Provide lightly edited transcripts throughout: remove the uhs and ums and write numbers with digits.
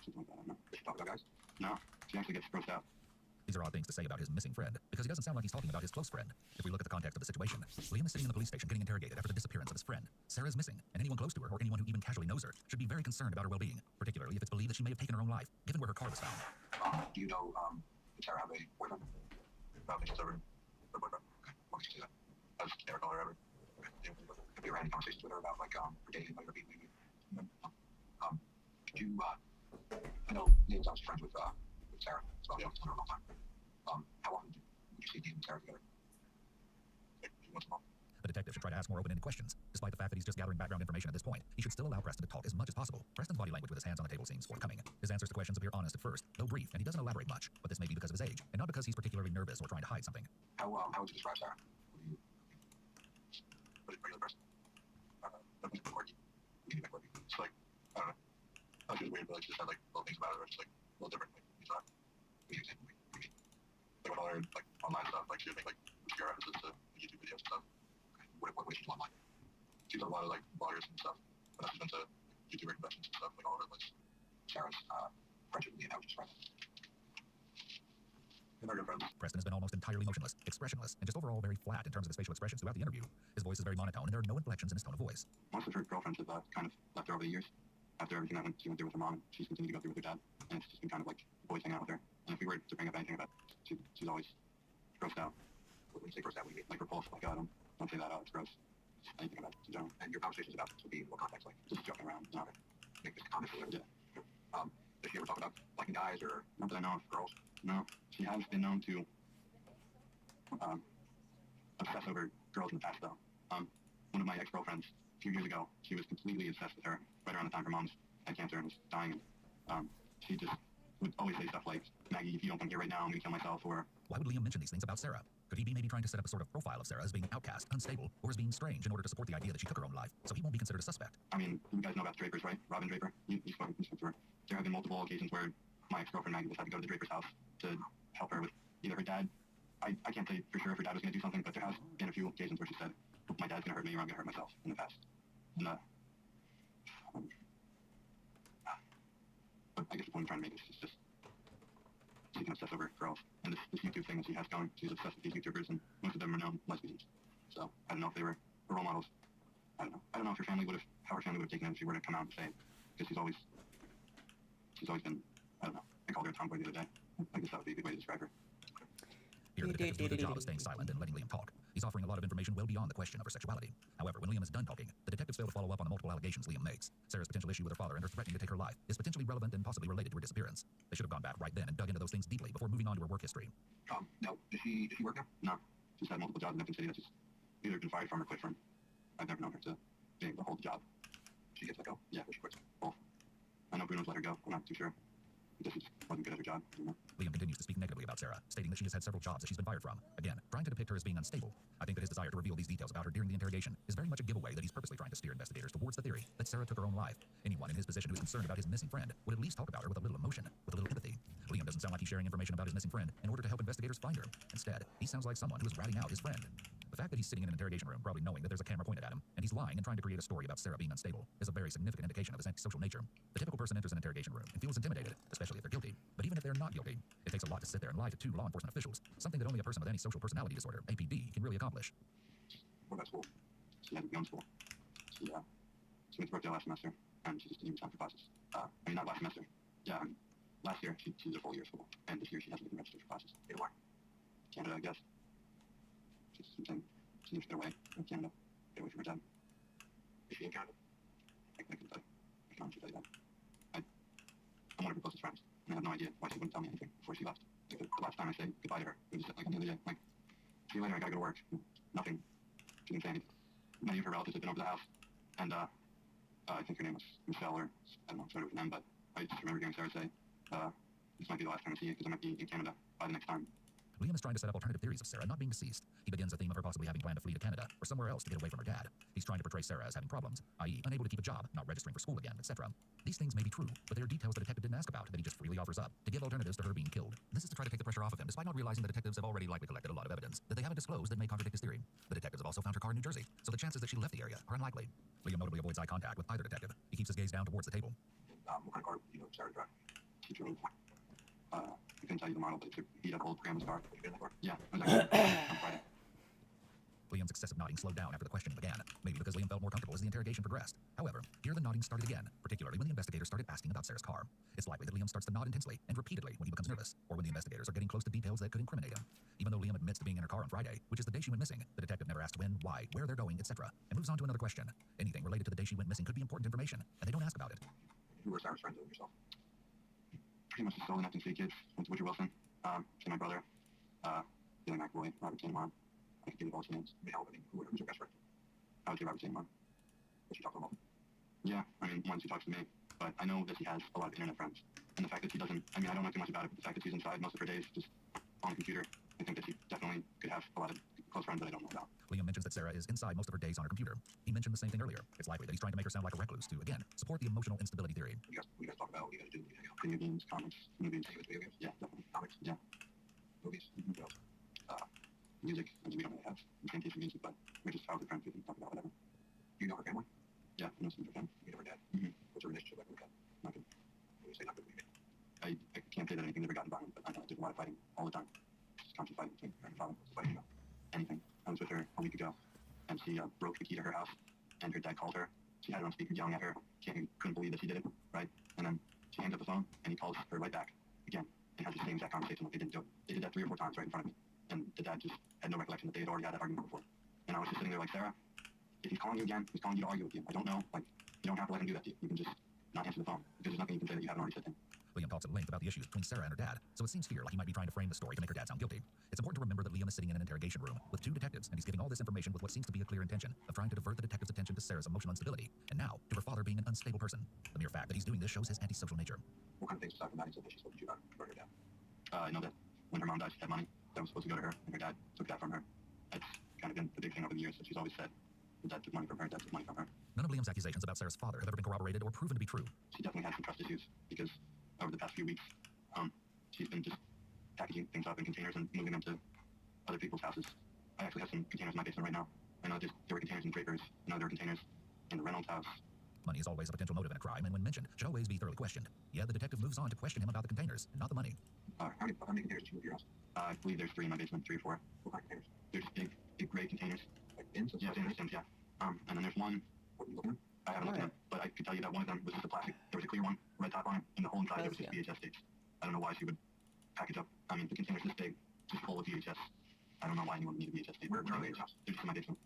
something like that. I don't know. Does she talk about guys? No. She actually gets grossed out. These are odd things to say about his missing friend, because he doesn't sound like he's talking about his close friend. If we look at the context of the situation, Liam is sitting in the police station getting interrogated after the disappearance of his friend. Sarah is missing, and anyone close to her, or anyone who even casually knows her, should be very concerned about her well-being, particularly if it's believed that she may have taken her own life, given where her car was found. Do you know, did Sarah have a boyfriend? Just over her boyfriend. Okay. What did you say that? Has she never called her ever? Okay. Have you ever had any conversations with her about, like, her dating, like, her being maybe? Could you, I know Liam's obviously friends with Sarah, so I've known her a long time. How often would you see Liam and Sarah together? Like, once a month? The detective should try to ask more open-ended questions. Despite the fact that he's just gathering background information at this point, he should still allow Preston to talk as much as possible. Preston's body language with his hands on the table seems forthcoming. His answers to questions appear honest at first, though brief, and he doesn't elaborate much. But this may be because of his age, and not because he's particularly nervous or trying to hide something. How would you describe Sarah? What is regular person? Nothing's been quirky. Maybe like quirky. It's like, I don't know. I was just weird, but like, she just had like little things about her, it's like a little different. Like, you thought, like with all her like online stuff, like she would make like obscure references to YouTube videos and stuff. What way she's online? She's on a lot of like bloggers and stuff. But she's been to YouTuber conventions and stuff, like all over the place. Sarah's friendship with me, and how would you describe it? They're good friends. Preston has been almost entirely motionless, expressionless, and just overall very flat in terms of his facial expressions throughout the interview. His voice is very monotone, and there are no inflections in his tone of voice. Most of her girlfriends have kind of left her over the years. After everything that she went through with her mom, she's continued to go through with her dad, and it's just been kind of like boys hanging out with her. And if we were to bring up anything about it, she's always grossed out. When you say grossed out, what do you mean? Like repulsed, like, oh, don't say that, oh, it's gross. Just anything about it in general. And your conversations about it would be what context, like just joking around, not make this comment or whatever. Yeah. Does she ever talk about liking guys or not that I know of, girls? No. She has been known to obsess over girls in the past, though. One of my ex-girlfriends, a few years ago, she was completely obsessed with her right around the time her mom's had cancer and was dying. And she just would always say stuff like, Maggie, if you don't come here right now, I'm going to kill myself, or... Why would Liam mention these things about Sarah? Could he be maybe trying to set up a sort of profile of Sarah as being outcast, unstable, or as being strange in order to support the idea that she took her own life, so he won't be considered a suspect? I mean, you guys know about Drapers, right? Robin Draper? You've spoken to her. There have been multiple occasions where my ex-girlfriend Maggie just had to go to the Draper's house to help her with either her dad. I can't say for sure if her dad was going to do something, but there has been a few occasions where she said, my dad's going to hurt me or I'm going to hurt myself in the past. And, but I guess the point I'm trying to make is just she can obsess over girls. And this YouTube thing that she has going, she's obsessed with these YouTubers, and most of them are known lesbians. So I don't know if they were role models. I don't know. I don't know if how her family would have taken it if she were to come out and say it. Because she's always been, I don't know. I called her a tomboy the other day. I guess that would be a good way to describe her. Here, the detectives do a good job of staying silent and letting Liam talk. He's offering a lot of information well beyond the question of her sexuality. However, when Liam is done talking, the detectives fail to follow up on the multiple allegations Liam makes. Sarah's potential issue with her father and her threatening to take her life is potentially relevant and possibly related to her disappearance. They should have gone back right then and dug into those things deeply before moving on to her work history. No. Does she work now? No. She's had multiple jobs in Memphis City that she's either been fired from or quit from. I've never known her to be able to hold the job. She gets let go. Yeah, but she quits. Both. I know Bruno's let her go. I'm not too sure. I guess she wasn't good at her job. Liam continues to speak negatively about Sarah, stating that she has had several jobs that she's been fired from. Again, trying to depict her as being unstable. I think that his desire to reveal these details about her during the interrogation is very much a giveaway that he's purposely trying to steer investigators towards the theory that Sarah took her own life. Anyone in his position who is concerned about his missing friend would at least talk about her with a little emotion, with a little empathy. Liam doesn't sound like he's sharing information about his missing friend in order to help investigators find her. Instead, he sounds like someone who is ratting out his friend. The fact that he's sitting in an interrogation room, probably knowing that there's a camera pointed at him, and he's lying and trying to create a story about Sarah being unstable, is a very significant indication of his antisocial nature. The typical person enters an interrogation room and feels intimidated, especially if they're guilty. But even if they're not guilty, it takes a lot to sit there and lie to two law enforcement officials, something that only a person with any social personality disorder, APD, can really accomplish. What about school? She had to be on school. She went to Brookdale last semester, and she just didn't even sign for classes. Not last semester. Yeah, last year she did a full year of school, and this year she hasn't even registered for classes. Why? Canada, I guess. She's something. She needs to get away from Canada. Get away from her dad. Is she in Canada? I can tell you. I can honestly tell you that. I'm one of her closest friends, and I have no idea why she wouldn't tell me anything before she left. Like the last time I said goodbye to her, it was just like on the other day. Like, see you later, I gotta go to work. Nothing. She didn't say anything. Many of her relatives had been over the house, and I think her name was Michelle, or I don't know, started with an M, but I just remember hearing Sarah say, this might be the last time I see you, because I might be in Canada by the next time. Liam is trying to set up alternative theories of Sarah not being deceased. He begins a theme of her possibly having planned to flee to Canada or somewhere else to get away from her dad. He's trying to portray Sarah as having problems, i.e. unable to keep a job, not registering for school again, etc. These things may be true, but they are details the detective didn't ask about that he just freely offers up to give alternatives to her being killed. This is to try to take the pressure off of him, despite not realizing the detectives have already likely collected a lot of evidence that they haven't disclosed that may contradict his theory. The detectives have also found her car in New Jersey, so the chances that she left the area are unlikely. Liam notably avoids eye contact with either detective. He keeps his gaze down towards the table. What kind of car do you know Sarah drive? She drove. I couldn't tell you the model, but it's a beat-up old grandma's car. What you get in that car? Yeah, it was actually on Friday. Liam's excessive nodding slowed down after the questioning began, maybe because Liam felt more comfortable as the interrogation progressed. However, here the nodding started again, particularly when the investigators started asking about Sarah's car. It's likely that Liam starts to nod intensely and repeatedly when he becomes nervous, or when the investigators are getting close to details that could incriminate him. Even though Liam admits to being in her car on Friday, which is the day she went missing, the detective never asks when, why, where they're going, etc., and moves on to another question. Anything related to the day she went missing could be important information, and they don't ask about it. Who were Sarah's friends and yourself? Pretty much just all the Neptune City kids. Went to Woodrow Wilson. To my brother. Billy McAvoy, Robert St. Juan. I could give you all the names. Who's your best friend? I would say Robert St. Juan. What you talk about? Yeah, I mean, once he talks to me. But I know that he has a lot of internet friends. And the fact that he doesn't, I mean, I don't know too much about it, but the fact that she's inside most of her days just on the computer, I think that she definitely could have a lot of close friends that I don't know about. Liam mentions that Sarah is inside most of her days on her computer. He mentioned the same thing earlier. It's likely that he's trying to make her sound like a recluse to, again, support the emotional instability theory. You guys talk about what you guys do. Video games, comics, movies. Video games? Yeah, definitely. Comics? Yeah. Movies? Mm-hmm. What else? Music. I mean, we don't really have the same taste in music, but we're just childhood friends. We can talk about whatever. You know her family? Yeah, I know some of her family. You know her dad? Mm-hmm. What's her relationship like with her dad? Not good. When you say not good, what do you mean? I can't say that anything's ever gotten violent, but I know there's a lot of fighting all the time. Just constant fighting between her and father. Fighting about anything. I was with her a week ago, and she broke the key to her house, and her dad called her. She had it on speaker yelling at her. Couldn't believe that she did it, right? And then she hangs up the phone, and he calls her right back again, and has the same exact conversation like they didn't do it. They did that 3 or 4 times right in front of me, and the dad just had no recollection that they had already had that argument before. And I was just sitting there like, Sarah, if he's calling you again, he's calling you to argue with you. I don't know, like, you don't have to let him do that to you. You can just not answer the phone, because there's nothing you can say that you haven't already said to him. Liam talks at length about the issues between Sarah and her dad, so it seems here like he might be trying to frame the story to make her dad sound guilty. It's important to remember that Liam is sitting in an interrogation room with 2 detectives, and he's giving all this information with what seems to be a clear intention of trying to divert the detective's attention to Sarah's emotional instability, and now to her father being an unstable person. The mere fact that he's doing this shows his antisocial nature. What kind of things aside from that he said that she spoke to you about her dad? I know that when her mom died, she had money that was supposed to go to her, and her dad took that from her. That's kind of been the big thing over the years that she's always said. Dad took money from her, dad took money from her. None of Liam's accusations about Sarah's father have ever been corroborated or proven to be true. She definitely had some trust issues, because over the past few weeks, she's been just packaging things up in containers and moving them to other people's houses. I actually have some containers in my basement right now. I know there were containers in Draper's. I know there were containers in the Reynolds house. Money is always a potential motive in a crime, and when mentioned, should always be thoroughly questioned. Yet the detective moves on to question him about the containers, not the money. How many containers do you move your house? I believe there's 3 in my basement, 3 or 4. What kind of containers? They're just big gray containers. Like bins? Yeah, bins, yeah. And then there's one. What are you looking at? I haven't looked at them, but I could tell you that one of them was just a plastic. There was a clear one, red top on it, and the whole inside there was just VHS tapes. I don't know why she would package up. I mean, the container's this big, just full of VHS. I don't know why anyone would need a VHS tape. Where are they? They're just in my basement.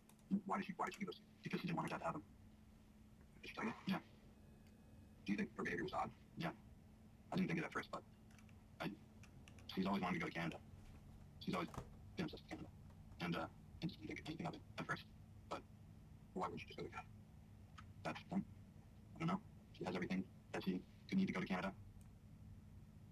Why did she give those? Because she didn't want her dad to have them. Did she tell you? Yeah. Do you think her behavior was odd? Yeah. I didn't think it at first, but she's always wanted to go to Canada. She's always been obsessed with Canada. And I just didn't think anything of it at first. But why would she just go to Canada? That's the thing. I don't know. She has everything that she could need to go to Canada.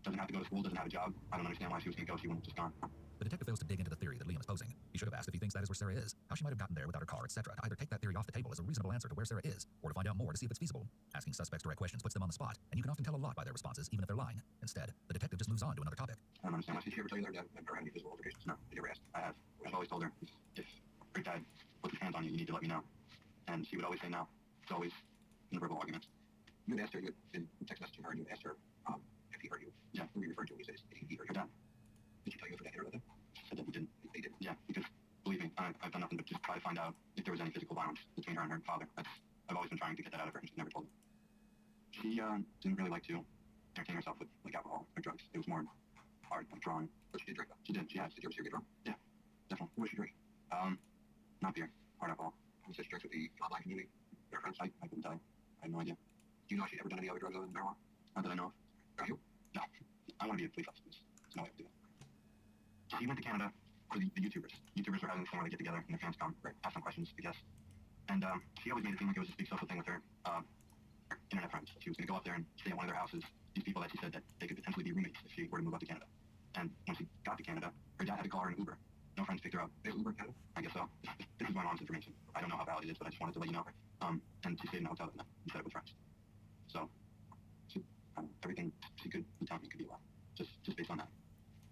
Doesn't have to go to school, doesn't have a job. I don't understand why she was going to go. She wouldn't have just gone. The detective fails to dig into the theory that Liam is posing. He should have asked if he thinks that is where Sarah is, how she might have gotten there without her car, etc. To either take that theory off the table as a reasonable answer to where Sarah is, or to find out more to see if it's feasible. Asking suspects direct questions puts them on the spot, and you can often tell a lot by their responses, even if they're lying. Instead, the detective just moves on to another topic. I don't understand why she ever tell you that her dad never had any physical altercations. No, did you ever ask? I have. I've always told her, if her dad puts his hands on you, you need to let me know. And she would always say no. It's always in verbal arguments. You had asked her, you had been text messaging her, and you asked her if he hurt you. Yeah. Who were you referring to when you said he hurt your dad? Did she tell you if her dad hit her with it? She said that he didn't. He did. Yeah, because believe me, I've done nothing but just try to find out if there was any physical violence between her and her father. I've always been trying to get that out of her, and she's never told me. She didn't really like to entertain herself with like alcohol or drugs. It was more art, like drawing. But she did drink though. She did. She has. Did you ever see her get drunk? Yeah, definitely. What does she drink? Not beer. Hard alcohol. You said she drinks with the online community. Their friends. I couldn't tell you. I have no idea. Do you know if she'd ever done any other drugs other than marijuana? Not that I know of. Are you? No. I want to be a police officer. There's no way I can do that. She went to Canada for the YouTubers. YouTubers were having this thing where they get together and their fans come, ask them questions, I guess. And she always made it seem like it was this big social thing with her internet friends. She was going to go up there and stay at one of their houses. These people that she said that they could potentially be roommates if she were to move up to Canada. And when she got to Canada, her dad had to call her an Uber. No friends picked her up. They Uber in Canada? I guess so. This is my mom's information. I don't know how valid it is, but I just wanted to let you know. And she stayed in a hotel with them instead of with friends. So, everything she could tell me could be a lie. Just based on that.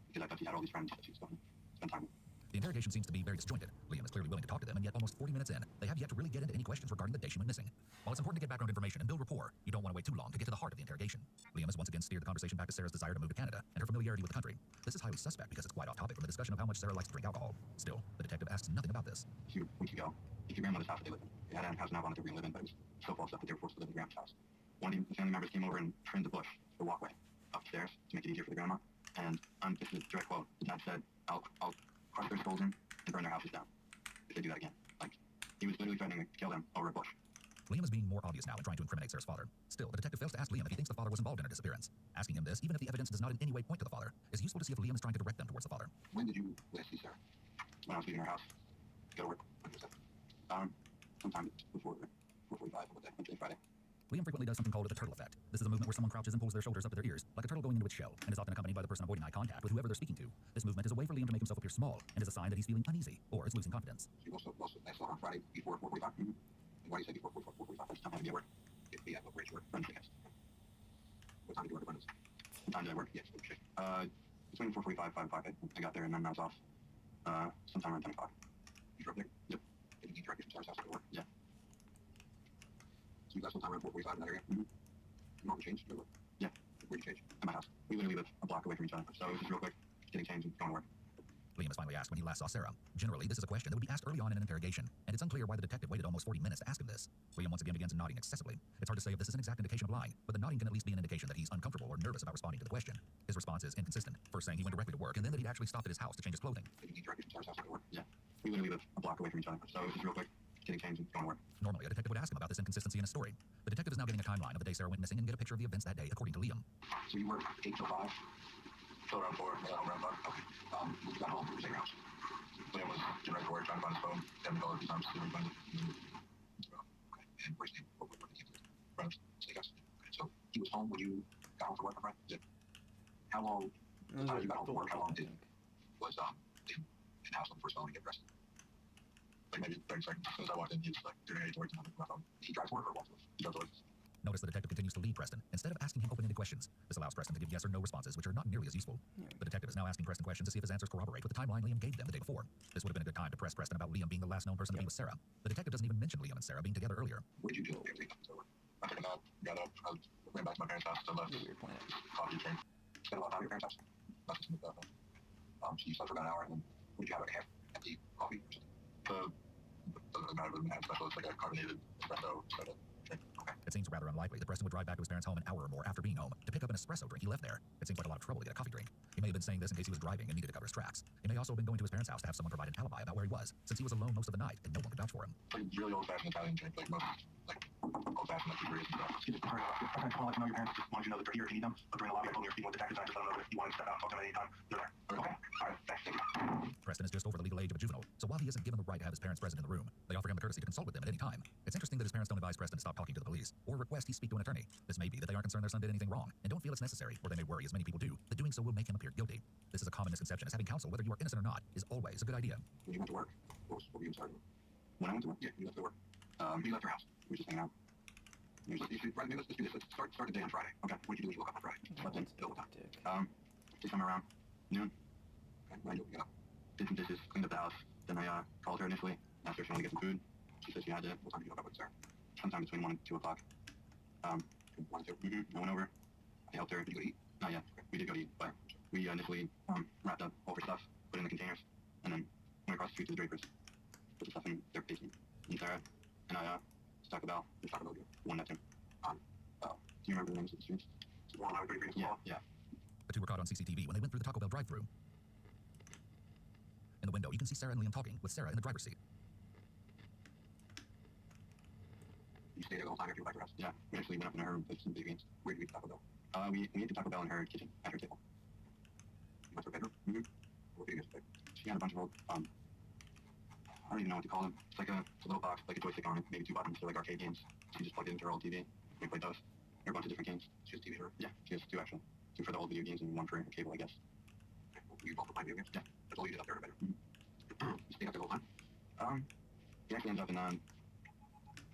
Because I thought she had all these friends that she was going to spend time with. The interrogation seems to be very disjointed. Liam is clearly willing to talk to them, and yet almost 40 minutes in, they have yet to really get into any questions regarding the day she went missing. While it's important to get background information and build rapport, you don't want to wait too long to get to the heart of the interrogation. Liam has once again steered the conversation back to Sarah's desire to move to Canada and her familiarity with the country. This is highly suspect because it's quite off topic from the discussion of how much Sarah likes to drink alcohol. Still, the detective asks nothing about this. A few weeks ago, it's your grandmother's house that they live in. They had a house now on that they were going to live in, but it was so full of stuff that they were forced to live in the grandma's house. One of the family members came over and trimmed the bush, the walkway, upstairs to make it easier for the grandma. And this is a direct quote. The dad said, I'll crush their skulls in and burn their houses down if they do that again. Like, he was literally threatening to kill them over a bush. Liam is being more obvious now in trying to incriminate Sarah's father. Still, the detective fails to ask Liam if he thinks the father was involved in her disappearance. Asking him this, even if the evidence does not in any way point to the father, is useful to see if Liam is trying to direct them towards the father. When did you last see Sarah? When I was leaving her house. Go to work. Sometime before 45 on Wednesday, Friday. Liam frequently does something called the turtle effect. This is a movement where someone crouches and pulls their shoulders up to their ears, like a turtle going into its shell, and is often accompanied by the person avoiding eye contact with whoever they're speaking to. This movement is a way for Liam to make himself appear small, and is a sign that he's feeling uneasy, or is losing confidence. You also I saw on Friday before 4:45. And why do you say before 4:45? That's the time to be at work. If we have a break to work, Wednesday, yes. What time do you work at Wednesday? What time did I work? Yes, okay. Between 4:45 and 5 o'clock, I got there, and then I was off sometime around 10 o'clock. You drove there? Yep. Did you drive from Sarah's house to work? Yeah. So you got some time around 4:45 in that area? Mm-hmm. You want to change? Yeah. Where'd you change? At my house. We literally live a block away from each other, so it was just real quick, getting changed and going to work. Liam is finally asked when he last saw Sarah. Generally, this is a question that would be asked early on in an interrogation, and it's unclear why the detective waited almost 40 minutes to ask him this. Liam once again begins nodding excessively. It's hard to say if this is an exact indication of lying, but the nodding can at least be an indication that he's uncomfortable or nervous about responding to the question. His response is inconsistent, first saying he went directly to work, and then that he'd actually stopped at his house to change his clothing. Did you drive from Sarah's house to work? Yeah. We literally live a block away from each other, so it was just real quick, getting changed and going to work. Normally, a detective would ask him about this inconsistency in his story. The detective is now getting a timeline of the day Sarah went missing and get a picture of the events that day, according to Liam. So you work 8 till 5? Till around 4, yeah, around 5. Okay. You got home, you were taking house. Liam was getting ready for work, trying to find his phone, having called a few times, didn't find it. Okay. And where's the what did he do? Friends, steakhouse. Okay. So he was home when you got home from work, my friend? Yeah. How long, the time you got home from work, how long was Liam in the house on the first phone to get dressed? Like maybe 30 seconds. As soon as I walked in, he was like doing any towards my phone. He drives work or walks with? He drives work. Notice the detective continues to lead Preston, instead of asking him open-ended questions. This allows Preston to give yes or no responses, which are not nearly as useful. The detective is now asking Preston questions to see if his answers corroborate with the timeline Liam gave them the day before. This would have been a good time to press Preston about Liam being the last known person to be with Sarah. The detective doesn't even mention Liam and Sarah being together earlier. What did you do? I took a nap, got up, I ran back to my parents' house, I left. Coffee came. Spent a lot of time at your parents' house. Left some stuff. So you slept for about an hour, and then what did you have, like a half empty coffee? Doesn't matter if it's special, it's like a carbonated espresso soda. Okay. It seems rather unlikely that Preston would drive back to his parents' home an hour or more after being home to pick up an espresso drink he left there. It seems like a lot of trouble to get a coffee drink. He may have been saying this in case he was driving and needed to cover his tracks. He may also have been going to his parents' house to have someone provide an alibi about where he was, since he was alone most of the night and no one could vouch for him. Like really old-fashioned Italian drink, like most, like old-fashioned like degrees and stuff. Excuse me, sorry, I'm trying to let you know your parents just wanted you to know that they're here if you need them. But during the lobby, I told them you're speaking with detectives, and I just let them know that if you want to step out and talk to them at any time, they're there. Okay. All right, thanks. Thank you. Preston is just over the legal age of a juvenile, so while he isn't given the right to have his parents present in the room, they offer him the courtesy to consult with them at any time. It's interesting that his parents don't advise Preston to stop talking to the police, or request he speak to an attorney. This may be that they aren't concerned their son did anything wrong, and don't feel it's necessary, or they may worry, as many people do, that doing so will make him appear guilty. This is a common misconception, as having counsel, whether you are innocent or not, is always a good idea. When you went to work, what were you starting? When I went to work? Yeah, you left to work. You left your house. We were just hanging out. Let's do this. Let's start the day on Friday. Okay. What did you do when you woke up on Friday? Slept in. Did overtime. Just come around noon. Okay. When you got up. Did some dishes. Cleaned up the house. Then I called her initially. Asked her if she wanted to get some food. She said she had to. What time did you wake up with her? Sometime between 1 and 2 o'clock. 1 and 2. I went over. I helped her. Did you go to eat? Not yet. We did go to eat, but we initially wrapped up all of her stuff, put it in the containers, and then went across the street to the Drapers. Put the stuff in their basement. And Sarah and I talked about one that too. Do you remember the names of the streets? One Highway 33. Yeah. The two were caught on CCTV when they went through the Taco Bell drive-thru. In the window, you can see Sarah and Liam talking, with Sarah in the driver's seat. You stayed there the whole time after you were back to your house? Yeah. We actually went up in her and played some video games. Where did we eat Taco Bell? We ate the Taco Bell in her kitchen, at her table. You went to her bedroom? What video games? She had a bunch of old, I don't even know what to call them. It's like a little box, like a joystick on it, maybe 2 buttons. They're like arcade games. She just plugged it into her old TV. We played those. There are a bunch of different games. She has a TV for her. Yeah, she has 2 actually. 2 for the old video games and 1 for her cable, I guess. Okay, well, you both play video games? Yeah. That's all you did up there, better. You stayed up there the whole time? He actually ended up in, I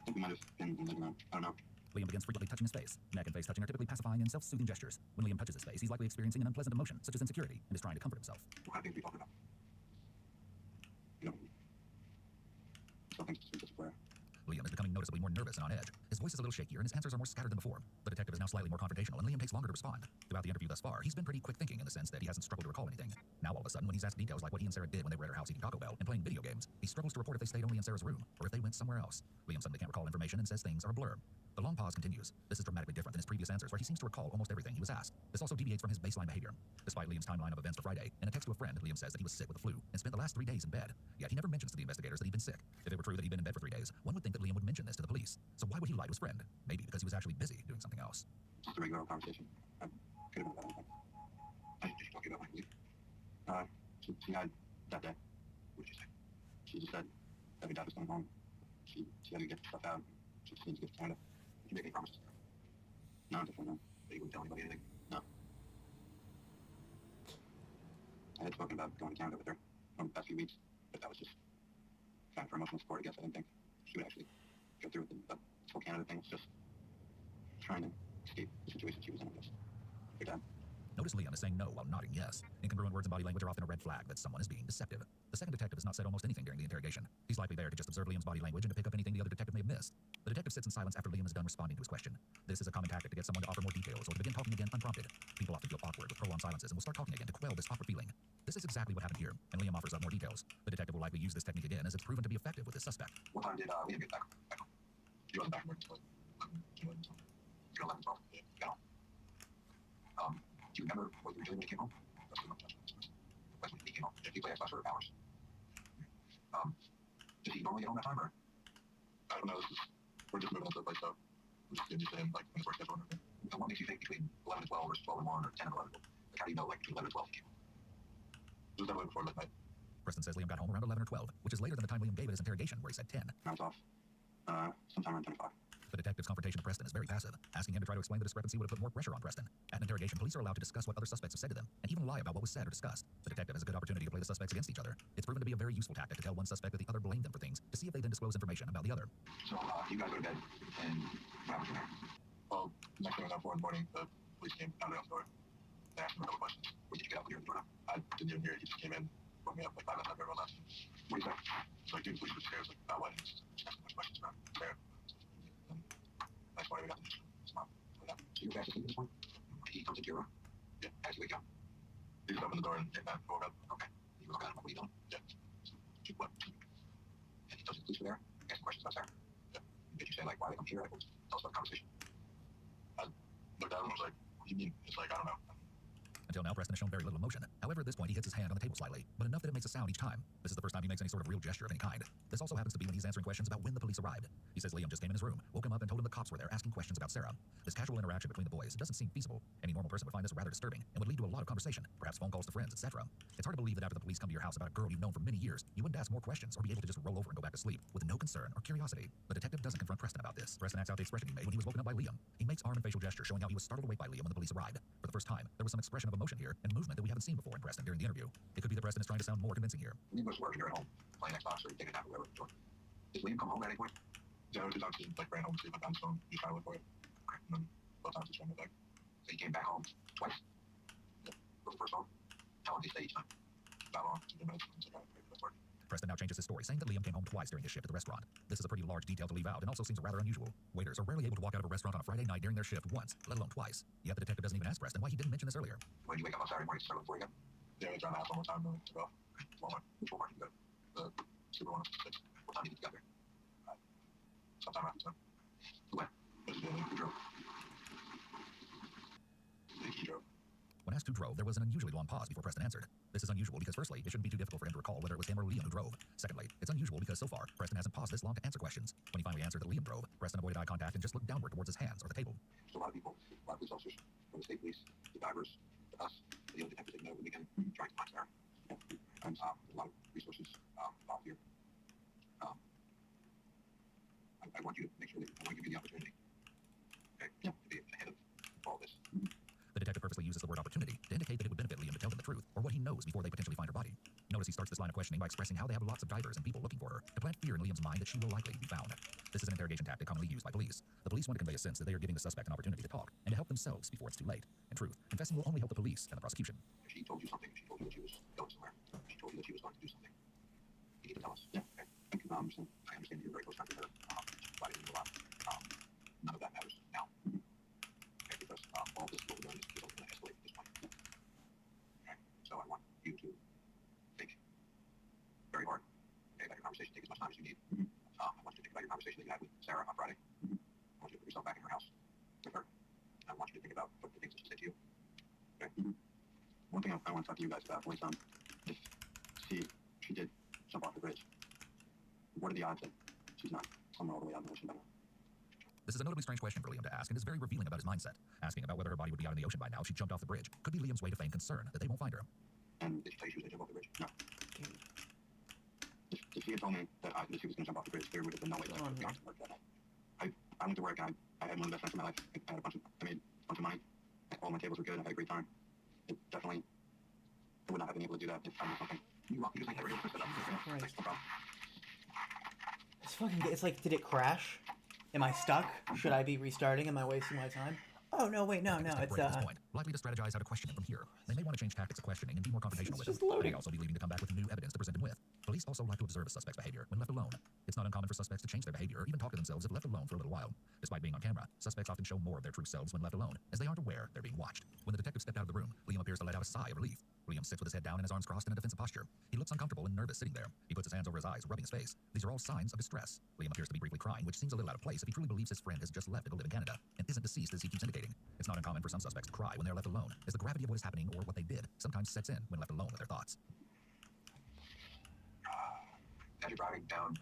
think we might have been in the living room. I don't know. Liam begins frequently touching his face. Neck and face touching are typically pacifying and self-soothing gestures. When Liam touches his face, he's likely experiencing an unpleasant emotion, such as insecurity, and is trying to comfort himself. What kind of things are we talking about? still thinks this is Blair. Liam is becoming noticeably more nervous and on edge. His voice is a little shakier and his answers are more scattered than before. The detective is now slightly more confrontational and Liam takes longer to respond. Throughout the interview thus far, he's been pretty quick thinking in the sense that he hasn't struggled to recall anything. Now all of a sudden, when he's asked details like what he and Sarah did when they were at her house eating Taco Bell and playing video games, he struggles to report if they stayed only in Sarah's room or if they went somewhere else. Liam suddenly can't recall information and says things are a blur. The long pause continues. This is dramatically different than his previous answers where he seems to recall almost everything he was asked. This also deviates from his baseline behavior. Despite Liam's timeline of events for Friday, in a text to a friend, Liam says that he was sick with the flu and spent the last 3 days in bed. Yet he never mentions to the investigators that he'd been sick. If it were true that he'd been in bed for 3 days, one would think that Liam would mention this to the police. So why would he lie to his friend? Maybe because he was actually busy doing something else. Just a regular conversation. I could have been about anything. I think she's talking about my leave. She had that day. What did she say? She just said that her dad was coming home. She had to get stuff out. She just needs to get to Canada. Did you make any promises? No, definitely not. But you wouldn't tell anybody anything? No. I had spoken about going to Canada with her over the past few weeks, but that was just kind of for emotional support, I guess. I didn't think she would actually go through with the whole Canada thing. It's just trying to escape the situation she was in, I guess. Your dad. Notice Liam is saying no while nodding yes. Incongruent words and body language are often a red flag that someone is being deceptive. The second detective has not said almost anything during the interrogation. He's likely there to just observe Liam's body language and to pick up anything the other detective may have missed. The detective sits in silence after Liam is done responding to his question. This is a common tactic to get someone to offer more details or to begin talking again unprompted. People often feel awkward with prolonged silences and will start talking again to quell this awkward feeling. This is exactly what happened here, and Liam offers up more details. The detective will likely use this technique again as it's proven to be effective with his suspect. What time did Liam get back home? He wasn't back from work until 11, 12. Yeah. Do you remember what you were doing when he came home? That's the question. When he came home, did he play Xbox for hours? Does he normally get home that time, or? I don't know. We're just moving into the place, so we're just used to him, like, when his work schedule and everything. So what makes you think between 11 and 12 versus 12 and 1 or 10 and 11? Like, how do you know, like, between 11 and 12 he came home? It was definitely before midnight. Preston says Liam got home around 11 or 12, which is later than the time Liam gave at his interrogation, where he said 10. I was off. Sometime around 10 o'clock. The detective's confrontation of Preston is very passive. Asking him to try to explain the discrepancy would have put more pressure on Preston. At an interrogation, police are allowed to discuss what other suspects have said to them, and even lie about what was said or discussed. The detective has a good opportunity to play the suspects against each other. It's proven to be a very useful tactic to tell one suspect that the other blamed them for things, to see if they then disclose information about the other. So, you guys go to bed, and what happened from there? Well, next thing I was out for in the morning, the police came, pounded on the door. They asked me a couple questions. When did you get out when you were in the door now? I didn't even hear it. He just came in, woke me up like 5 minutes after everyone left. What do you say? So, like, dude, the police were scared. Like, about what? Just asking a bunch of questions about Sarah. Next morning, we got the news from his mom. So you were back to sleep this morning? He comes into your room? Yeah. How did you wake up? He just opened the door and came back and woke up. Okay. You look at him, what are you doing? Yeah. So, what? And he tells you the police were there? Asking questions about Sarah? Yeah. Did you say, like, why they come here? Like, tell us about the conversation. I looked at him and was like, what do you mean? It's like, I don't know. Until now, Preston has shown very little emotion. However, at this point, he hits his hand on the table slightly, but enough that it makes a sound each time. This is the first time he makes any sort of real gesture of any kind. This also happens to be when he's answering questions about when the police arrived. He says Liam just came in his room, woke him up, and told him the cops were there asking questions about Sarah. This casual interaction between the boys doesn't seem feasible. Any normal person would find this rather disturbing and would lead to a lot of conversation, perhaps phone calls to friends, etc. It's hard to believe that after the police come to your house about a girl you've known for many years, you wouldn't ask more questions or be able to just roll over and go back to sleep with no concern or curiosity. The detective doesn't confront Preston about this. Preston acts out the expression he made when he was woken up by Liam. He makes arm and facial gesture showing how he was startled awake by Liam when the police arrived. For the first time, there was some expression of emotion here and movement that we haven't seen before in Preston during the interview. It could be that Preston is trying to sound more convincing here. When you go to work and you're at home, playing Xbox or taking a nap or whatever, does Liam come home at any point? Yeah, his obviously like ran home to sleep, like on his phone, he was trying to look for it. And then both times he's trying to back. So he came back home twice. Yeah, was the first home. How long did he stay each time? About long, 2 minutes. It's like, that's work. Preston now changes his story, saying that Liam came home twice during his shift at the restaurant. This is a pretty large detail to leave out and also seems rather unusual. Waiters are rarely able to walk out of a restaurant on a Friday night during their shift once, let alone twice. Yet the detective doesn't even ask Preston why he didn't mention this earlier. When you wake up on Saturday morning to start looking for you again? Yeah, we try to ask one more time to go. Walmart. Which Walmart did you go to? The Super one. What time did you get there? Sometime after 10. Who went? Who drove? I think he drove. When asked who drove, there was an unusually long pause before Preston answered. This is unusual because firstly, it shouldn't be too difficult for him to recall whether it was him or Liam who drove. Secondly, it's unusual because so far, Preston hasn't paused this long to answer questions. When he finally answered that Liam drove, Preston avoided eye contact and just looked downward towards his hands or the table. So a lot of people, a lot of police officers, from the state police, the divers, to us, the other detectives that know when we can try to find Sarah. And a lot of resources out here. I want you to make sure that I want to give you the opportunity. Okay? Yeah. To be ahead of all this. The detective purposely uses the word opportunity to indicate that it would benefit Liam to tell them the truth, or what he knows before they potentially find her body. Notice he starts this line of questioning by expressing how they have lots of divers and people looking for her, to plant fear in Liam's mind that she will likely be found. This is an interrogation tactic commonly used by police. The police want to convey a sense that they are giving the suspect an opportunity to talk, and to help themselves before it's too late. In truth, confessing will only help the police and the prosecution. If she told you something, if she told you that she was going somewhere, if she told you that she was going to do something, you need to tell us. Yeah, okay. I understand. understand you're very close friends with her. Why didn't you a lot? None of that matters now. Okay, because all this what we're doing is going to escalate at this point. Okay, so I want you to think very hard. Okay, about your conversation. Take as much time as you need. I want you to think about your conversation that you had with Sarah on Friday. I want you to put yourself back in her house with her. And I want you to think about what the things that she said to you. Okay. One thing I want to talk to you guys about was if she did jump off the bridge. What are the odds that she's not somewhere all the way out in the ocean by now? This is a notably strange question for Liam to ask, and is very revealing about his mindset. Asking about whether her body would be out in the ocean by now if she jumped off the bridge could be Liam's way to feign concern that they won't find her. And did she tell you she was going to jump off the bridge? No. If she had told me that she was going to jump off the bridge, there would have been no way that I could have gone to work that night. I went to work and I had one of the best nights of my life. I made a bunch of money. All my tables were good. I had a great time. I would not have been able to do that if I did something. You just make that real twist it up. Okay? Like, no problem. It's fucking. It's like, did it crash? Am I stuck? Should I be restarting? Am I wasting my time? Oh no! Wait, no. It's at this point, likely to strategize how to question him from here. They may want to change tactics of questioning and be more confrontational with him. They may also be leaving to come back with new evidence to present him with. Police also like to observe a suspect's behavior when left alone. It's not uncommon for suspects to change their behavior or even talk to themselves if left alone for a little while. Despite being on camera, suspects often show more of their true selves when left alone, as they aren't aware they're being watched. When the detective stepped out of the room, Liam appears to let out a sigh of relief. Liam sits with his head down and his arms crossed in a defensive posture. He looks uncomfortable and nervous sitting there. He puts his hands over his eyes, rubbing his face. These are all signs of distress. Liam appears to be briefly crying, which seems a little out of place if he truly believes his friend has just left to go live in Canada and isn't deceased as he keeps indicating. It's not uncommon for some suspects to cry when they're left alone, as the gravity of what is happening or what they did sometimes sets in when left alone with their thoughts. As you're driving down,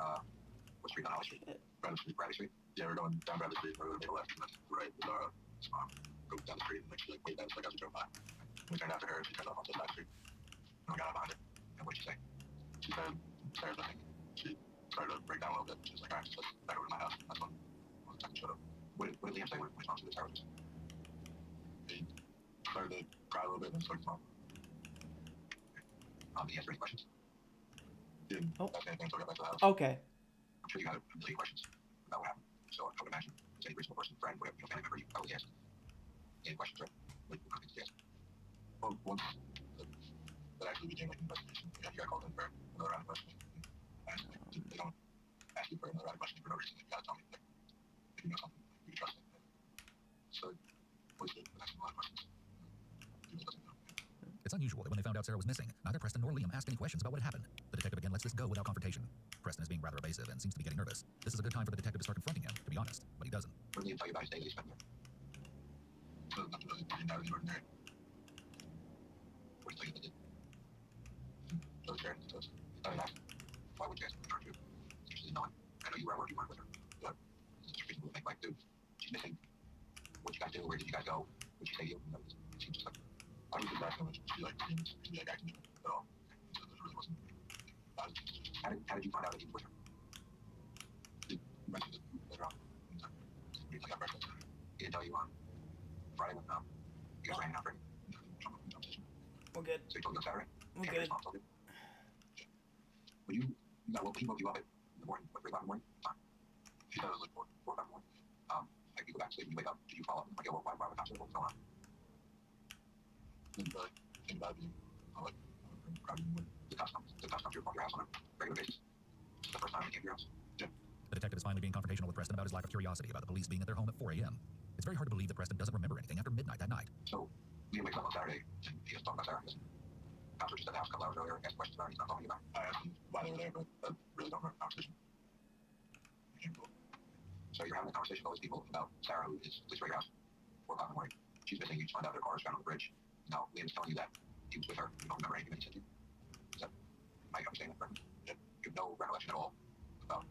what street on Holly Street? Bradley Street? Yeah, we're going down Bradley Street. We're going to make a left, and that's right. Go down the street, and like, wait, that's like as we drove by. We turned after her, she turned off onto the side street. And we got out behind her. And what did she say? She said, Sarah's missing. She started to break down a little bit. She was like, all right, just let's back over to my house. That's when the second showed up. What did Liam say when he found that Sarah was missing? He started to cry a little bit and started to smile. Did he answer any questions? Didn't ask anything until we got back to the house. Okay. I'm sure you had a million questions about what happened. So I would imagine it's any reasonable person, friend, whatever, family member, you probably asked any questions, right? Like, what did you ask? Well, once that actually became like an investigation, you got called in for another round of questioning. And they don't ask you for another round of questioning for no reason. You gotta tell me, like, if you know something, you can trust it. So, what's the next line of questions? It's unusual that when they found out Sarah was missing, neither Preston nor Liam asked any questions about what had happened. The detective again lets this go without confrontation. Preston is being rather evasive and seems to be getting nervous. This is a good time for the detective to start confronting him, to be honest, but he doesn't. What did Liam tell you about his day that he spent there? So, nothing really out of the ordinary. What did he tell you that did? So, Sharon, he does. I mean, why would you ask him to charge you? Interested in knowing. I know you were at work, you weren't with her, but it's reasonable to think, like, dude, she's missing. What'd you guys do? Where did you guys go? What'd she say to you? It seems just like, I was just asking if she like seemed to be like acting at all. So there really wasn't. How did you find out that he was with her? He mentioned it later on. He got breakfast. He didn't tell you on Friday when you guys ran out for We're good. So he told you on Saturday? We're good. When you got woke, he woke you up in the morning, what, 3 o'clock in the morning? She said it was like 4 o'clock in the morning. Like you go back to sleep and you wake up, did you follow up? Like, yo, why was that? What's going on? Didn't really think about it being like the cops come to your house on a regular basis. It's the first time they came to your house. Yeah. The detective is finally being confrontational with Preston about his lack of curiosity about the police being at their home at 4 a.m. It's very hard to believe that Preston doesn't remember anything after midnight that night. So, Liam wakes up on Saturday and he has to talk about Sarah. Cops were just at the house a couple hours earlier and asked questions about her. He's not talking about it. I asked him why they were there, but I really don't remember the conversation. So you're having a conversation with all these people about Sarah, who is police at your house, 4 o'clock in the morning. She's missing. You just find out their car is found on the bridge. Now, Liam's telling you that he was with her. You don't remember anything that he said to you. Is that, am I understanding that correctly? Yeah. You have no recollection at all about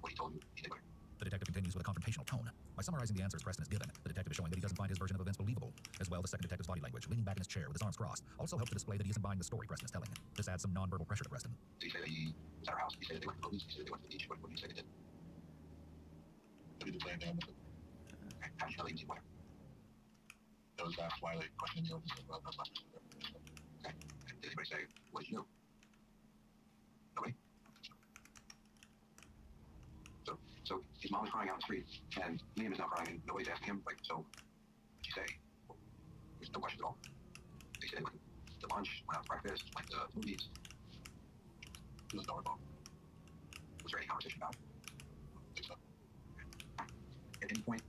what he told you he did with her. The detective continues with a confrontational tone. By summarizing the answers Preston has given, the detective is showing that he doesn't find his version of events believable. As well, the second detective's body language, leaning back in his chair with his arms crossed, also helps to display that he isn't buying the story Preston is telling. This adds some non-verbal pressure to Preston. Did he say that he was at her house? Did he say that they went to the movies? Did he say that they went to the beach? What did he say they did? Did he say anything? Okay. How did you know they didn't with her? That was asked why they questioned you and he said, well, that's not true. Okay. And did anybody say, what did you do? Nobody? So his mom is crying out in the street, and Liam is now crying, and nobody's asking him, like, so, what'd you say? Well, there's no questions at all. They said they went to lunch, went out to breakfast, went to movies. There was no recall. Was there any conversation about it? at any point,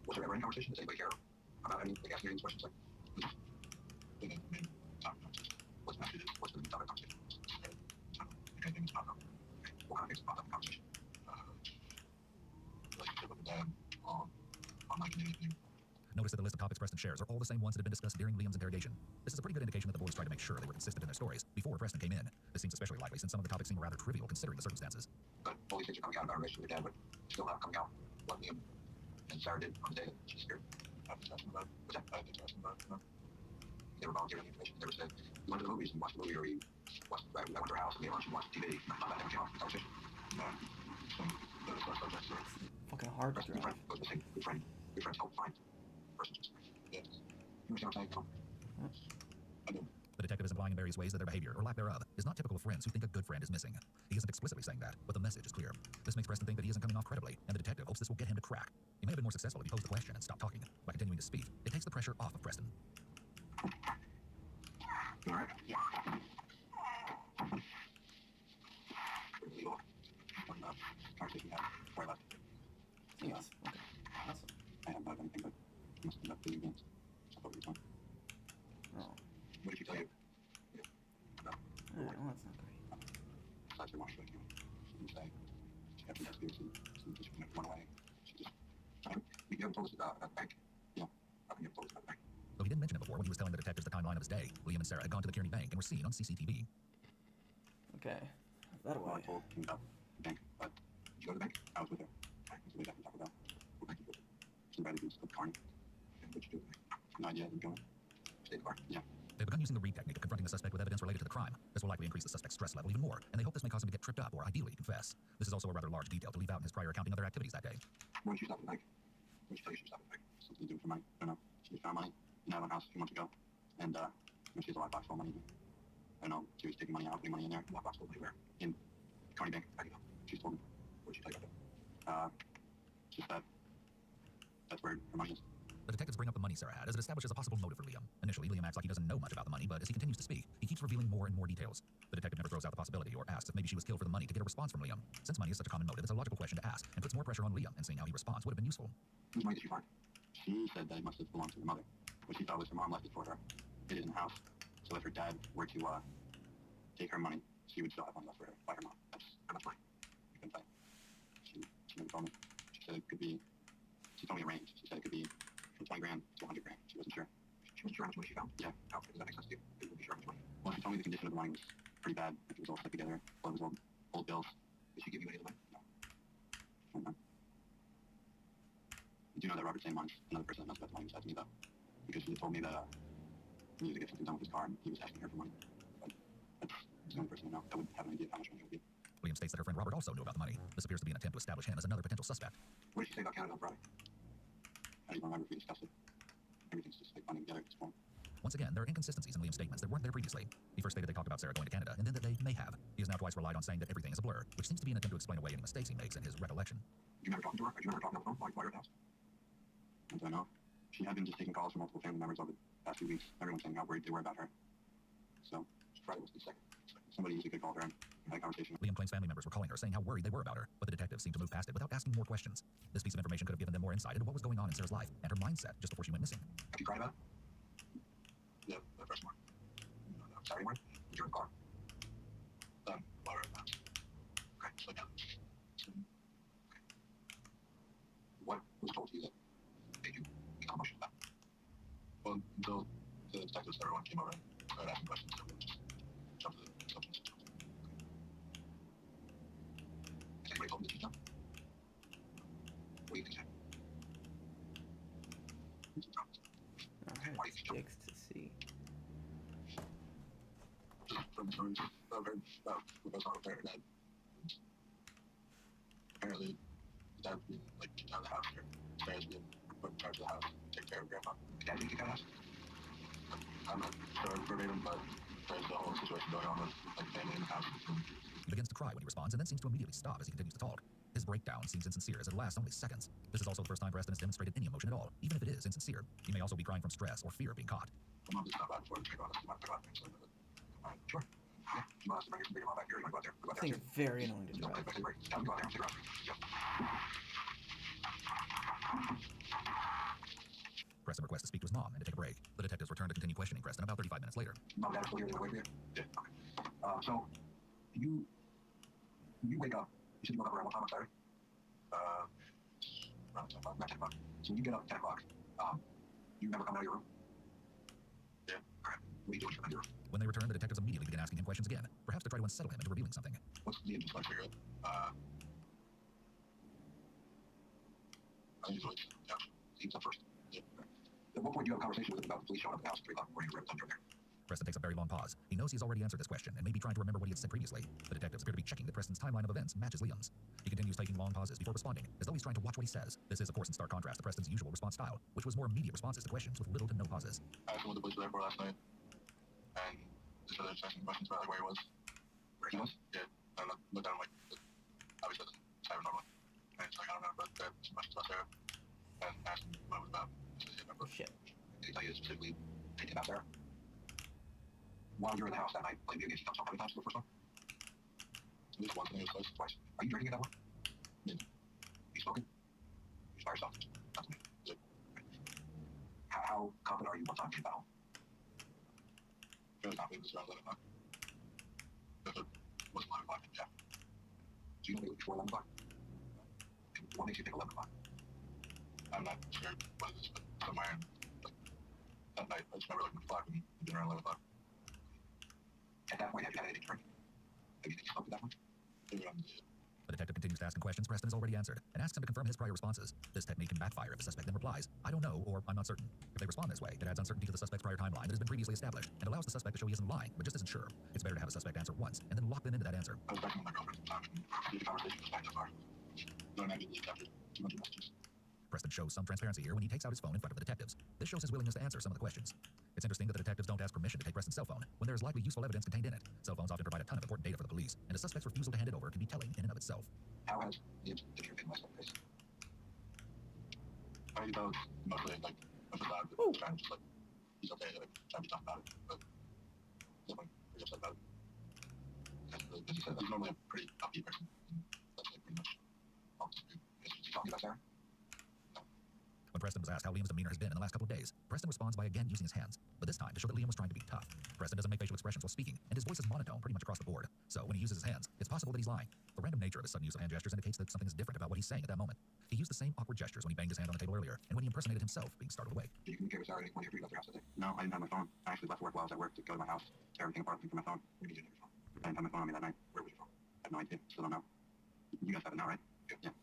was there ever any conversation? Does anybody care about any, like, asking any questions? Like, the main topic conversation. What's the messages? What's the topic conversation? Anything that's popped up. What kind of things popped up in conversation? Relationship with the dad, online community. Notice that the list of topics Preston shares are all the same ones that had been discussed during Liam's interrogation. This is a pretty good indication that the boys tried to make sure they were consistent in their stories before Preston came in. This seems especially likely since some of the topics seem rather trivial considering the circumstances. But all these things are coming out about our relationship with dad, but still not coming out what Liam and Sarah did on the day that she's scared. I was asking about, they were volunteering the information. They were said, we went to the movies and watched the movie, or we went to her house and we watched TV. Not that never came off the conversation. Fucking hard to Preston's drive. friend goes missing. Your friends help find the person's missing. Yeah. You understand what I'm saying? I do. The detective is implying in various ways that their behavior, or lack thereof, is not typical of friends who think a good friend is missing. He isn't explicitly saying that, but the message is clear. This makes Preston think that he isn't coming off credibly, and the detective hopes this will get him to crack. He may have been more successful if he posed the question and stopped talking. By continuing to speak, it takes the pressure off of Preston. All right. Yeah. Conversation we had before I left. Yes. Okay. Awesome. I haven't thought of anything, but I must have left video games. So what were you doing? Oh. What did she tell you? Well, that's not great. Besides her wanting to go to you. She didn't say. She had to ask you some just went away. She just, you haven't told us about that bank. Yeah. I think you haven't told us about the bank. Though he didn't mention it before when he was telling the detectives the timeline of his day, Liam and Sarah had gone to the Kearney Bank and were seen on CCTV. Okay. That Well, I way. told him about the bank, but did you go to the bank? I was with her. I was way back and talk about what bank you go to. She invited me to the Kearney. And what'd you do? No idea. I didn't go in. Stayed the car. Yeah. They've begun using the read technique of confronting the suspect with evidence related to the crime. This will likely increase the suspect's stress level even more, and they hope this may cause him to get tripped up or ideally confess. This is also a rather large detail to leave out in his prior accounting of their activities that day. When she stopped at the bank? When she tell you she stopped at the bank? Something to do with her money. I don't know. She just found money in that one house a few months ago. And, she has a lockbox full of money. I don't know. She was taking money out, putting money in there. Lockbox full of money where? In Kearney Bank. I don't know. She's told me. What did she tell you about that? Just that. That's where her money is. The detectives bring up the money Sarah had as it establishes a possible motive for Liam. Initially, Liam acts like he doesn't know much about the money, but as he continues to speak, he keeps revealing more and more details. The detective never throws out the possibility or asks if maybe she was killed for the money to get a response from Liam. Since money is such a common motive, it's a logical question to ask and puts more pressure on Liam, and seeing how he responds would have been useful. Whose money did she find? She said that it must have belonged to her mother. What she thought was her mom left it for her. Hid it in the house. So if her dad were to take her money, she would still have money left for her by her mom. That's how much money. I couldn't say. She never told me. She said it could be. She told me a range. She said it could be from 20 grand to 100 grand. She wasn't sure. She wasn't sure how much money she found. Yeah. How does that make sense to you? It would be sure how much money. Well, she told me the condition of the money was pretty bad. It was all stuck together. All of it was old bills. Did she give you any of the money? No. I don't know. I do know that Robert St. Mon's another person that knows about the money besides me, though. Because she had told me that he needed to get something done with his car, and he was asking her for money. But that's the only person I know that would have an idea of how much money it would be. Liam states that her friend Robert also knew about the money. This appears to be an attempt to establish him as another potential suspect. What did she say about Canada on Friday? I don't even remember if we discussed it. Everything's just like running together at this point. Once again, there are inconsistencies in Liam's statements that weren't there previously. He first stated they talked about Sarah going to Canada, and then that they may have. He has now twice relied on saying that everything is a blur, which seems to be an attempt to explain away any mistakes he makes in his recollection. Do you remember talking to her? Or do you remember talking on the phone while you were at the house? I don't know. She had been just taking calls from multiple family members over the past few weeks. Everyone saying how worried they were about her. So, Friday was the second. Somebody usually could call her and had a conversation. Liam claims family members were calling her saying how worried they were about her, but the detectives seemed to move past it without asking more questions. This piece of information could have given them more insight into what was going on in Sarah's life and her mindset just before she went missing. Have you cried about it? Yeah, the first morning. Saturday morning? Did you in the car? While we were at the house. Okay, slow down. What was told to you that made you become emotional about it? Well, until the detectives, everyone came over and started asking questions, so we just jumped to the substance. Has anybody told me that you jumped? What do you think happened? Why do you think you jumped? Sticks to see. Just from the stories I've heard about what goes on with her dad. Apparently, his dad being like kicked out of the house, or his parents being put in charge of the house, take care of grandma. His dad being kicked out of the house? I'm not sure verbatim, but there's a whole situation going on with like family in the house. He begins to cry when he responds and then seems to immediately stop as he continues to talk. His breakdown seems insincere as it lasts only seconds. This is also the first time Preston has demonstrated any emotion at all, even if it is insincere. He may also be crying from stress or fear of being caught. My mom just got back before we check on us. We might talk about things like that. Sure. Yeah. She wants to bring your mom back here. You want to go out there? Go out I there. think it's very annoying to Don't drive. play break. Go out there and take her out. Yep. Preston requests to speak to his mom and to take a break. The detectives return to continue questioning Preston about 35 minutes later. Mom and Dad are still here. They were waiting for you. Yeah. Okay. So you wake up. You said you woke up around what time on Saturday? Around 10 o'clock. Not 10 o'clock. So when you get up at 10 o'clock, you never come out of your room? Yeah. Okay. What are you doing in your room? When they return, the detectives immediately begin asking him questions again, perhaps to try to unsettle him into revealing something. What's the engine like for you? I think it's like, yeah, seems up first. Yeah. At what point do you have a conversation with him about the police showing up at the house at 3 o'clock before you were under there? Preston takes a very long pause. He knows he's already answered this question and may be trying to remember what he had said previously. The detectives appear to be checking that Preston's timeline of events matches Liam's. He continues taking long pauses before responding, as though he's trying to watch what he says. This is, of course, in stark contrast to Preston's usual response style, which was more immediate responses to questions with little to no pauses. I asked him what the police were there for last night, and they said they were just asking questions about like where he was. Where he was? Yeah. I looked at him like, obviously it's Sarah normally. And it's like, I don't know, but there are some questions about Sarah. And asked him what it was about. He said, Oh, shit. Did he tell you specifically anything about Sarah? While you were in the house that night, playing video games, you talked how many times for the first one? At least once, and it was twice. Are you drinking at that one? Yeah. You smoking? You by yourself? That's me. Yeah. How confident are you once I'm in battle? Fairly confident it was around 11 o'clock. If it wasn't 11 o'clock, then yeah. So you don't think it was before 11 o'clock? And what makes you think 11 o'clock? I'm not sure what it is, but somewhere like that night, I just remember looking at the clock and it being around 11 o'clock. At that point, have you had anything to drink? Have you smoked at that point? The detective continues to ask him questions Preston has already answered, and asks him to confirm his prior responses. This technique can backfire if the suspect then replies, I don't know, or I'm not certain. If they respond this way, it adds uncertainty to the suspect's prior timeline that has been previously established, and allows the suspect to show he isn't lying, but just isn't sure. It's better to have a suspect answer once, and then lock them into that answer. I was talking with my girlfriend at the time, and the conversation was back that far. No, I didn't after 200 messages. Preston shows some transparency here when he takes out his phone in front of the detectives. This shows his willingness to answer some of the questions. It's interesting that the detectives don't ask permission to take Preston's cell phone when there is likely useful evidence contained in it. Cell phones often provide a ton of important data for the police, and a suspect's refusal to hand it over can be telling in and of itself. How has the picture been myself face? I mean, that was mostly like a facade, but trying to just like, he's okay, like, trying to be tough about it, but definitely pretty upset about it. As you said, he's normally a pretty upbeat person, and that's like pretty much all this dude is talking about Sarah. When Preston was asked how Liam's demeanor has been in the last couple of days, Preston responds by again using his hands, but this time to show that Liam was trying to be tough. Preston doesn't make facial expressions while speaking, and his voice is monotone pretty much across the board. So when he uses his hands, it's possible that he's lying. The random nature of his sudden use of hand gestures indicates that something is different about what he's saying at that moment. He used the same awkward gestures when he banged his hand on the table earlier, and when he impersonated himself being startled away. Did you communicate with Sarah when you left your house today? No, I didn't have my phone. I actually left work while I was at work to go to my house, tear everything apart, looking for my phone. Where did you get your phone? I didn't have my phone on me that night. Where was your phone? I have no idea. Still don't know. You guys have it now, right? Yeah.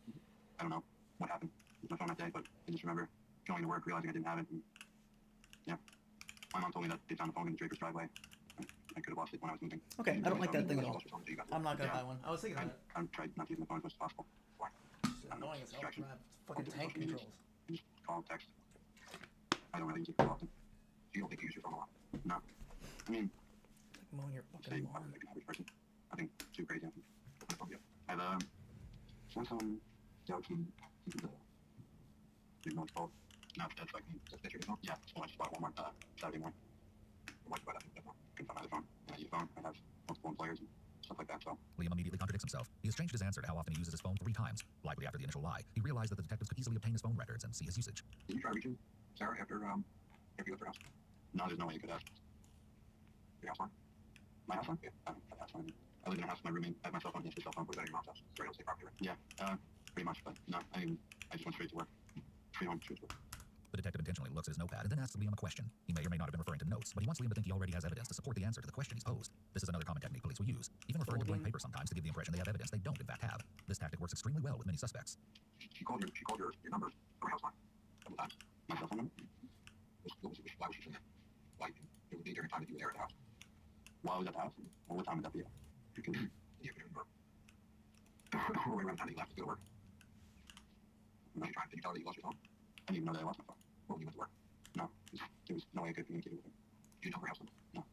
I don't know what happened with my phone that day, but I just remember going to work, realizing I didn't have it. And, yeah. My mom told me that they found the phone in the Draper's driveway. I could have lost it when I was moving. Okay, I don't like that thing at all. I'm not gonna buy one. I was thinking about it. I'm trying not to use my phone as much as possible. Why? It's annoying as hell to have fucking tank controls. Just call, text. I don't really use it too often. You don't think you use your phone a lot? No. I mean, It's like mowing your say fucking I'm lawn. like an average person. I think too crazy. I've sent some jokes and the you know what's called. No, that's like the picture. Yeah, so I just bought Walmart Saturday morning. What I couldn't find my other phone. And I use a phone. I have multiple employers and stuff like that. So Liam immediately contradicts himself. He has changed his answer to how often he uses his phone 3 times. Likely after the initial lie, he realized that the detectives could easily obtain his phone records and see his usage. did you try reaching Sarah after you left her house? No, there's no way you could have. Your house phone? My house phone? Yeah, I have a house phone. I live in a house with my roommate. I have my cell phone. Yes, his cell phone. Put it at your mom's house. It's very safe property, right? Yeah, pretty much. But no, I just went straight to work. Straight home, straight to work. The detective intentionally looks at his notepad and then asks Liam a question. He may or may not have been referring to notes, but he wants Liam to think he already has evidence to support the answer to the question he's posed. This is another common technique police will use, even referring to blank paper sometimes to give the impression they have evidence they don't in fact have. This tactic works extremely well with many suspects. She called your number from my house line a couple times. My cell phone number? Why was she doing that? Why it would be during time that you were there at the house. While I was at the house? Well, what time would that be at? Because you couldn't work. Or around the time that you left to go to work. Did you tell her that you lost your phone? I didn't even know that I lost my phone. Well, when you went to work? No. There was no way I could communicate with her. Did you know her house number? No.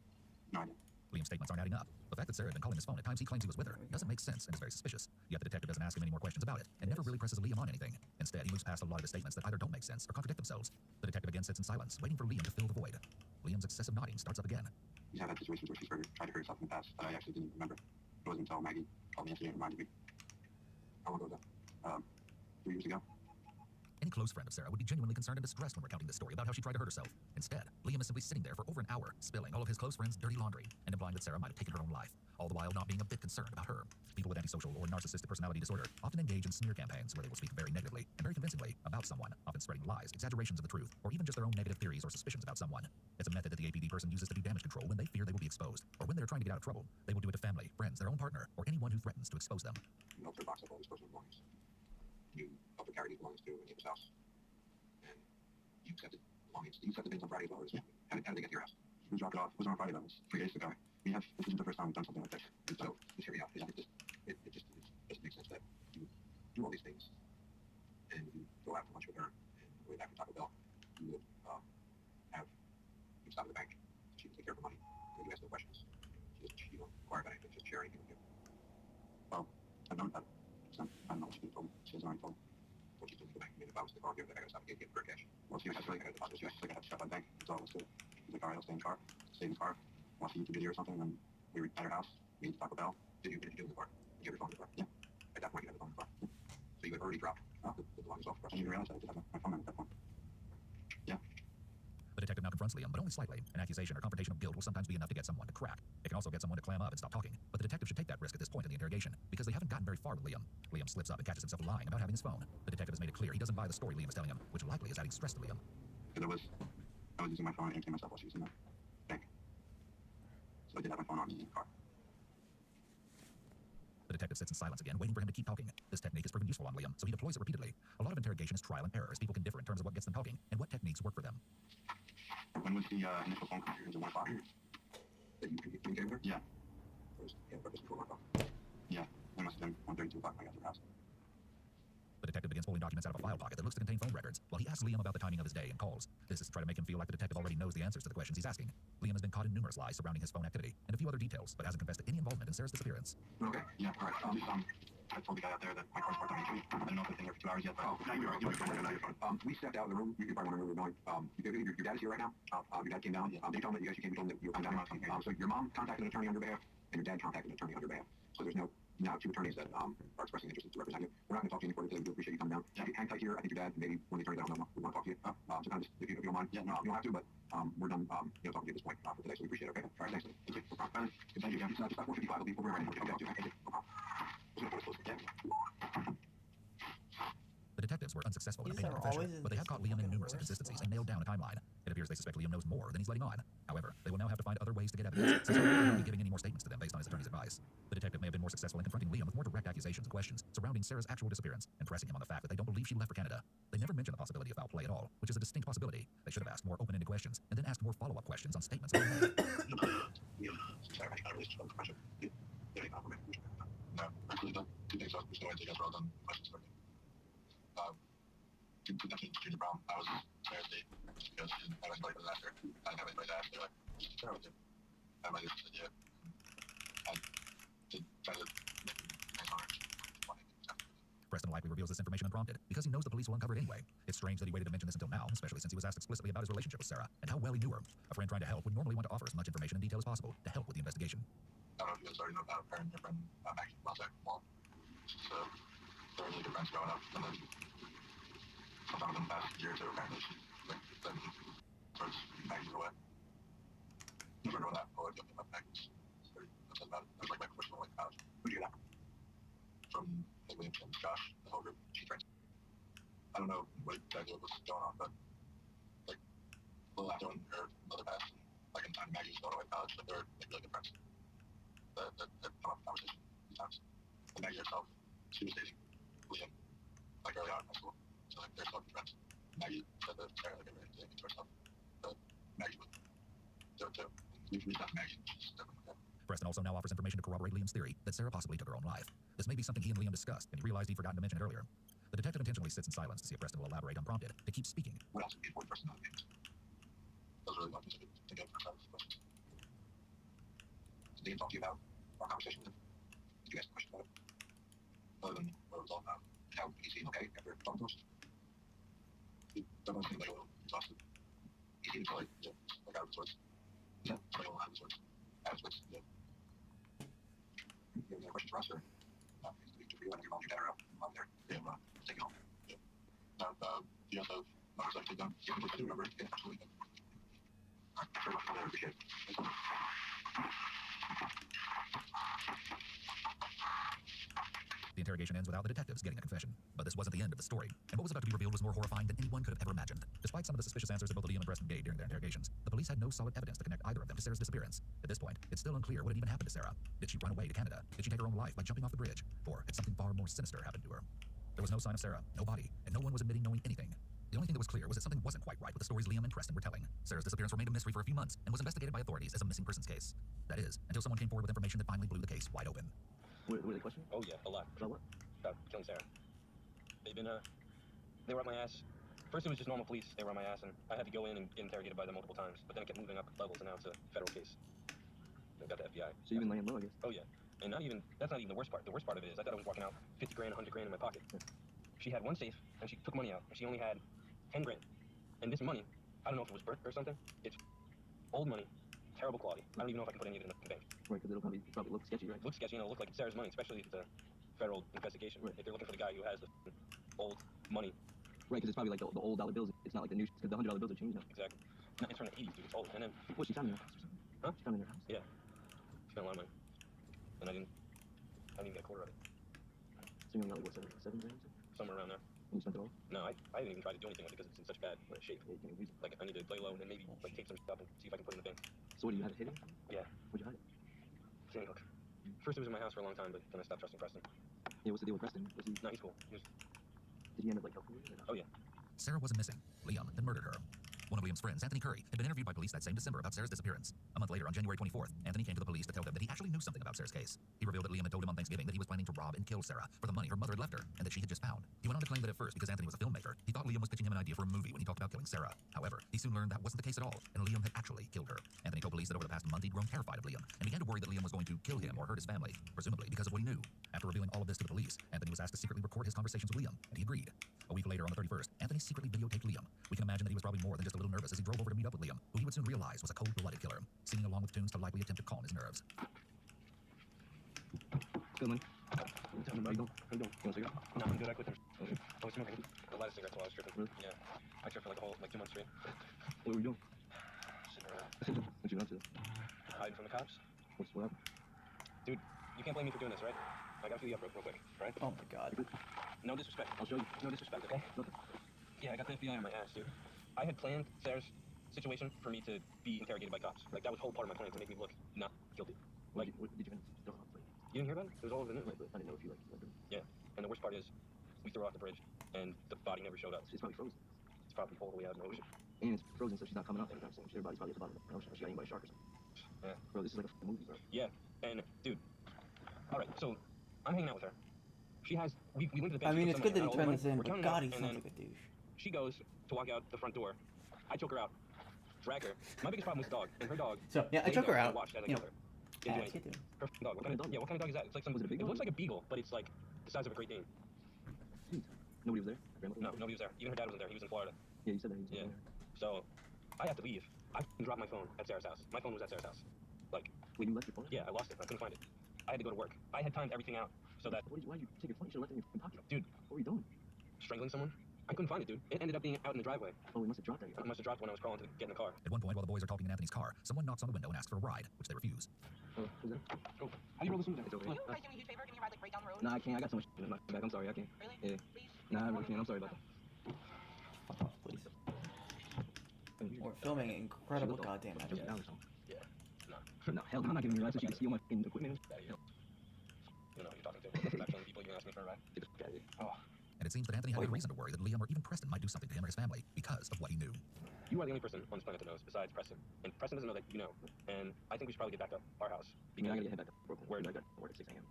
No idea. Liam's statements aren't adding up. The fact that Sarah had been calling his phone at times he claims he was with her doesn't make sense and is very suspicious. Yet the detective doesn't ask him any more questions about it, and never really presses Liam on anything. Instead, he moves past a lot of his statements that either don't make sense or contradict themselves. The detective again sits in silence, waiting for Liam to fill the void. Liam's excessive nodding starts up again. He's had situations where she's tried to hurt herself in the past that I actually didn't remember. It wasn't until Maggie called me yesterday and reminded me. How long ago was that? 3 years ago. Any Any close friend of Sarah would be genuinely concerned and distressed when recounting this story about how she tried to hurt herself. Instead, Liam is simply sitting there for over an hour, spilling all of his close friends' dirty laundry and implying that Sarah might have taken her own life, all the while not being a bit concerned about her. People with antisocial or narcissistic personality disorder often engage in smear campaigns where they will speak very negatively and very convincingly about someone, often spreading lies, exaggerations of the truth, or even just their own negative theories or suspicions about someone. It's a method that the APD person uses to do damage control when they fear they will be exposed, or when they're trying to get out of trouble. They will do it to family, friends, their own partner, or anyone who threatens to expose them. You help her box up all these personal belongings. You help her carry these belongings to a neighbor's house. And you accepted belongings. You accepted things on Friday as well. How did they get to your house? We dropped it off. It was on Friday. That was 3 days ago. This isn't the first time we've done something like this. And so, just hear me out. It just makes sense that you do all these things and you go out for lunch with her and on the way back to Taco Bell, you would you stop at the bank. She can take care of the money. And you ask no questions. She don't inquire about anything, just share anything with you. Well, I've known that. I don't know what she's told me. She hasn't already told me. What she's doing to the bank. I mean, if I was the car here, then I gotta stop and get her cash. Well, she was really gonna deposit. She was like, I had to stop by the bank. That's all it was to it. She's like, all right, I'll stay in the car. Stay in the car. Watch a YouTube video or something, and then we were at her house. We went to Taco Bell. What did you do in the car? You give her phone in the car. Yeah. At that point, you had the phone in the car. Yeah. So you had already dropped the belongings off the car. I didn't even realize that I did have my phone at that point. Yeah. The detective now confronts Liam, but only slightly. An accusation or confrontation of guilt will sometimes be enough to get someone to crack. It can also get someone to clam up and stop talking. But the detective should take that risk at this point in the interrogation, because they haven't gotten very far with Liam. Liam slips up and catches himself lying about having his phone. The detective has made it clear he doesn't buy the story Liam is telling him, which likely is adding stress to Liam. Because I was using my phone to entertain myself while she was in the bank. So I did have my phone on me in the car. The detective sits in silence again, waiting for him to keep talking. This technique has proven useful on Liam, so he deploys it repeatedly. A lot of interrogation is trial and error, as people can differ in terms of what gets them talking and what techniques work for them. When was the initial phone call? Was it 1 o'clock? That you communicated with her? Yeah. It was, purpose before 1 o'clock. Yeah. It must have been 1:30, 2 o'clock when I got to her house. The detective begins pulling documents out of a file pocket that looks to contain phone records, while he asks Liam about the timing of his day and calls. This is to try to make him feel like the detective already knows the answers to the questions he's asking. Liam has been caught in numerous lies surrounding his phone activity, and a few other details, but hasn't confessed to any involvement in Sarah's disappearance. Okay, yeah, all right. I told the guy out there that my car's parked on Main Street. I don't know if it's been here for 2 hours yet, but now you're right. We stepped out of the room. You probably wonder where we're going. Your dad is here right now. Your dad came down. They told me that you told him that you were coming down. So your mom contacted an attorney on your behalf, and your dad contacted an attorney on your behalf. So there's now 2 attorneys that are expressing interest to represent you. We're not going to talk to you any further today. We appreciate you coming down. Yeah. Hang tight here. I think your dad, maybe one of the attorneys, I don't know, we want to talk to you. So kind of just, if you don't mind. Yeah, no, you don't have to, but we're done talking to you at this point for today, so we appreciate it. Okay? All right, thanks. Thank you. No problem. Thank you. Yeah, it's 4:55. We'll be right in. Okay, thank you. No problem. The detectives were unsuccessful in These obtaining a are confession, always but they have caught Liam in fucking numerous worst. inconsistencies and nailed down a timeline. It appears they suspect Liam knows more than he's letting on. However, they will now have to find other ways to get evidence, since he won't be giving any more statements to them based on his attorney's advice. The detective may have been more successful in confronting Liam with more direct accusations and questions surrounding Sarah's actual disappearance and pressing him on the fact that they don't believe she left for Canada. They never mention the possibility of foul play at all, which is a distinct possibility. They should have asked more open-ended questions and then asked more follow-up questions on statements. No, actually, the 2 days off, so I think that's rather than questions for me. Definitely Junior Brown, I was there today because she didn't have anybody to ask her. I didn't have anybody to ask her. Like, share with you. I might have said, yeah. I did try to make it nice on her. Preston likely reveals this information unprompted because he knows the police will uncover it anyway. It's strange that he waited to mention this until now, especially since he was asked explicitly about his relationship with Sarah and how well he knew her. A friend trying to help would normally want to offer as much information and detail as possible to help with the investigation. I don't know if you guys already know about her and your friend Maggie Monsack. Well, so they're really good friends growing up, and then sometime in the past year or two, apparently she then towards Maggie away. Never know that, but I feel like Maggie's very upset about it. That was like my first one, like, college. Who do you get that from? William and Josh, the whole group, she trains. I don't know what exactly was going on, but like a little after when her mother passed, and like in time Maggie was going away to college, like they were like really good friends. That come up in conversation a few times. And Maggie herself, she was dating Liam like early on in high school, so like they're still good friends. Maggie said that Sarah like everything to herself, but Maggie would do it too. We've reached out to Maggie, she's definitely okay. Preston also now offers information to corroborate Liam's theory that Sarah possibly took her own life. This may be something he and Liam discussed, and he realized he'd forgotten to mention it earlier. The detective intentionally sits in silence to see if Preston will elaborate unprompted, to keep speaking. What else would be important person on the games? Those are really one piece of it to get for ourselves questions. Did Liam talk to you about our conversation with him? Did you ask a question about it? Other than what it was all about? How he seemed okay after talking to us? He definitely seemed like a little exhausted. He seemed like, yeah, like out of his sorts. Yeah, like a lot of his sorts. Out of his wits, yeah. You have any questions for us, or for you? I think your mom and your dad are out there. They have taken home. Yeah. Do you also have oversight takedown? Yeah, I do remember. Yeah, absolutely. Very much. I appreciate it. Thanks so much. The interrogation ends without the detectives getting a confession. But this wasn't the end of the story. And what was about to be revealed was more horrifying than anyone could have ever imagined. Despite some of the suspicious answers that both Liam and Preston gave during their interrogations, the police had no solid evidence to connect either of them to Sarah's disappearance. At this point, it's still unclear what had even happened to Sarah. Did she run away to Canada? Did she take her own life by jumping off the bridge? Or had something far more sinister happened to her? There was no sign of Sarah, no body, and no one was admitting knowing anything. The only thing that was clear was that something wasn't quite right with the stories Liam and Preston were telling. Sarah's disappearance remained a mystery for a few months and was investigated by authorities as a missing persons case. That is, until someone came forward with information that finally blew the case wide open. Were they questioning? Oh yeah, a lot. About what? About killing Sarah. They were up my ass. First it was just normal police, they were on my ass, and I had to go in and get interrogated by them multiple times, but then it kept moving up levels, and now it's a federal case. I got the FBI. So you've been laying low, I guess? Oh yeah. And that's not even the worst part. The worst part of it is I thought I was walking out 50 grand, 100 grand in my pocket. Yeah. She had one safe, and she took money out, and she only had 10 grand. And this money, I don't know if it was burnt or something, it's old money, terrible quality. I don't even know if I can put any of it in the bank. Right, because it'll probably look sketchy, right? It looks sketchy, and it'll look like it's Sarah's money, especially if it's a federal investigation. Right. If they're looking for the guy who has the old money. Right, because it's probably like the old dollar bills. It's not like the new, because the $100 bills are changed now. Exactly. No, it's from the 80s, dude. It's old. And then, What, she found in her house or something? Huh? She found in her house? yeah, spent a lot of money. And I didn't even get a quarter of it. So you only got like, what, seven grand or something? Somewhere around there. And you spent it all? No, I didn't even try to do anything with it because it's in such bad shape. Yeah, you can't use it. Like, I need to lay low and then maybe like take some stuff and see if I can put it in the bank. So what, do you have it hidden? Yeah. Where'd you hide it? Sandy Hook. First it was in my house for a long time, but then I stopped trusting Preston. Yeah, what's the deal with Preston? No, he's cool. Did he end up like helping you? Or not? Oh yeah. Sarah wasn't missing. Liam had murdered her. One of Liam's friends, Anthony Curry, had been interviewed by police that same December about Sarah's disappearance. A month later, on January 24th, Anthony came to the police to tell them that he actually knew something about Sarah's case. He revealed that Liam had told him on Thanksgiving that he was planning to rob and kill Sarah for the money her mother had left her and that she had just found. He went on to claim that at first, because Anthony was a filmmaker, he thought Liam was pitching him an idea for a movie when he talked about killing Sarah. However, he soon learned that wasn't the case at all, and Liam had actually killed her. Anthony told police that over the past month he'd grown terrified of Liam and began to worry that Liam was going to kill him or hurt his family, presumably because of what he knew. After revealing all of this to the police, Anthony was asked to secretly record his conversations with Liam, and he agreed. A week later, on the 31st, Anthony secretly videotaped Liam. We can imagine that he was probably more than just a little nervous as he drove over to meet up with Liam, who he would soon realize was a cold-blooded killer, singing along with tunes to likely attempt to calm his nerves. Good, man. How you doing? How you doing? You want a cigarette? No, I'm good. I quit them. Okay. I was smoking a lot of cigarettes while I was tripping. Really? Yeah. I tripped for like 2 months straight. What were you doing? Sitting around, What you got to? hiding from the cops. What happened? Dude, you can't blame me for doing this, right? I gotta fill you up real quick, right? Oh my god. No disrespect. I'll show you. No disrespect, okay? Nothing. Yeah, I got the FBI on my ass, dude. I had planned Sarah's situation for me to be interrogated by cops. Like, that was whole part of my plan to make me look not guilty. What Like, did you don't know, like, you didn't hear about it? It was all over the news. I didn't know if you like them. And the worst part is, we threw her off the bridge, and the body never showed up. She's probably frozen. It's probably pulled away out in the ocean. And it's frozen, so she's not coming up anytime soon. Her body's probably at the bottom of the ocean. Or she got eaten by a shark or something. Yeah. Bro, this is like a movie, bro. And, dude, alright, so, I'm hanging out with her. She has, we went to the I bench. mean, we it's took good that some he money, turned this in, we're but counting god, up, he and sounds then like a douche. she goes to walk out the front door. I choke her out, drag her. My biggest problem was the dog, and her dog. So, yeah, I laid took her there and out. watched as I You killed know, her. Didn't do as you anything. do. Her dog. What kind of dog? Yeah, what kind of dog is that? It's like some. Was it a big It dog? looks like a beagle, but it's like the size of a Great Dane. Jeez. Nobody was there? Grandma? No, nobody was there. Even her dad wasn't there. He was in Florida. Yeah, you said that. He was Yeah. there. So, I had to leave. I dropped my phone at Sarah's house. My phone was at Sarah's house. Like, Wait, you left your phone? yeah, I lost it. I couldn't find it. I had to go to work. I had timed everything out so that Why did you take your phone? You should have left it in your pocket. Dude. What were you doing? strangling someone. I couldn't find it, dude. It ended up being out in the driveway. Oh, we must have dropped that. I must have dropped when I was crawling to get in the car. At one point, while the boys are talking in Anthony's car, someone knocks on the window and asks for a ride, which they refuse. Who's that? Oh, how do you roll this one? It's over Can here. you guys do me a huge favor? Can you ride like right down the road? Nah, I can't. I got so much in my bag. I'm sorry. I can't. Really? Yeah. Please? Nah, I really can't. I'm sorry about that. Fuck off, please. We're filming incredible goddamn Yeah. evidence. Yeah. No, hell, I'm not giving you a ride so she can steal my fucking equipment. You know who you're talking to. Stop killing people. You're gonna ask me for a ride. Get the fuck out of here. Oh, And it seems that Anthony had no reason to worry that Liam or even Preston might do something to him or his family because of what he knew. you are the only person on this planet that knows besides Preston. And Preston doesn't know that you know. And I think we should probably get back to our house. I mean, I gotta get head back to Brooklyn. Where? I got work at 6 a.m.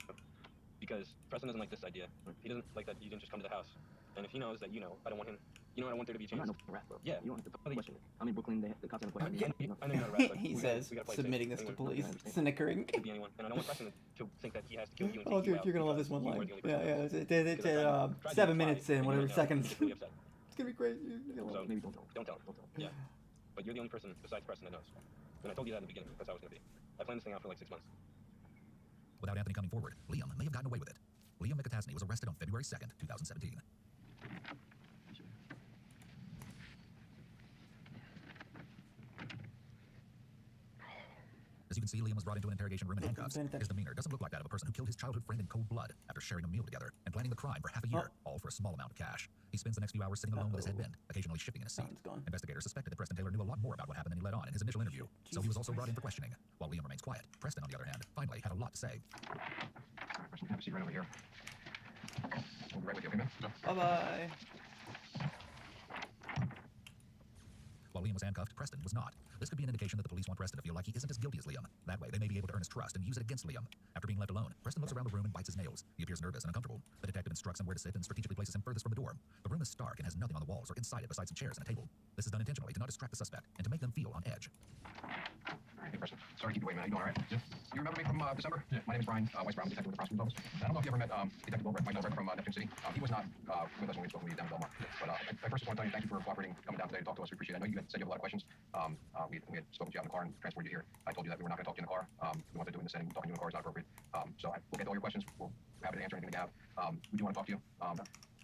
Because Preston doesn't like this idea. He doesn't like that you didn't just come to the house. And if he knows that you know, I don't want him. You know, I don't want there to be a I'm chance. not no rat, bro. Yeah. You don't have to question it. I'm in Brooklyn. The cops haven't questioned Yeah. me. I know you're not a rat, but He we says, gotta play it safe. submitting this to Anyone- police, understand. snickering. It could be anyone. And I don't want Preston to think that he has to kill you and take Oh, you dude, out you're gonna love this because one you are line. the only person Yeah, that yeah. knows. It's Because I tried to 7 reply, minutes in, and you whatever don't know, seconds. he's really upset. It's gonna be great. You're gonna So love it. Maybe don't tell him. Don't tell him. Yeah. But you're the only person besides Preston that knows. And I told you that in the beginning. That's how it was going to be. I planned this thing out for like 6 months. Without Anthony coming forward, Liam may have gotten away with it. Liam McAtasney was arrested on February 2nd, 2017. you can see, Liam was brought into an interrogation room in handcuffs. Benedict. His demeanor doesn't look like that of a person who killed his childhood friend in cold blood after sharing a meal together and planning the crime for half a year, all for a small amount of cash. He spends the next few hours sitting alone with his head bent, occasionally shifting in his seat. Sounds gone. Investigators suspected that Preston Taylor knew a lot more about what happened than he let on in his initial interview, so he was also brought in for questioning. While Liam remains quiet, Preston, on the other hand, finally had a lot to say. Preston, have a seat right over here. We'll be right with you, okay, man? Bye-bye. While Liam was handcuffed, Preston was not. This could be an indication that the police want Preston to feel like he isn't as guilty as Liam. That way, they may be able to earn his trust and use it against Liam. After being left alone, Preston looks around the room and bites his nails. He appears nervous and uncomfortable. The detective instructs him where to sit and strategically places him furthest from the door. The room is stark and has nothing on the walls or inside it besides some chairs and a table. This is done intentionally to not distract the suspect and to make them feel on edge. Hey, Preston. Sorry to keep you waiting, man. How you doing, all right? Yeah. You remember me from December? Yeah. My name is Brian, Weiss Brown, detective with the prosecutor's office. I don't know if you ever met Detective Wilbert, Mike Wilbert from Neptune City. He was not with us when we spoke with you down in Belmar. But I first just want to tell you thank you for cooperating, coming down today to talk to us. We appreciate it. I know you had said you have a lot of questions. We had spoken to you out in the car and transported you here. I told you that we were not going to talk to you in the car. We wanted to do it in the setting. Talking to you in the car is not appropriate. So we'll get to all your questions. We'll be happy to answer anything we have. We do want to talk to you.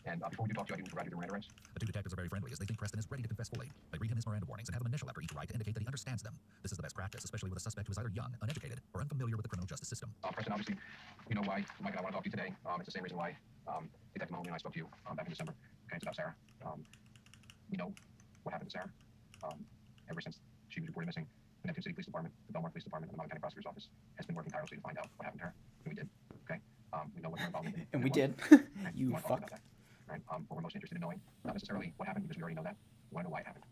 And before we do talk to you, I do provide you the Miranda rights. The two detectives are very friendly as they think Preston is ready to confess fully. They read him his Miranda warnings and have him initial after each right to indicate that he understands them. This is the best practice, especially with a suspect who is either young, uneducated, or unfamiliar with the criminal justice system. Preston, obviously, you know why Mike and I want to talk to you today. It's the same reason why Detective Mahoney and I spoke to you back in December. Okay, it's about Sarah. We know what happened to Sarah. Ever since she was reported missing, the Neptune City Police Department, the Belmar Police Department, and the Mountain County Prosecutor's Office has been working tirelessly to find out what happened to her. And we did. Okay? We know what her involvement in. And we did. You want to talk fuck. about that, right? What we're most interested in knowing, not necessarily what happened, because we already know that. We want to know why it happened.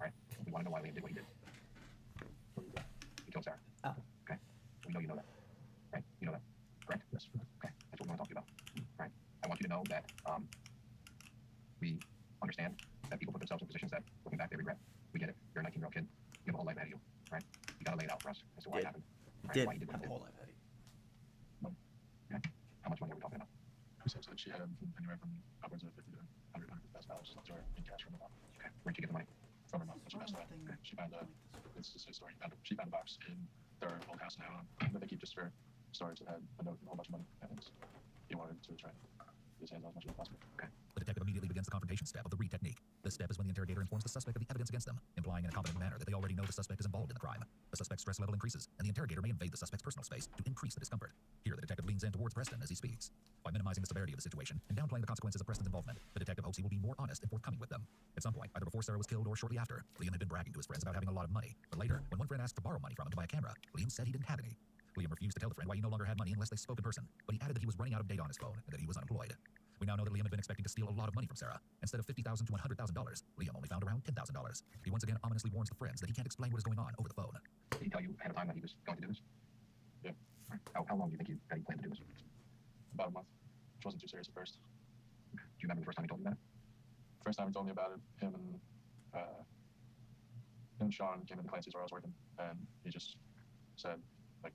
Right? We want to know why Liam did what he did. He killed Sarah. Oh. Okay? We know you know that. Right? You know that. Correct? Yes. Okay. That's what we want to talk to you about. Right? I want you to know that we understand that people put themselves in positions that, looking back, they regret. We get it. You're a 19-year-old kid. You have a whole life ahead of you. Right? You got to lay it out for us as to why it happened. Right? Did Why you did what have you a did. whole life ahead of you. Okay? How much money are we talking about? Who says that she had anywhere from upwards of $50,000 to $100,000 left to her in cash from her mom? Okay. Where'd you get the money? From her mom when she passed away. Okay. She found it's just a story. She found a box in their old house in Avon that they keep just for storage that had a note and a whole bunch of money. And he wanted to try to get his hands on as much as possible. Okay. The detective immediately begins the confrontation step of the read technique. This step is when the interrogator informs the suspect of the evidence against them, implying in a competent manner that they already know the suspect is involved in the crime. The suspect's stress level increases, and the interrogator may invade the suspect's personal space to increase the discomfort. Here, the detective leans in towards Preston as he speaks. By minimizing the severity of the situation and downplaying the consequences of Preston's involvement, the detective hopes he will be more honest and forthcoming with them. At some point, either before Sarah was killed or shortly after, Liam had been bragging to his friends about having a lot of money. But later, when one friend asked to borrow money from him to buy a camera, Liam said he didn't have any. Liam refused to tell the friend why he no longer had money unless they spoke in person, but he added that he was running out of data on his phone and that he was unemployed. We now know that Liam had been expecting to steal a lot of money from Sarah. Instead of $50,000 to $100,000, Liam only found around $10,000. He once again ominously warns the friends that he can't explain what is going on over the phone. Did he tell you ahead of time that he was going to do this? Yeah. Right. How long do you think that he planned to do this? About a month, which wasn't too serious at first. Okay. Do you remember the first time he told you that? First time he told me about it, him and Sean came into Clancy's where I was working, and he just said, like,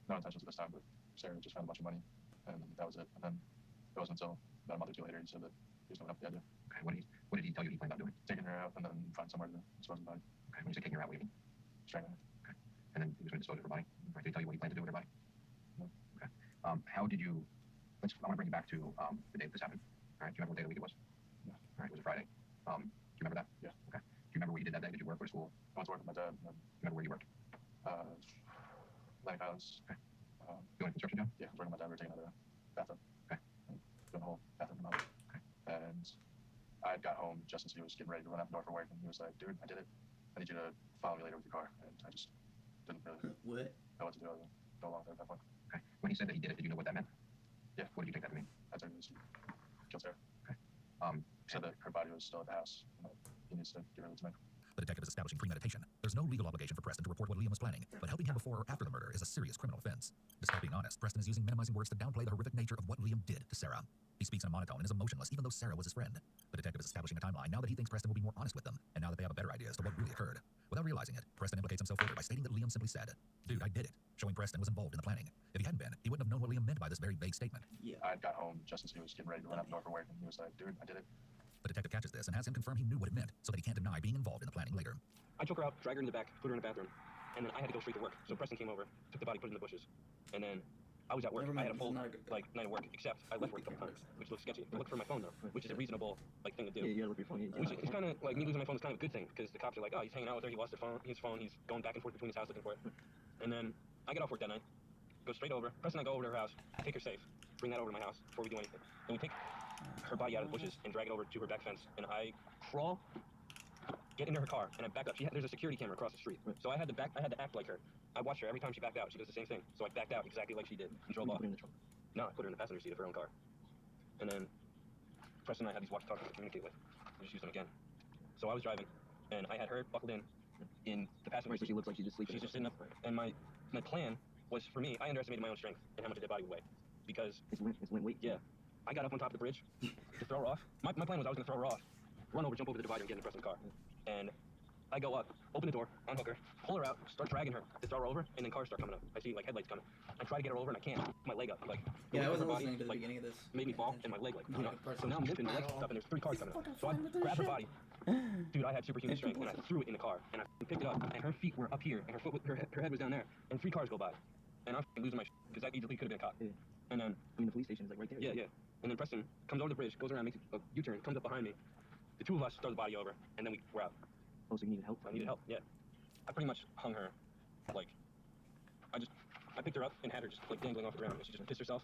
no intentions at this time, but Sarah just found a bunch of money, and that was it. And then it wasn't until about a month or two later he said that he was coming up with the idea. Okay. What did he tell you he planned on doing? Taking her out and then find somewhere to dispose of the body. Okay. When you say taking her out, what do you mean? Strangling her. Okay. And then he was going to dispose of her body? Right. Did he tell you what he planned to do with her body? No. Okay. How did you... I want to bring you back to the day that this happened. All right. Do you remember what day of the week it was? No. All right. It was a Friday. Do you remember that? Yeah. Okay. Do you remember what you did that day? Did you work or school? I went to work with my dad, and then Do you remember where you worked? Atlantic Islands. Okay. Doing a construction job? Yeah, I was working with my dad. We were taking out a bathtub. Okay. Doing the whole bathroom remodel. Okay. And I got home just as he was getting ready to run out the door for work, and he was like, "Dude, I did it. I need you to follow me later with your car." And I just didn't really What? know what to do. I was no longer at that point. Okay. When he said that he did it, did you know what that meant? Yeah. What did you take that to mean? I told him he killed Sarah. Um, Said that her body was still at the house. And that he needs to give her to me. The detective is establishing premeditation. There's no legal obligation for Preston to report what Liam was planning, but helping him before or after the murder is a serious criminal offense. Despite being honest, Preston is using minimizing words to downplay the horrific nature of what Liam did to Sarah. He speaks in a monotone and is emotionless, even though Sarah was his friend. The detective is establishing a timeline now that he thinks Preston will be more honest with them, and now that they have a better idea as to what really occurred. Without realizing it, Preston implicates himself further by stating that Liam simply said, "Dude, I did it," showing Preston was involved in the planning. If he hadn't been, he wouldn't have known what Liam meant by this very vague statement. Yeah. I got home just as he was getting ready to run out the door for work, and he was like, "Dude, I did it." The detective catches this and has him confirm he knew what it meant, so that he can't deny being involved in the planning later. I took her out, dragged her in the back, put her in the bathroom, and then I had to go straight to work. So Preston came over, took the body, put it in the bushes, and then I was at work. Never I mind, had a he's full not a good guy. night of work, except I left work a couple times, which looks sketchy. I looked for my phone though, which is a reasonable thing to do. Yeah, you gotta look at your phone. Yeah, Which is kind of like me losing my phone is kind of a good thing because the cops are like, oh, he's hanging out with her, he lost his phone, he's going back and forth between his house looking for it. And And then I get off work that night, go straight over. Preston and I go over to her house, take her safe, bring that over to my house before we do anything. Then we take her body out of the bushes and drag it over to her back fence. And I crawl, get into her car, and I back up. There's a security camera across the street, so I had to act like her. I watched her every time she backed out. She does the same thing. So I backed out exactly like she did and drove off. Put her in the trunk. No, I put her in the passenger seat of her own car. And then Preston and I had these walkie-talkies to communicate with. We just used them again. So I was driving, and I had her buckled in the passenger Right, so seat. she looks like she's just sleeping. She's just sitting up, and my plan was, for me, I underestimated my own strength and how much a dead body would weigh. Because, It's went weight. yeah, I got up on top of the bridge to throw her off. My plan was I was going to throw her off, run over, jump over the divider, and get in Preston's car. And I go up, open the door, unhook her, pull her out, start dragging her to throw her over, and then cars start coming up. I see, like, headlights coming. I try to get her over, and I can't. My leg up. Like, Yeah, I her wasn't body, listening to the like, beginning of this. made me fall, and my leg, like, Not you know. a person So now I'm limping, my at leg's all. up, and there's 3 cars coming up. fucking So I fine with this grab her shit. body. Dude, I had superhuman strength, and I threw it in the car, and I picked it up, and her feet were up here, and her head was down there, and 3 cars go by, and I'm losing my shit, because that easily could have been a cop. Yeah. And then, I mean, the police station is like right there. yeah, and then Preston comes over the bridge, goes around, makes a U-turn, comes up behind me. The 2 of us throw the body over, and then we're out. Oh, so you needed help? I needed help, yeah. I pretty much hung her, like, I picked her up and had her just, like, dangling off the ground, and she just pissed herself,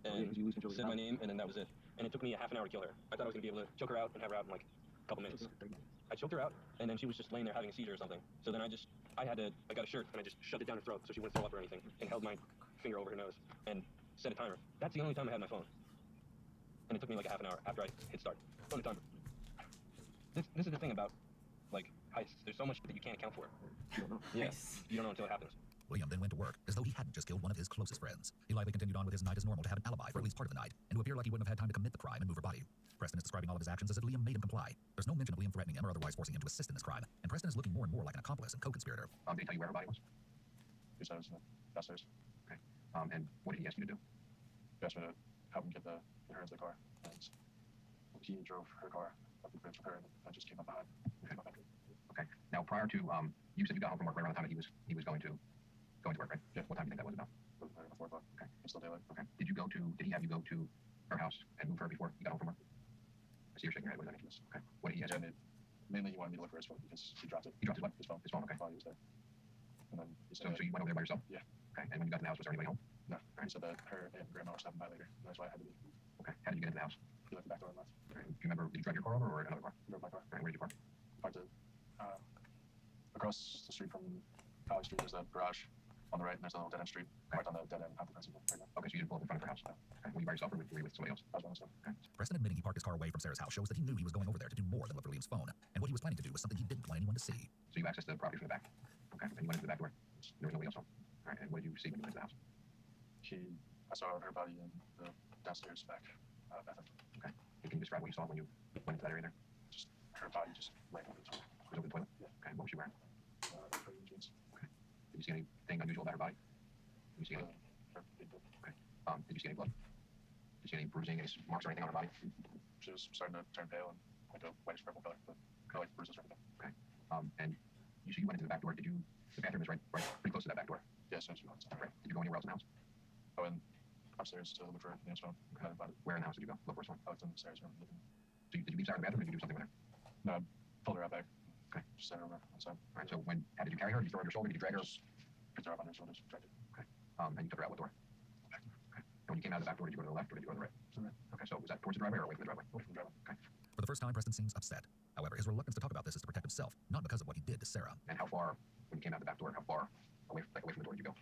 Yeah, and 'cause you lose control of said your my mouth. name, and then that was it. And it took me a half an hour to kill her. I thought I was going to be able to choke her out and have her out in, like, a couple minutes. I choked her out, and then she was just laying there having a seizure or something. So then I got a shirt, and I just shoved it down her throat so she wouldn't throw up or anything, and held my finger over her nose, and set a timer. That's the only time I had my phone. And it took me like a half an hour after I hit start. On the timer. This is the thing about, like, heists. There's so much that you can't account for. You don't know. Yeah. Nice. You don't know until it happens. William then went to work as though he hadn't just killed one of his closest friends. He likely continued on with his night as normal to have an alibi for at least part of the night, and to appear like he wouldn't have had time to commit the crime and move her body. Preston is describing all of his actions as if Liam made him comply. There's no mention of Liam threatening him or otherwise forcing him to assist in this crime, and Preston is looking more and more like an accomplice and co-conspirator. Did he tell you where her body was? He said it was in the downstairs. Okay. And what did he ask you to do? He asked me to help him get her into the car. And he drove her car up the bridge with her, and I just came up behind. Okay. Now, prior to you said you got home from work right around the time that he was going to work, right? Yeah. What time do you think that was about? Right before 4 o'clock. Okay. It's still daylight. Okay. Did he have you go to her house and move her before you got home from work? I see you're shaking your head. What does that mean? Okay. What did he ask Yeah, you? mainly he wanted me to look for his phone because he dropped it. He dropped his what? His phone. His phone, okay. While he was there. And then he So said, you went over there by yourself? Yeah. Okay. And when you got to the house, was there anybody home? no. He said that her and Grandma were stopping by later. And that's why I had to leave. Okay. How did you get into the house? He left the back door and left. Okay. Do you remember, did you drive your car over or another car? He drove my car. Okay. Where did you park? Parked it across the street from College Street. There's a garage on the right, and there's a little dead end street. Parked on the dead end half the principal right now. Okay. So you didn't pull up in front of her house? Okay. Were you by yourself or were you with somebody else? I was by myself. Okay. Preston admitting he parked his car away from Sarah's house shows that he knew he was going over there to do more than look for Liam's phone, and what he was planning to do was something he didn't want anyone to see. So you accessed the property from the back? Okay. And you went into the back door? There was nobody else home? All right. And what did you see when you went into the house? I saw her body in the downstairs back bathroom. Okay. And can you describe what you saw when you went into that area there? Just her body just laying over the toilet. It was over the toilet? Yeah. Okay. What was she wearing? Her jeans. Did you see anything unusual about her body? Did you see any? Her big book. Okay. Did you see any blood? Did you see any bruising, any marks or anything on her body? She was starting to turn pale and like a whitish purple color, but no like bruises or anything. And you see you went into the back door. The bathroom is right pretty close to that back door. Yeah, so she was inside. Right. Did you go anywhere else in the house? I went upstairs to look for Liam's phone. Okay. Where in the house did you go? Look for his phone. I looked in the stairs room. Looking. So did you leave Sarah in the bathroom or did you do something with her? No, I pulled her out back. Okay. Just sent her over outside. All right. So how did you carry her? Did you throw her on your shoulder? Did you drag her? Just picked her up on her shoulders, dragged her. And you took her out what door? Back. Okay. And when you came out of the back door, did you go to the left or did you go to the right? To the right. Okay. So was that towards the driveway or away from the driveway? Away from the driveway. Okay. For the first time, Preston seems upset. However, his reluctance to talk about this is to protect himself, not because of what he did to Sarah. And how far, when you came out the back door, how far away from the door did you go?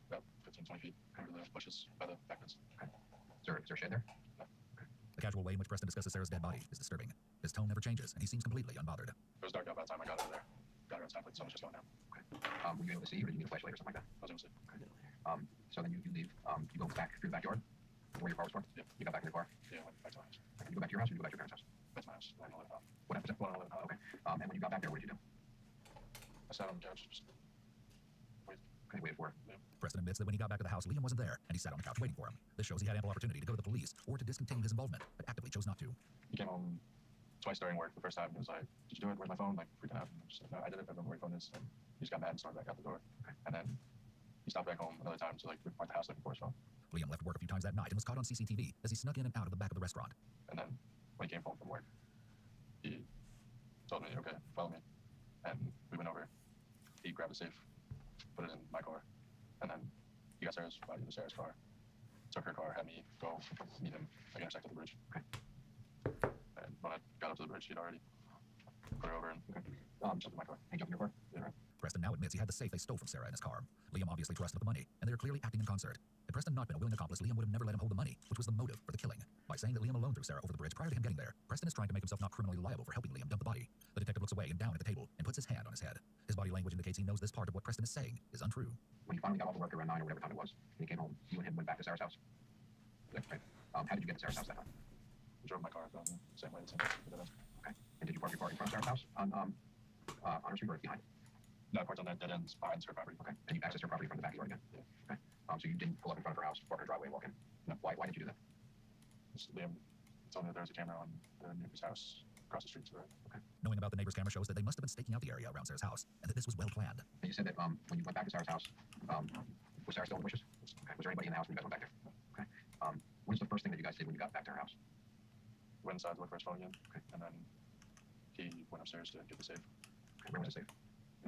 About 15, 20 feet under the bushes by the back fence. Is there a shed there? The casual way in which Preston discusses Sarah's dead body is disturbing. His tone never changes, and he seems completely unbothered. It was dark out by the time I got over there. Got her outside, but the sun was just going down. Were you able to see or did you need a flashlight or something like that? I was able to see. So then you leave, you go back through the backyard where your car was parked? Yeah. You got back in your car? Yeah, I went back to my house. Okay. You go back to your house or you go back to your parents' house? That's my house. 111. What happened? 111. Okay. And when you got back there, what did you do? I sat on the couch, just wait. Okay, waited for her. Preston admits that when he got back to the house, Liam wasn't there, and he sat on the couch waiting for him. This shows he had ample opportunity to go to the police or to discontinue his involvement, but actively chose not to. He came home twice during work. The first time he was like, "Did you do it? Where's my phone?" Like freaking out. And I just said, "No, I did it. I don't know where your phone is." And he just got mad and stormed back out the door. And then he stopped back home another time to like report the house looking for his phone. Liam left work a few times that night and was caught on CCTV as he snuck in and out of the back of the restaurant. And then when he came home from work, he told me, "Okay, follow me." And we went over. He grabbed a safe, put it in my car, got Sarah's body into Sarah's car. Took her car, had me go meet him at the intersection of the bridge. Okay. And when I got up to the bridge, he'd already put her over and jumped in my car. He jumped in your car? Yeah, right. Preston now admits he had the safe they stole from Sarah in his car. Liam obviously trusted the money, and they are clearly acting in concert. Had Preston not been a willing accomplice, Liam would have never let him hold the money, which was the motive for the killing. By saying that Liam alone threw Sarah over the bridge prior to him getting there, Preston is trying to make himself not criminally liable for helping Liam dump the body. The detective looks away and down at the table and puts his hand on his head. His body language indicates he knows this part of what Preston is saying is untrue. When you finally got off of work around 9 or whatever time it was, and you came home, you and him went back to Sarah's house? Yeah, right. How did you get to Sarah's house that time? I drove my car down the same way. Okay. And did you park your car in front of Sarah's house on her street or behind? No, I parked on that dead end behind her property. Okay. And you accessed her property from the backyard again? Yeah. Okay. So you didn't pull up in front of her house, park her driveway, and walk in? No. Why did you do that? Just Liam told me that there was a camera on the neighbor's house across the street to the right. Okay. Knowing about the neighbor's camera shows that they must have been staking out the area around Sarah's house, and that this was well planned. And you said that when you went back to Sarah's house, was Sarah still in the bushes? Okay. Was there anybody in the house when you guys went back there? Okay. What is the first thing that you guys did when you got back to her house? Went inside to look for his phone again. Okay. And then he went upstairs to get the safe Okay. Where was the safe?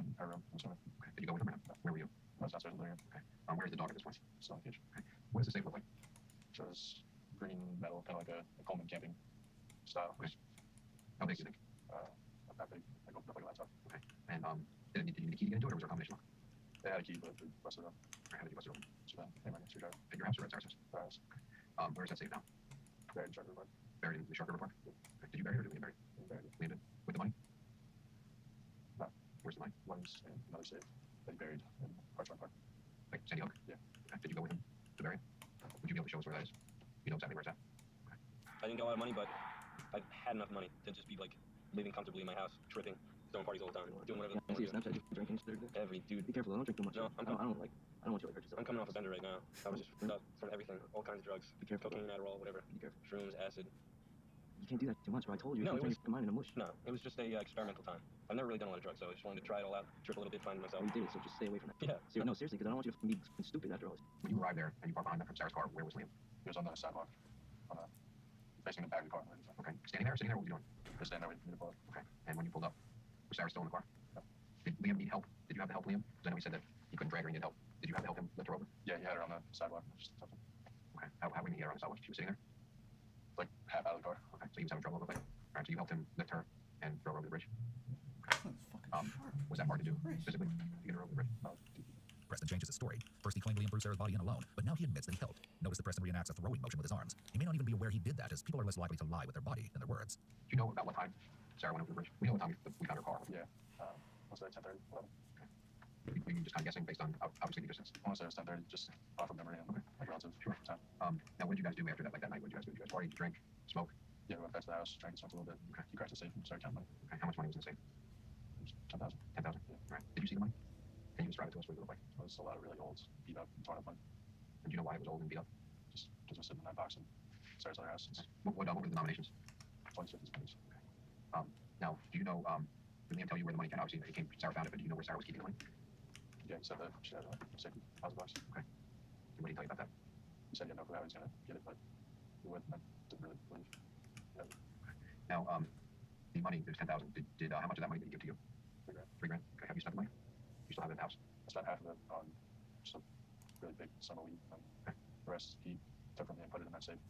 in her room. I'm sorry. Okay. Did you go with her? No. Where were you? I was downstairs in the living room. Okay. Where's the dog at this point? Still in the cage. Okay. What does the safe look like? So it was green metal, kind of like a Coleman camping style. Okay. How big do you think? Not that big. Like opened up like a laptop. Okay. And did you need a key to get into it, or was there a combination lock? They had a key, but they busted it up. Or how did you bust it open? So then came right next to your driver. At your house or at Sarah's house? Where's that safe now? Buried in Charter Park. Buried in the Shark River Park? Okay. Did you bury it or did Liam bury it? Buried it. Liam did? With the money? No. Where's the money? One's in another safe that he buried in Hartsmart Park. Like Sandy Hook? Yeah. Okay. Did you go with him to bury it? Would you be able to show us where that is? You know exactly where it's at? I didn't get a lot of money, but I had enough money to just be like living comfortably in my house, tripping, throwing parties all the time, doing whatever. I see your Snapchat, you're drinking. Every dude. Be careful, don't drink too much. No, I don't want you to hurt yourself. I'm coming off a bender right now. I was just up from everything, all kinds of drugs. Be careful. Cocaine, Adderall, whatever. Be careful. Shrooms, acid. You can't do that too much, bro. I told you. No, You it can't turn your mind into mush. No, it was just a experimental time. I've never really done a lot of drugs, so I just wanted to try it all out, trip a little bit, find myself. You did, so just stay away from that. Yeah. No, seriously, because I don't want you to be stupid after all this. When you arrived there and you parked behind from Sarah's car, where was Liam? He was on the sidewalk, facing the back of the car. Okay. Standing there or sitting there? What was he doing? Just standing there waiting for me to pull up. Okay. And when you pulled up, was Sarah still in the car? No. Did Liam need help? Did you have to help Liam? Because I know he said that he couldn't drag her and he needed help. Did you have to help him lift her over? Yeah, he had her on the sidewalk. Just something Okay. How when he had her on the sidewalk? She was sitting there? like half out of the car. Okay. So he was having trouble with it? Alright, so you helped him lift her and throw her over the bridge? That's fucking sharp. Was that hard to do Christ. physically to get her over the bridge? Preston changes his story. First he claimed Liam threw Sarah's body in alone, but now he admits that he helped. Notice that Preston reenacts a throwing motion with his arms. He may not even be aware he did that, as people are less likely to lie with their body than their words. Do you know about what time Sarah went over the bridge? We know what time we found her car. Yeah. Was it 10:30? 11? Were you just kind of guessing based on obviously the distance? I want to say it was 10:30, just off of memory and like relative time. Now what did you guys do after that? Like that night, what did you guys do? Did you guys party, drink, smoke? Yeah, we went back to the house, drank, smoked a little bit. Okay. He cracked the safe and started counting money. Okay. How much money was in the safe? It was 10,000. 10,000. Yeah. Right. Did you see the money? Can you describe it to us what it looked like? It was a lot of really old, beat up, torn up money. And do you know why it was old and beat up? Just was sitting in that box in Sarah's other house since What were the denominations? 2050s pennies. Now, do you know, did Liam tell you where the money came? Obviously, Sarah found it, but do you know where Sarah was keeping the money? Yeah, he said that she had $1,000. And what did he tell you about that? He said he had no clue how he was going to get it, but he would, and I didn't really believe. Yeah, Now, the money, there's 10,000. How much of that money did he give to you? $3 grand. $3 grand. Okay. Have you spent the money? You still have it in the house? I spent half of it on just a really big summer weed, and the rest he took from me and put it in that safe.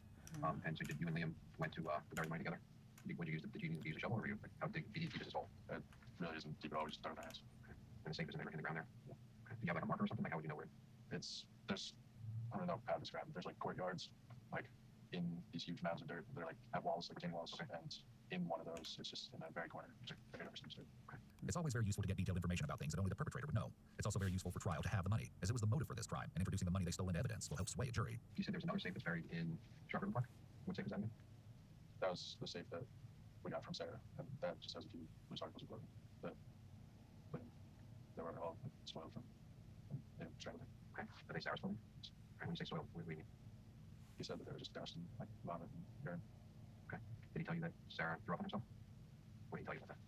And so did you and Liam went to bury the money together? Did you use a shovel, or were you, like, how deep is this hole? It really isn't deep at all. We just throw it in my hands. And the safe is in the ground there? Yeah. Okay. Do you have like a marker or something? Like how would you know where? There's I don't know how to describe it. There's like courtyards, like in these huge mounds of dirt. They're like have walls, like retaining walls, and in one of those, it's just in that very corner. It's like very understood. It's always very useful to get detailed information about things that only the perpetrator would know. It's also very useful for trial to have the money, as it was the motive for this crime, and introducing the money they stole into evidence will help sway a jury. You said there's another safe that's buried in Shark River Park? What safe is that again? That was the safe that we got from Sarah, and that just has a few loose articles of clothing that they were all spoiled from strangled. Okay. Are they Sarah's clothing? Okay. When you say soil, what do you mean? He said that they were just doused in like vomit and urine. Okay. Did he tell you that Sarah threw up on herself? What did he tell you about that?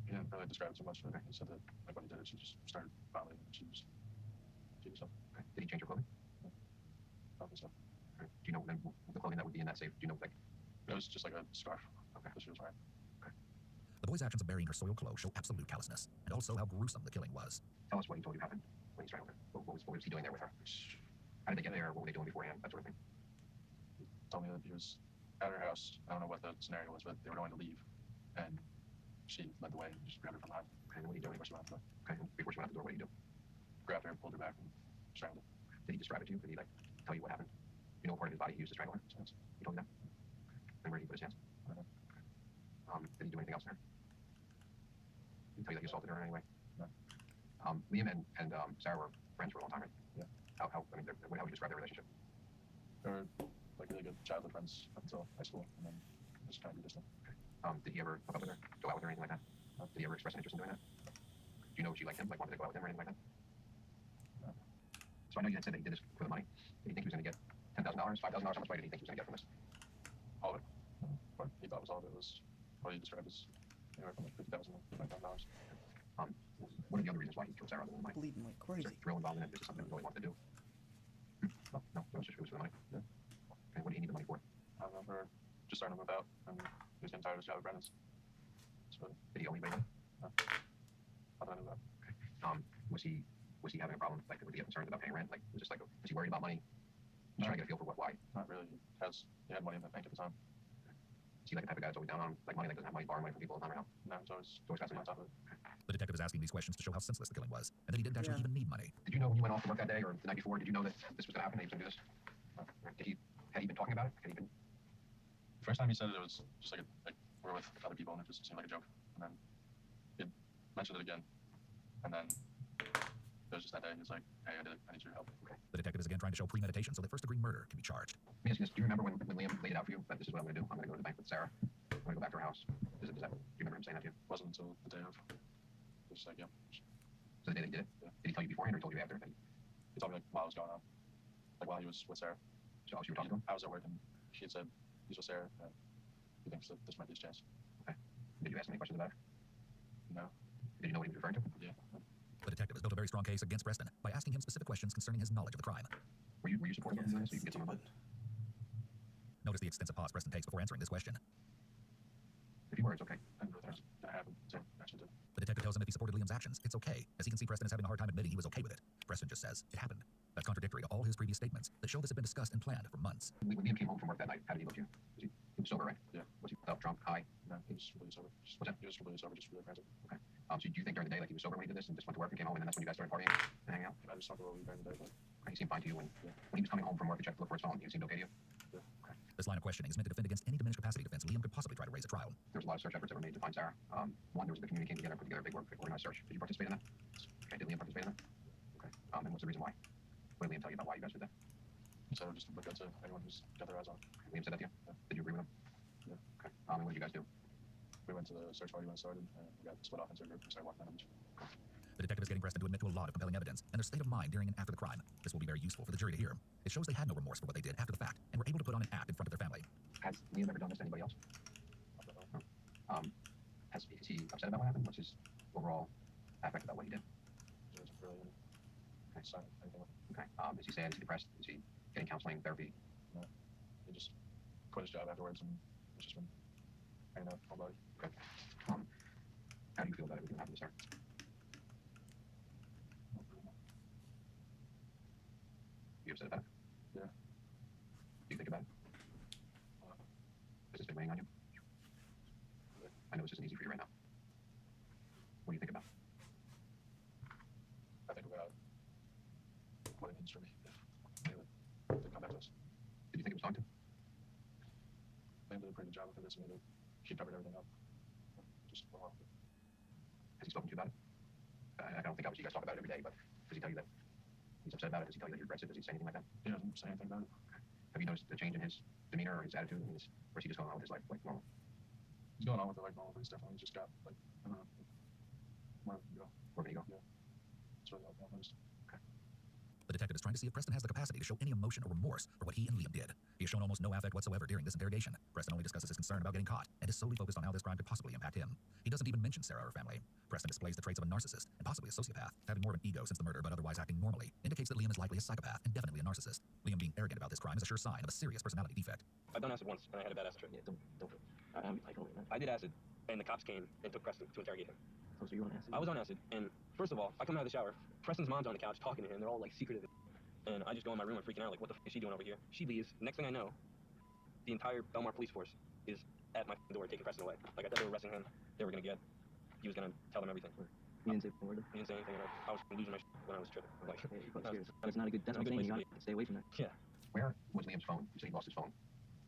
He didn't really describe it too much. But he said that like when he did it, she just started vomiting and she herself. Okay. Did he change her clothing? Probably so. Okay. Do you know then the clothing that would be in that safe? Do you know like? It was just like a scarf. Okay. That she was wearing. The boy's actions of burying her soiled clothes show absolute callousness, and also how gruesome the killing was. Tell us what he told you happened when he strangled her. What was he doing there with her? How did they get there? What were they doing beforehand? That sort of thing. He told me that he was at her house. I don't know what the scenario was, but they were going to leave, and she led the way and just grabbed her from behind. And what are you doing? Before she went out the door. Okay, and before she went out the door, what did you do? Grabbed her, pulled her back, and strangled her. Did he describe it to you? Did he like tell you what happened? You know what part of his body he used to strangle her? Yes. He told you that? And where did he put his hands? I don't know. Did he do anything else there? Did he tell you that you assaulted her in any way? No. Liam and Sarah were friends for a long time, right? Yeah. How would you describe their relationship? They were like really good childhood friends up until high school, and then just kind of be distant. Did he ever hook up with her, go out with her, anything like that? Did he ever express an interest in doing that? Do you know if she liked him, like wanted to go out with him or anything like that? No. So I know you had said that he did this for the money. Did he think he was going to get $10,000, $5,000? How much money did he think he was going to get from this? All of it. What he thought was all of it was what he described as anywhere from like $50,000 to $5,000. What are the other reasons why he killed Sarah other than the money? Bleeding like Is crazy. there a thrill involved in it? Is it something he really wanted to do? No, it was just for the money. Yeah. And what did he need the money for? I remember just starting to move out, and he was getting tired of his job at Brennan's. So Did he owe anybody money? I thought I knew that. Was he having a problem? Like, was he concerned about paying rent? Like, was he worried about money? Just trying to get a feel for why. Not really. He had money in the bank at the time. Is he like the type of guy that's always down on like money, like doesn't have money, borrowing money from people all the time right now? No, he's always Always got on money. top of it. The detective is asking these questions to show how senseless the killing was, and that he didn't actually Yeah. even need money. Did you know when you went off to work that day or the night before? Did you know that this was going to happen? That he was going to do this? Had he been talking about it? Had he been? The first time he said it was just like we're with other people, and it just seemed like a joke. And then he mentioned it again, and then it was just that day. He was like, "Hey, I did it. I need your help." Okay. The detective is again trying to show premeditation so that first-degree murder can be charged. Let me ask you this. Do you remember when Liam laid it out for you that this is what I'm going to do? I'm going to go to the bank with Sarah. I'm going to go back to her house. Do you remember him saying that to you? It wasn't until the day of. It was just like, yeah. So the day that he did it? Yeah. Did he tell you beforehand or he told you after? He told me like while it was going on, like while he was with Sarah. So you were talking to him? I was at work, and he had said he's with Sarah, and he thinks that this might be his chance. Did you ask him any questions about it? No. Did you know what he was referring to? Yeah. The detective has built a very strong case against Preston by asking him specific questions concerning his knowledge of the crime. Were you supportive of him doing this so you could get someone? Notice the extensive pause Preston takes before answering this question. A few words, okay. I didn't really think that happened. So I actually did. The detective tells him if he supported Liam's actions, it's okay, as he can see Preston is having a hard time admitting he was okay with it. Preston just says, it happened. That's contradictory to all his previous statements that show this had been discussed and planned for months. When Liam came home from work that night, how did he look to you? He was sober, right? Yeah. Was he up, drunk, high? No, he was completely sober. What's that? He was completely sober, just really frantic. So do you think during the day, like he was sober when he did this and just went to work and came home and then that's when you guys started partying and hanging out? I just smoked a little weed during the day, but He seemed fine to you when he was coming home from work to check to look for his phone. He seemed okay to you? This line of questioning is meant to defend against any diminished capacity defense Liam could possibly try to raise at trial. There was a lot of search efforts that were made to find Sarah. One, there was the community came together, put together a big organized search. Did you participate in that? Okay, did Liam participate in that? Okay. And what's the reason why? What did Liam tell you about why you guys did that? he said it would just look good to anyone who's got their eyes on it. Liam said that to you? Yeah. Did you agree with him? Yeah. Okay. And what did you guys do? We went to the search party when it started, and we got split off into a group and started walking down the beach. The detective is getting Preston to admit to a lot of compelling evidence and their state of mind during and after the crime. This will be very useful for the jury to hear. It shows they had no remorse for what they did after the fact and were able to put on an act in front of their family. Has Liam ever done this to anybody else? I don't know. Is he upset about what happened? What's his overall affect about what he did? There wasn't really any sign of anything. Okay. Is he sad? Is he depressed? Is he getting counseling, therapy? He just quit his job afterwards, and it's just been hanging out all body. Okay. How do you feel about everything that happened to Sarah? You upset about it? Yeah. Do you think about it? Has this been weighing on you? I know this isn't easy for you right now. What do you think about? I think about what it means for me if they would come back to us. Did you think it was going to? They did a pretty good job of convincing me that she covered everything up. Just went along with it. Has he spoken to you about it? I don't think obviously you guys talk about it every day, but does he tell you that he's upset about it? Does he tell you that he regrets it? Does he say anything like that? He doesn't say anything about it. Have you noticed a change in his demeanor or his attitude? Or is he just going on with his life like normal? He's going on with it like normal, but he's definitely just got like I don't know, more of an ego. Where can he go? Yeah. It's really helped me out most. The detective is trying to see if Preston has the capacity to show any emotion or remorse for what he and Liam did. He has shown almost no affect whatsoever during this interrogation. Preston only discusses his concern about getting caught and is solely focused on how this crime could possibly impact him. He doesn't even mention Sarah or her family. Preston displays the traits of a narcissist and possibly a sociopath, having more of an ego since the murder but otherwise acting normally, indicates that Liam is likely a psychopath and definitely a narcissist. Liam being arrogant about this crime is a sure sign of a serious personality defect. I've done acid once, and I had a bad acid trip. Yeah, don't. I don't know. I did acid, and the cops came and took Preston to interrogate him. So you on acid? I was on acid, and first of all, I come out of the shower. Preston's mom's on the couch talking to him. They're all like secretive. And I just go in my room and freaking out, like, what the f is she doing over here? She leaves. Next thing I know, the entire Belmar police force is at my door taking Preston away. Like, I thought they were arresting him. They were gonna get. He was gonna tell them everything. You didn't say a word. He didn't say anything. And I was losing my shit when I was tripping. Like, Hey, you're that was- scared. That's not a good. That's not a good aim. You gotta stay away from that. yeah. Where was Liam's phone? You said he lost his phone.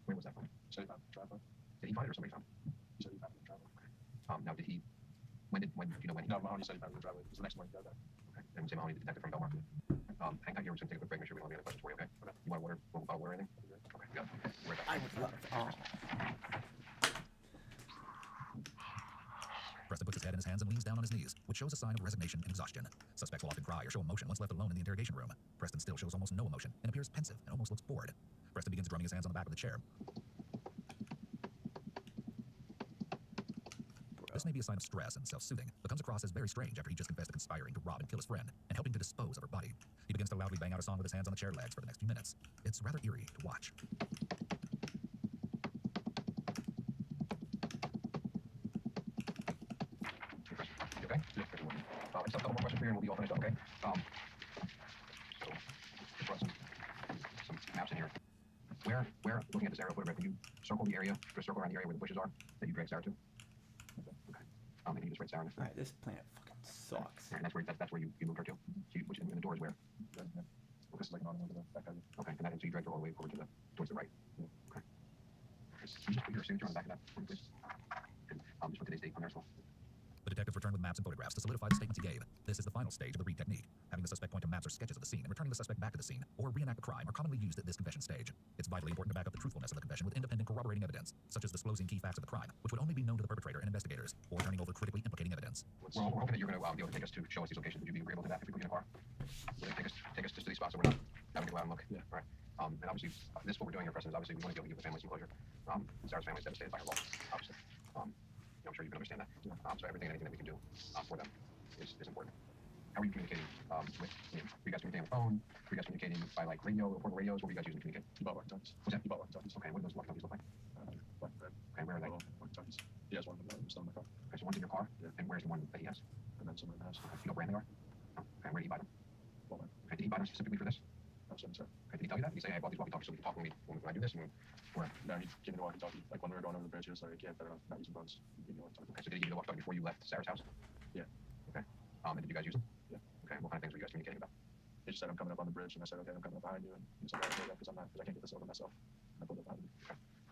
Where was that phone? He said he found it in the driveway. Did he find it or somebody found it? He said he found it in the driveway. Now did he? When do you know when he? No, Mahoney said he found it in the driveway. It was the next morning he got back. Okay. And say Mahoney, the detective from Belmar. Hang out here. We're just gonna take a quick break. Make sure we don't have any other questions for you. Okay. You want water? Want a bottle of water or anything? Okay. Got it. We're back. I would love. Oh. Preston puts his head in his hands and leans down on his knees, which shows a sign of resignation and exhaustion. Suspects will often cry or show emotion once left alone in the interrogation room. Preston still shows almost no emotion and appears pensive and almost looks bored. Preston begins drumming his hands on the back of the chair. This may be a sign of stress and self-soothing, but comes across as very strange after he just confessed to conspiring to rob and kill his friend and helping to dispose of her body. He begins to loudly bang out a song with his hands on the chair legs for the next few minutes. It's rather eerie to watch. You okay? Yeah. I just have a couple more questions for you and we'll be all finished up, okay? So, just brought some maps in here. Where, looking at this aerial photograph, can you circle the area, just circle around the area where the bushes are that you dragged Sarah to? Okay. And you just write Sarah in All right, this planet fucking sucks. And that's where you moved her to. Which in the door is where? Then, yeah. Well, this is like an awning over the back of it. Okay, and so you dragged her all the way over to towards the right. Yeah. Okay. Can you just put your signature on the back of that, please? And just put today's date on there as well. The detectives return with maps and photographs to solidify the statements he gave. This is the final stage of the read technique. Having the suspect point to maps or sketches of the scene and returning the suspect back to the scene or reenact a crime are commonly used at this confession stage. It's vitally important to back up the truthfulness of the confession with independent corroborating evidence, such as disclosing key facts of the crime, which would only be known to the perpetrator and investigators, or turning over critically implicating evidence. We're hoping that you're going to be able to take us to show us these locations. Would you be agreeable to that if we put you in a car? Take us just to these spots so we're not having to go out and look. Yeah. All right. And obviously, this is what we're doing here, Preston, is obviously we want to be able to give the family some closure. Sarah's family is devastated by her loss, obviously. I'm sure you can understand that. So anything that we can do for them is important. How are you communicating with Liam? Were you guys communicating on the phone? Were you guys communicating by like radio or portable radios? What were you guys using to communicate? He bought walkie-talkies. What's that? He bought walkie-talkies. Okay, what do those walkie-talkies look like? Black and red. Okay, where are they? Little walkie-talkies. He has one of them still in the car. Okay, so one's in your car, Yeah. and where's the one that he has? And then somewhere in the house. Okay, you know what brand they are? No. Okay, where did he buy them? Walmart. Okay, did he buy them specifically for this? I'm sorry. Okay, did he tell you that? Did he say, hey, I bought these walkie-talkies so we can talk when I do this? And No, he gave me the walkie-talkie. Like when we were going over the bridge, he was like, yeah, better not using phones. He gave me the walkie-talkie. okay, so did he give you the walkie-talkie before you left Sarah's house? Yeah. Okay. And did you guys use them? Yeah. Okay, what kind of things were you guys communicating about? He just said, I'm coming up on the bridge. And I said, okay, I'm coming up behind you. And he said, okay, because I can't get this over myself. And I pulled up behind him.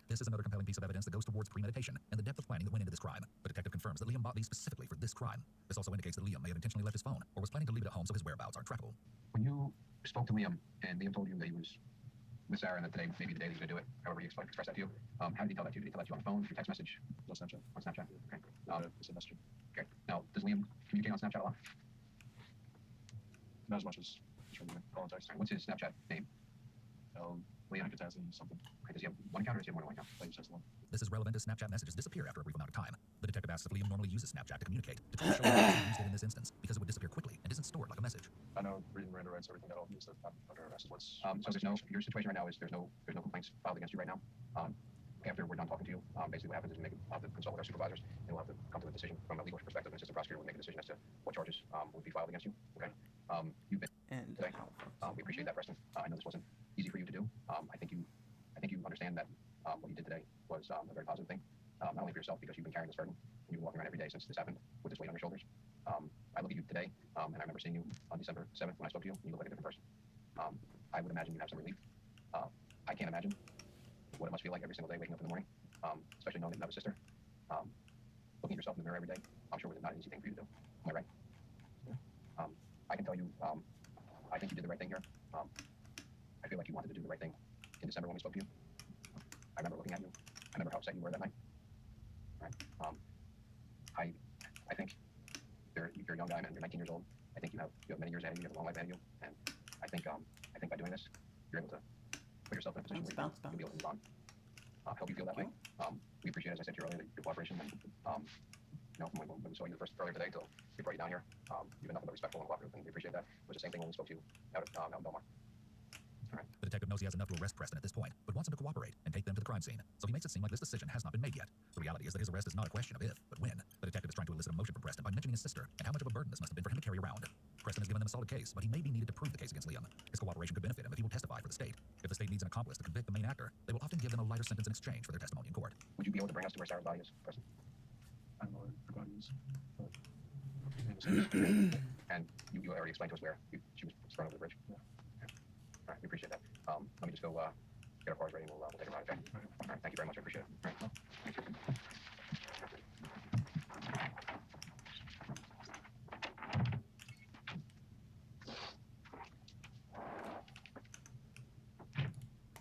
This is another compelling piece of evidence that goes towards premeditation and the depth of planning that went into this crime. The detective confirms that Liam bought these specifically for this crime. This also indicates that Liam may have intentionally left his phone or was planning to leave it at home so his whereabouts aren't trackable. When you spoke to Liam and Liam told you that he was with Sarah and that today maybe the day that he was going to do it, however he expressed that to you, how did he tell that to you? Did he tell that to you on the phone, through text message, No Snapchat. on Snapchat? Okay. It's a messenger. Okay. Now, does Liam communicate on Snapchat a lot? Not as much as from call and text. Sorry, what's his Snapchat name? Liam Katazzi something. Okay, does he have one account or does he have more than one account? Like you said, one. This is relevant as Snapchat messages disappear after a brief amount of time. The detective asks if Liam normally uses Snapchat to communicate, to try to show why he used it in this instance, because it would disappear quickly and isn't stored like a message. I know reading Miranda rights, everything that all means that I'm under arrest. What's So there's no, your situation right now is there's no complaints filed against you right now. After we're done talking to you, basically what happens is we'll have to consult with our supervisors and we'll have to come to a decision from a legal perspective. And the assistant prosecutor will make a decision as to what charges would be filed against you. Okay. You've been And today. We appreciate that, Preston. I know this wasn't easy for you to do. I think you understand that what you did today was a very positive thing. Not only for yourself because you've been carrying this burden and you've been walking around every day since this happened with this weight on your shoulders. I look at you today, and I remember seeing you on December 7th when I spoke to you, and you look like a different person. I would imagine you have some relief. I can't imagine what it must feel like every single day waking up in the morning, especially knowing that you have a sister. Looking at yourself in the mirror every day, I'm sure was not an easy thing for you to do. Am I right? I can tell you, I think you did the right thing here. I feel like you wanted to do the right thing in December when we spoke to you. I remember looking at you. I remember how upset you were that night. Right? I think you're a young guy, man. You're 19 years old. I think you have many years ahead of you. You have a long life ahead of you. And I think by doing this, you're able to put yourself in a position where you'll be able to move on. Help you feel that way. We appreciate, as I said to you earlier, your cooperation. And when we saw you earlier today till we brought you down here, you've been nothing but respectful and cooperative, and we appreciate that. It was the same thing when we spoke to you out in Belmar. All right. The detective knows he has enough to arrest Preston at this point, but wants him to cooperate and take them to the crime scene. So he makes it seem like this decision has not been made yet. The reality is that his arrest is not a question of if, but when. The detective is trying to elicit emotion from Preston by mentioning his sister and how much of a burden this must have been for him to carry around. Preston has given them a solid case, but he may be needed to prove the case against Liam. His cooperation could benefit him if he will testify for the state. If the state needs an accomplice to convict the main actor, they will often give them a lighter sentence in exchange for their testimony in court. Would you be able to bring us to where Sarah's body is, Preston? I don't know where her body is, but And you already explained to us where she was thrown over the bridge. Yeah. All right, we appreciate that. Let me just go get our cars ready and we'll take a ride, okay? All right, thank you very much. I appreciate it. All right.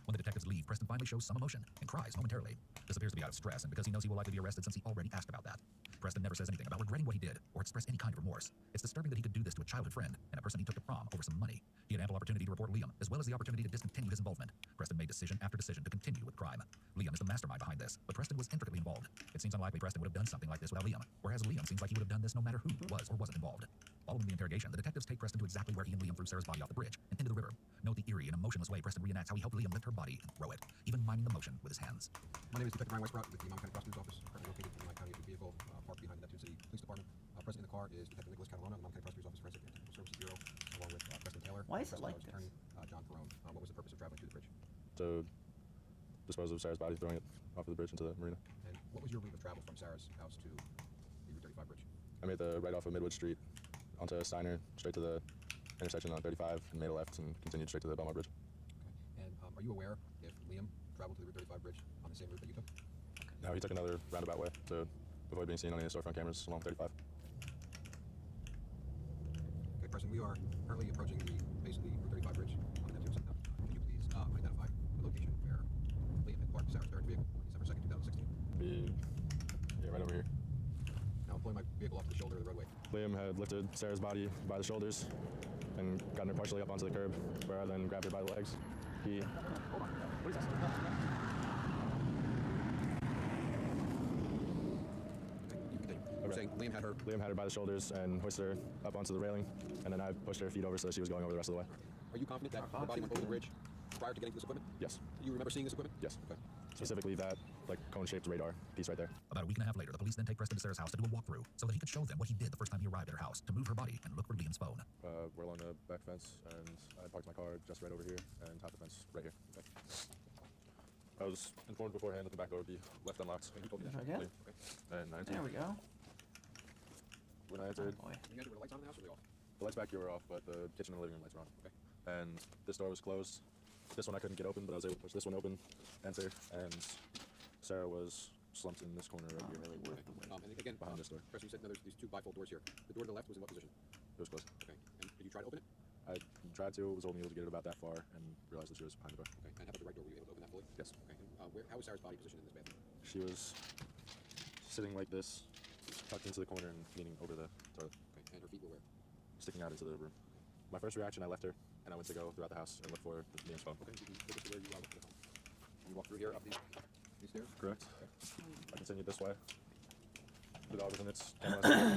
When the detectives leave, Preston finally shows some emotion and cries momentarily. This appears to be out of stress and because he knows he will likely be arrested since he already asked about that. Preston never says anything about regretting what he did or express any kind of remorse. It's disturbing that he could do this to a childhood friend and a person he took to prom over some money. He had ample opportunity to report Liam, as well as the opportunity to discontinue his involvement. Preston made decision after decision to continue with crime. Liam is the mastermind behind this, but Preston was intricately involved. It seems unlikely Preston would have done something like this without Liam, whereas Liam seems like he would have done this no matter who was or wasn't involved. Following the interrogation, the detectives take Preston to exactly where he and Liam threw Sarah's body off the bridge and into the river. Note the eerie and emotionless way Preston reenacts how he helped Liam lift her body and throw it, even miming the motion with his hands. My name is Detective Ryan Weisbrot with the Mount County Prosecutor's Office, currently located in my county of vehicle parked behind the Neptune City Police Department. Present in the car is Detective Nicholas Catalano, the Mount County Prosecutor's Office Forensic and Technical Services Bureau, along with Preston Taylor. Why is it Preston like Taylor's this? attorney, John Perone. What was the purpose of traveling to the bridge? to dispose of Sarah's body, throwing it off of the bridge into the marina. And what was your route of travel from Sarah's house to the Route 35 bridge? I made the right off of Midwood Street onto Steiner, straight to the intersection on 35, and made a left and continued straight to the Belmont Bridge. Okay. And are you aware if Liam traveled to the Route 35 bridge on the same route that you took? Now he took another roundabout way to avoid being seen on any storefront cameras along 35. Okay, Preston, we are currently approaching the base of the Route 35 bridge on the Neptune. Can you please identify the location where Liam had parked Sarah's third vehicle on December 2nd, 2016? Yeah, right over here. Now I'm pulling my vehicle off the shoulder of the roadway. Liam had lifted Sarah's body by the shoulders and gotten her partially up onto the curb, where I then grabbed her by the legs. He... Hold on. What is this? Okay, you continue. You're Okay. saying Liam had her by the shoulders and hoisted her up onto the railing, and then I pushed her feet over so that she was going over the rest of the way. Are you confident that the body went over the bridge prior to getting to this equipment? Yes. Do you remember seeing this equipment? Yes. Okay. Specifically that, like, cone-shaped radar piece right there. About a week and a half later, the police then take Preston to Sarah's house to do a walkthrough so that he could show them what he did the first time he arrived at her house to move her body and look for Liam's phone. We're along the back fence, and I parked my car just right over here and topped the fence right here. Okay. I was informed beforehand that the back door would be left unlocked. And who told you Yes, that? I did. And I entered. There we go. When I entered, Oh, boy. You guys were the lights on in the house or were they off? the lights back here were off, but the kitchen and living room lights were on. Okay. And this door was closed. This one I couldn't get open, but I was able to push this one open, enter, and Sarah was slumped in this corner right here, Really worth the wait. And again, behind this door. Preston, you said no, there's these two bifold doors here. The door to the left was in what position? It was closed. Okay. And did you try to open it? I tried to, was only able to get it about that far, and realized that she was behind the door. Okay. And how about the right door? Were you able to open that fully? Yes. Okay. And how was Sarah's body positioned in this bathroom? She was sitting like this, tucked into the corner and leaning over the toilet, Okay. And her feet were where? sticking out into the room. My first reaction, I left her, and I went to go throughout the house and look for Liam's phone. Okay. You can take us to where you are looking at home. You walk through here up these stairs? Correct. I continued this way. The dog was in its kennel Where's the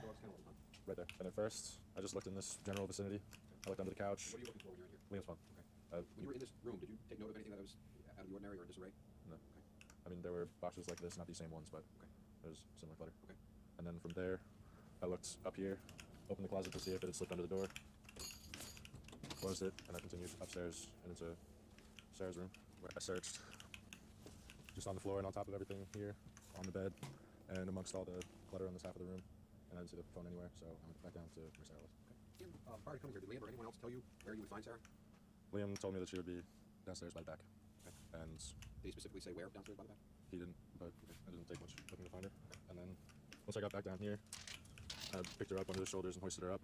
dog's kennel? right there. And at first, I just looked in this general vicinity. I looked under the couch. What are you looking for when you're in here? Liam's phone. Okay. When you were in this room, did you take note of anything that was out of the ordinary or in disarray? No. Okay. I mean, there were boxes like this, not these same ones, but Okay. there's similar clutter. Okay. And then from there, I looked up here, opened the closet to see if it had slipped under the door, closed it, and I continued upstairs and into Sarah's room, where I searched just on the floor and on top of everything here, on the bed, and amongst all the clutter on this half of the room. And I didn't see the phone anywhere, so I went back down to where Sarah was. Liam, prior to coming here, did Liam or anyone else tell you where you would find Sarah? Liam told me that she would be downstairs by the back. And Did he specifically say where downstairs by the back? he didn't, but I didn't take much looking to find her. And then once I got back down here, I picked her up under the shoulders and hoisted her up,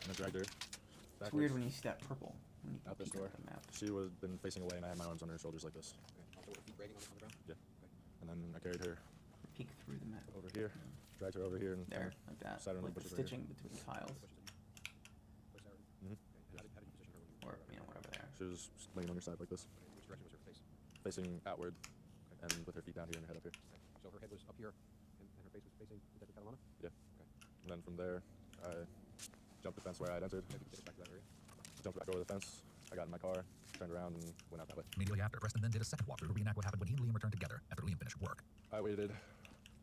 and I dragged her It's weird backwards when you see that purple. When you out this peek door. at the map. She was been facing away, and I had my arms on her shoulders like this. Okay. Also with her feet grating on the ground? And then I carried her Peek through the map. over here, dragged her over here, and There, like that. sat her on Like the the bushes right here. stitching between tiles. Where's Sarah? Mhm. Okay. How did you position her when you Or, whatever they are. She was just laying on her side like this, Okay. Which direction was her face? facing outward, and with her feet down here and her head up here. Okay. So her head was up here and her face was facing Detective Catalano? And then from there, I jumped the fence where I had entered, Okay. If you could take us back to that area. jumped back over the fence. I got in my car, turned around, and went out that way. Immediately after, Preston then did a second walkthrough to reenact what happened when he and Liam returned together after Liam finished work. I waited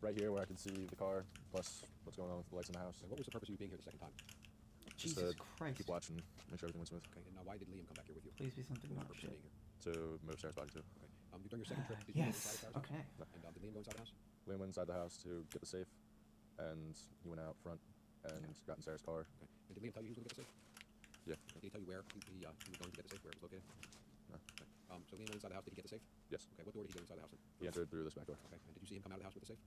right here where I could see the car, plus what's going on with the lights in the house. So what was the purpose of you being here the second time? Just Jesus to Christ. keep watching, make sure everything went smooth. Okay, and why did Liam come back here with you? Please be something What not was the purpose of shit. being here? To move Sarah's body too. Okay. During your second trip, did you go inside Yes. of Sarah's Okay. house? And did Liam go inside the house? Liam went inside the house to get the safe, and he went out front and got in Sarah's car. Okay. And did Liam tell you he was going to get the safe? Yeah. Okay. Did he tell you where he was going to get the safe, where it was located? No. Okay. So Liam went inside the house. Did he get the safe? Yes. Okay. What door did he go inside the house in? He entered through this back door. Okay. And did you see him come out of the house with the safe?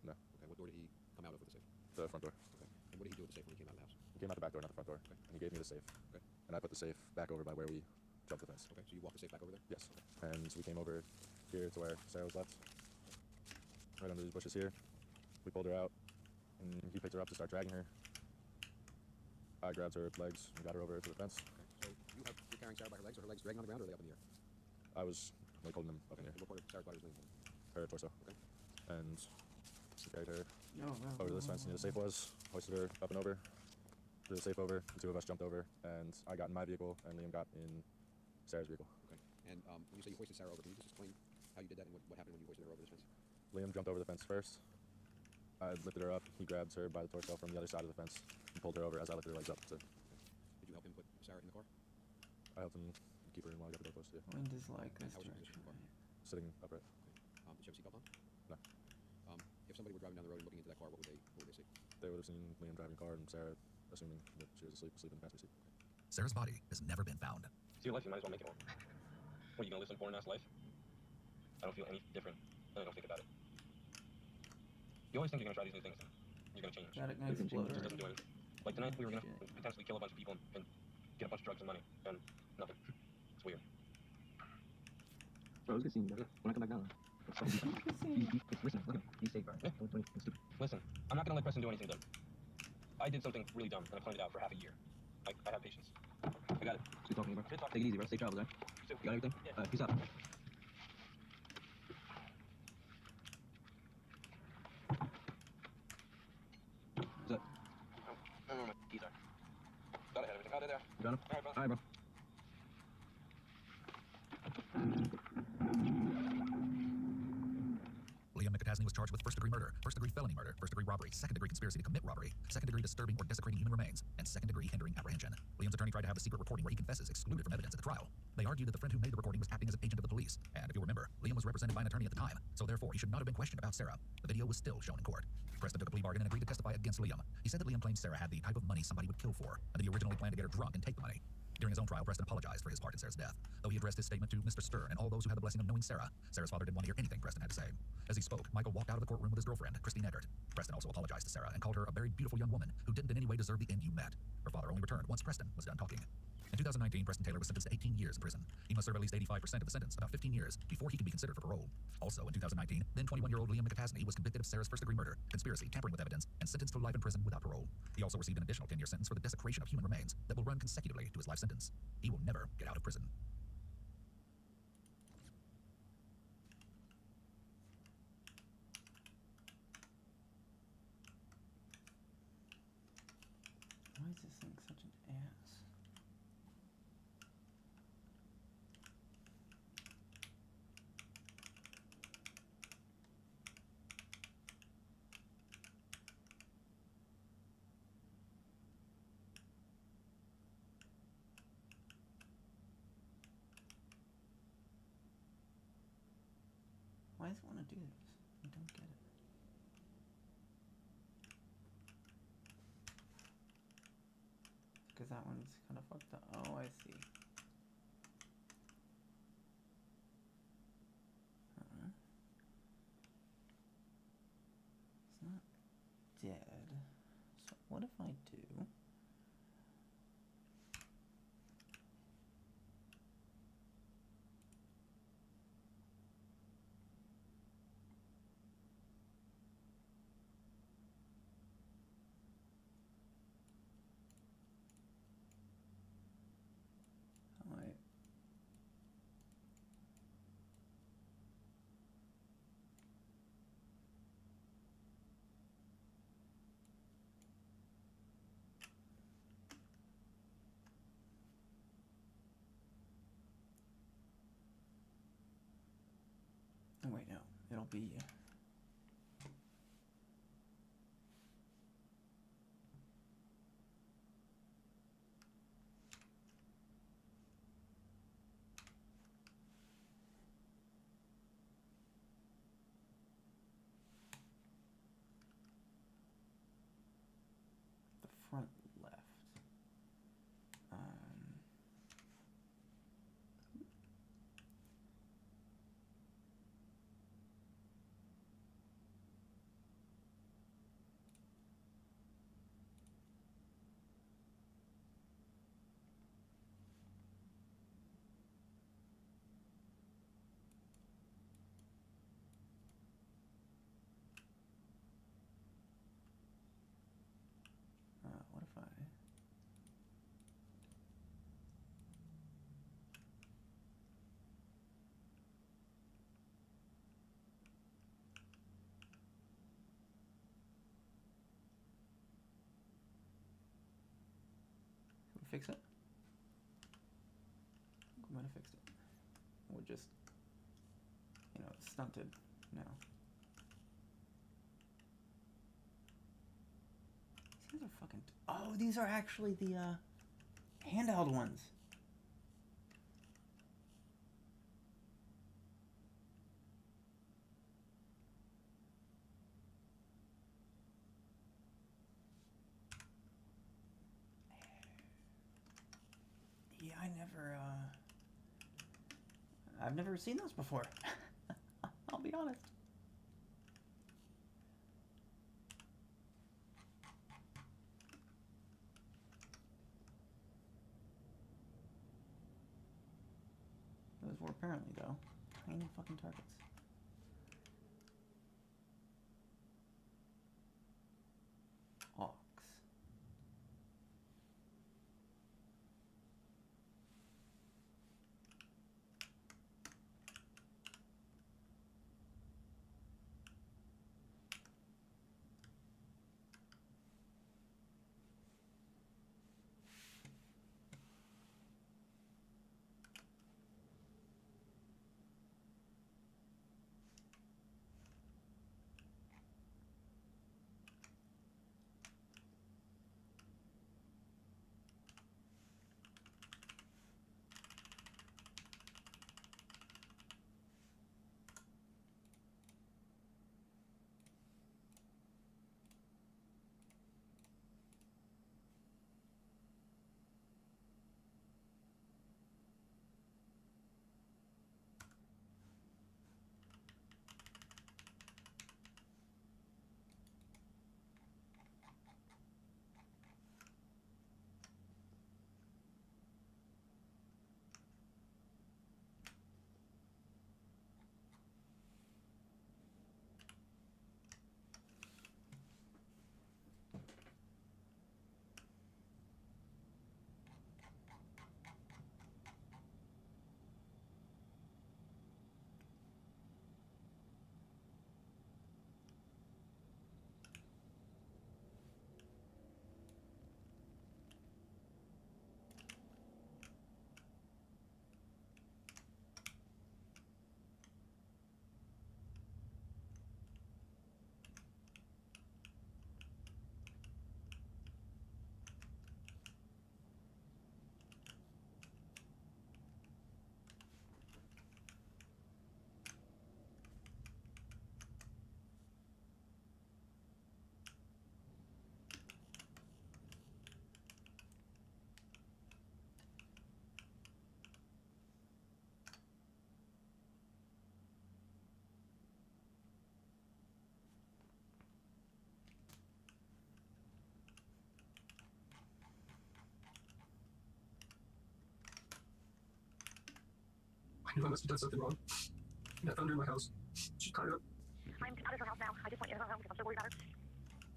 No. Okay. What door did he come out of with the safe? The front door. Okay. And what did he do with the safe when he came out of the house? He came out the back door, not the front door. Okay. And he gave me the safe. Okay. And I put the safe back over by where we jumped the fence. Okay. So you walked the safe back over there? Yes. And we came over here to where Sarah was left. Right under these bushes here. We pulled her out, and he picked her up to start dragging her. I grabbed her legs and got her over to the fence. Okay. So you're carrying Sarah by her legs, or her legs dragging on the ground, or are they up in the air? I was like holding them up in the air. And what part of Sarah's body was laying on? Her torso. Okay. And carried her No, no. over to this fence near the safe was, hoisted her up and over, threw the safe over, the two of us jumped over, and I got in my vehicle, and Liam got in Sarah's vehicle. Okay. And when you say you hoisted Sarah over, can you just explain how you did that and what happened when you hoisted her over this fence? Liam jumped over the fence first. I lifted her up. He grabbed her by the torso from the other side of the fence and pulled her over as I lifted her legs up. Did you help him put Sarah in the car? I helped him keep her in while I got the door closed. Yeah. Wind is like And this how was your position direction. in the car? Sitting upright. Did you have a seatbelt on? No. If somebody were driving down the road and looking into that car, what would they see? They would have seen Liam driving a car and Sarah, assuming that she was asleep in the passenger seat. Sarah's body has never been found. It's your life, you might as well make it one. What, are you gonna live some boring ass life? I don't feel any different. I don't think about it. You always think you're gonna try these new things and you're gonna change. Static It just exploder. doesn't do anything. Like tonight, we were gonna Shit. potentially kill a bunch of people and get a bunch of drugs and money, and nothing. It's weird. Bro, it was good seeing you, bro. When I come back down, listen, look at him. He's safe, bro. Yeah. Don't do anything stupid. Listen, I'm not gonna let Preston do anything dumb. I did something really dumb, and I planned it out for half a year. I have patience. I got it. Good talking, bro. Good talking. Take it easy, bro. Safe travels, right? You got everything? Yeah. Peace out. What's up? I don't know where my keys are. Thought I had everything. Oh, they're there. You got him? All right, bro. All right, bro. Liam McCatasney was charged with first-degree murder, first-degree felony murder, first-degree robbery, second-degree conspiracy to commit robbery, second-degree disturbing or desecrating human remains, and second-degree hindering apprehension. Liam's attorney tried to have the secret recording where he confesses excluded from evidence at the trial. They argued that the friend who made the recording was acting as an agent of the police, and if you remember, Liam was represented by an attorney at the time, so therefore he should not have been questioned about Sarah. The video was still shown in court. Preston took a plea bargain and agreed to testify against Liam. He said that Liam claimed Sarah had the type of money somebody would kill for, and that he originally planned to get her drunk and take the money. During his own trial, Preston apologized for his part in Sarah's death, though he addressed his statement to Mr. Stern and all those who had the blessing of knowing Sarah. Sarah's father didn't want to hear anything Preston had to say. As he spoke, Michael walked out of the courtroom with his girlfriend, Christine Eggert. Preston also apologized to Sarah and called her a very beautiful young woman who didn't in any way deserve the end you met. Her father only returned once Preston was done talking. In 2019, Preston Taylor was sentenced to 18 years in prison. He must serve at least 85% of the sentence, about 15 years, before he can be considered for parole. Also, in 2019, then 21-year-old Liam McCatasney was convicted of Sarah's first-degree murder, conspiracy, tampering with evidence, and sentenced to life in prison without parole. He also received an additional 10-year sentence for the desecration of human remains that will run consecutively to his life sentence. He will never get out of prison. Why is this thing such an ass? Why does it want to do this? I don't get it. Because that one's kind of fucked up. Oh, I see. It's not dead. So what if I do? Alright. Oh wait, no. It'll be fix it? I might have fixed it. We're just, you know, stunted now. These are fucking. Oh, these are actually the handheld ones. Yeah, I've never seen those before. I'll be honest. Those were apparently, though, tiny fucking targets. Ox. I knew I must have done something wrong. I found her in my house. She's tied up. I'm out of her house now. I just want you to go home because I'm so worried about her.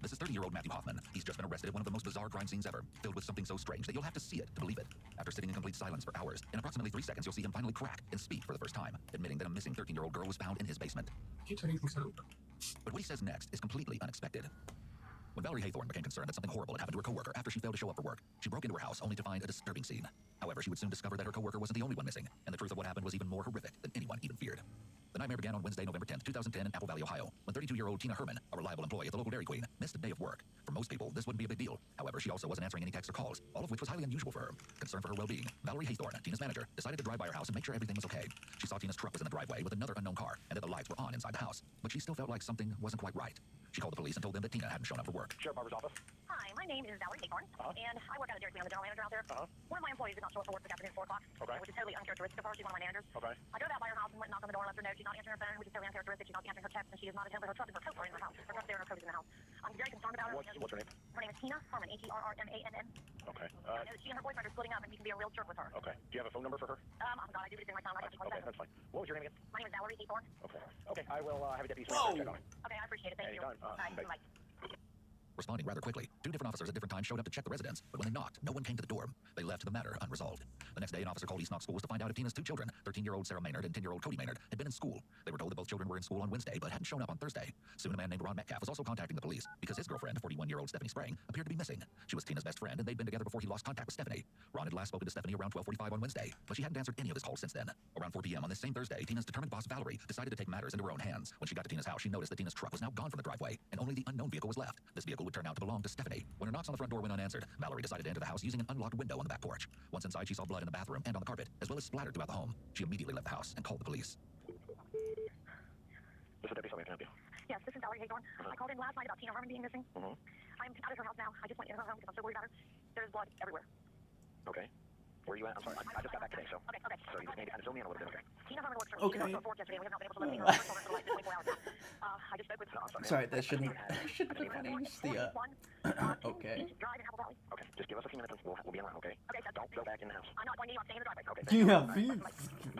This is 30-year-old Matthew Hoffman. He's just been arrested at one of the most bizarre crime scenes ever, filled with something so strange that you'll have to see it to believe it. After sitting in complete silence for hours, in approximately 3 seconds, you'll see him finally crack and speak for the first time, admitting that a missing 13-year-old girl was found in his basement. I can't tell you anything's out. But what he says next is completely unexpected. When Valerie Haythorne became concerned that something horrible had happened to her coworker after she failed to show up for work, she broke into her house only to find a disturbing scene. However, she would soon discover that her coworker wasn't the only one missing, and the truth of what happened was even more horrific than anyone even feared. The nightmare began on Wednesday, November 10th, 2010 in Apple Valley, Ohio, when 32-year-old Tina Herman, a reliable employee at the local Dairy Queen, missed a day of work. For most people, this wouldn't be a big deal. However, she also wasn't answering any texts or calls, all of which was highly unusual for her. Concerned for her well-being, Valerie Haythorne, Tina's manager, decided to drive by her house and make sure everything was okay. She saw Tina's truck was in the driveway with another unknown car, and that the lights were on inside the house. But she still felt like something wasn't quite right. She called the police and told them that Tina hadn't shown up for work. Sheriff Barber's office. Hi, my name is Valerie Haythorne, and I work at a Dairy Queen. I'm the general manager out there. One of my employees did not show up for work this afternoon at 4 o'clock, which is totally uncharacteristic of her. She's one of my managers. I drove out by her house and went and knocked on the door and left her know she's not answering her phone, which is totally uncharacteristic. She's not answering her texts, and she is not at home, but her truck and her coat are in her house. Her truck's there and her coat is in the house. I'm very concerned about her. What's her name? Her name is Tina Herman, H-E-R-R-M-A-N-N. Okay. I know that she and her boyfriend are splitting up, and you can be a real jerk with her. Okay. Do you have a phone number for her? Oh God, I do, but it's in my time. I have to call you Okay, back. that's fine. What was your name again? My name is Valerie Haythorne. Okay. Okay, I will have a deputy Whoa! check on it. Okay, I appreciate it. Thank you. Anytime. Bye. Thanks. Bye. Responding rather quickly, 2 different officers at different times showed up to check the residence, but when they knocked, no one came to the door. They left the matter unresolved. The next day, an officer called East Knox Schools to find out if Tina's 2 children, 13-year-old Sarah Maynard and 10-year-old Cody Maynard, had been in school. They were told that both children were in school on Wednesday, but hadn't shown up on Thursday. Soon, a man named Ron Metcalf was also contacting the police because his girlfriend, 41-year-old Stephanie Sprang, appeared to be missing. She was Tina's best friend, and they'd been together before he lost contact with Stephanie. Ron had last spoken to Stephanie around 12:45 on Wednesday, but she hadn't answered any of his calls since then. Around 4 p.m. on this same Thursday, Tina's determined boss, Valerie, decided to take matters into her own hands. When she got to Tina's house, she noticed that Tina's truck was now gone from the driveway, and only the unknown vehicle was left. This vehicle would turn out to belong to Stephanie. When her knocks on the front door went unanswered, Valerie decided to enter the house using an unlocked window on the back porch. Once inside, she saw blood in the bathroom and on the carpet, as well as splattered throughout the home. She immediately left the house and called the police. This is Debbie. Somebody can help you. Yes, this is Valerie Haythorne. I called in last night about Tina Harmon being missing. Mm-hmm. I'm out of her house now. I just went in her home because I'm so worried about her. There's blood everywhere. Okay. Where are you at? I'm sorry. I just got back today, so. Okay. So you just maybe kind of zoom me in a little bit, okay? Tina Harmon works for Okay. She worked for yesterday. We have not been able to locate her. Her children for like 24 hours now. I just spoke with Sorry, that shouldn't be funny. Just the, okay. Drive in Apple Valley. Okay. Just give us a few minutes and we'll be in line, okay? Okay, Don't go back in the house. I'm not going to. I'm staying in the driveway. Okay. Yeah,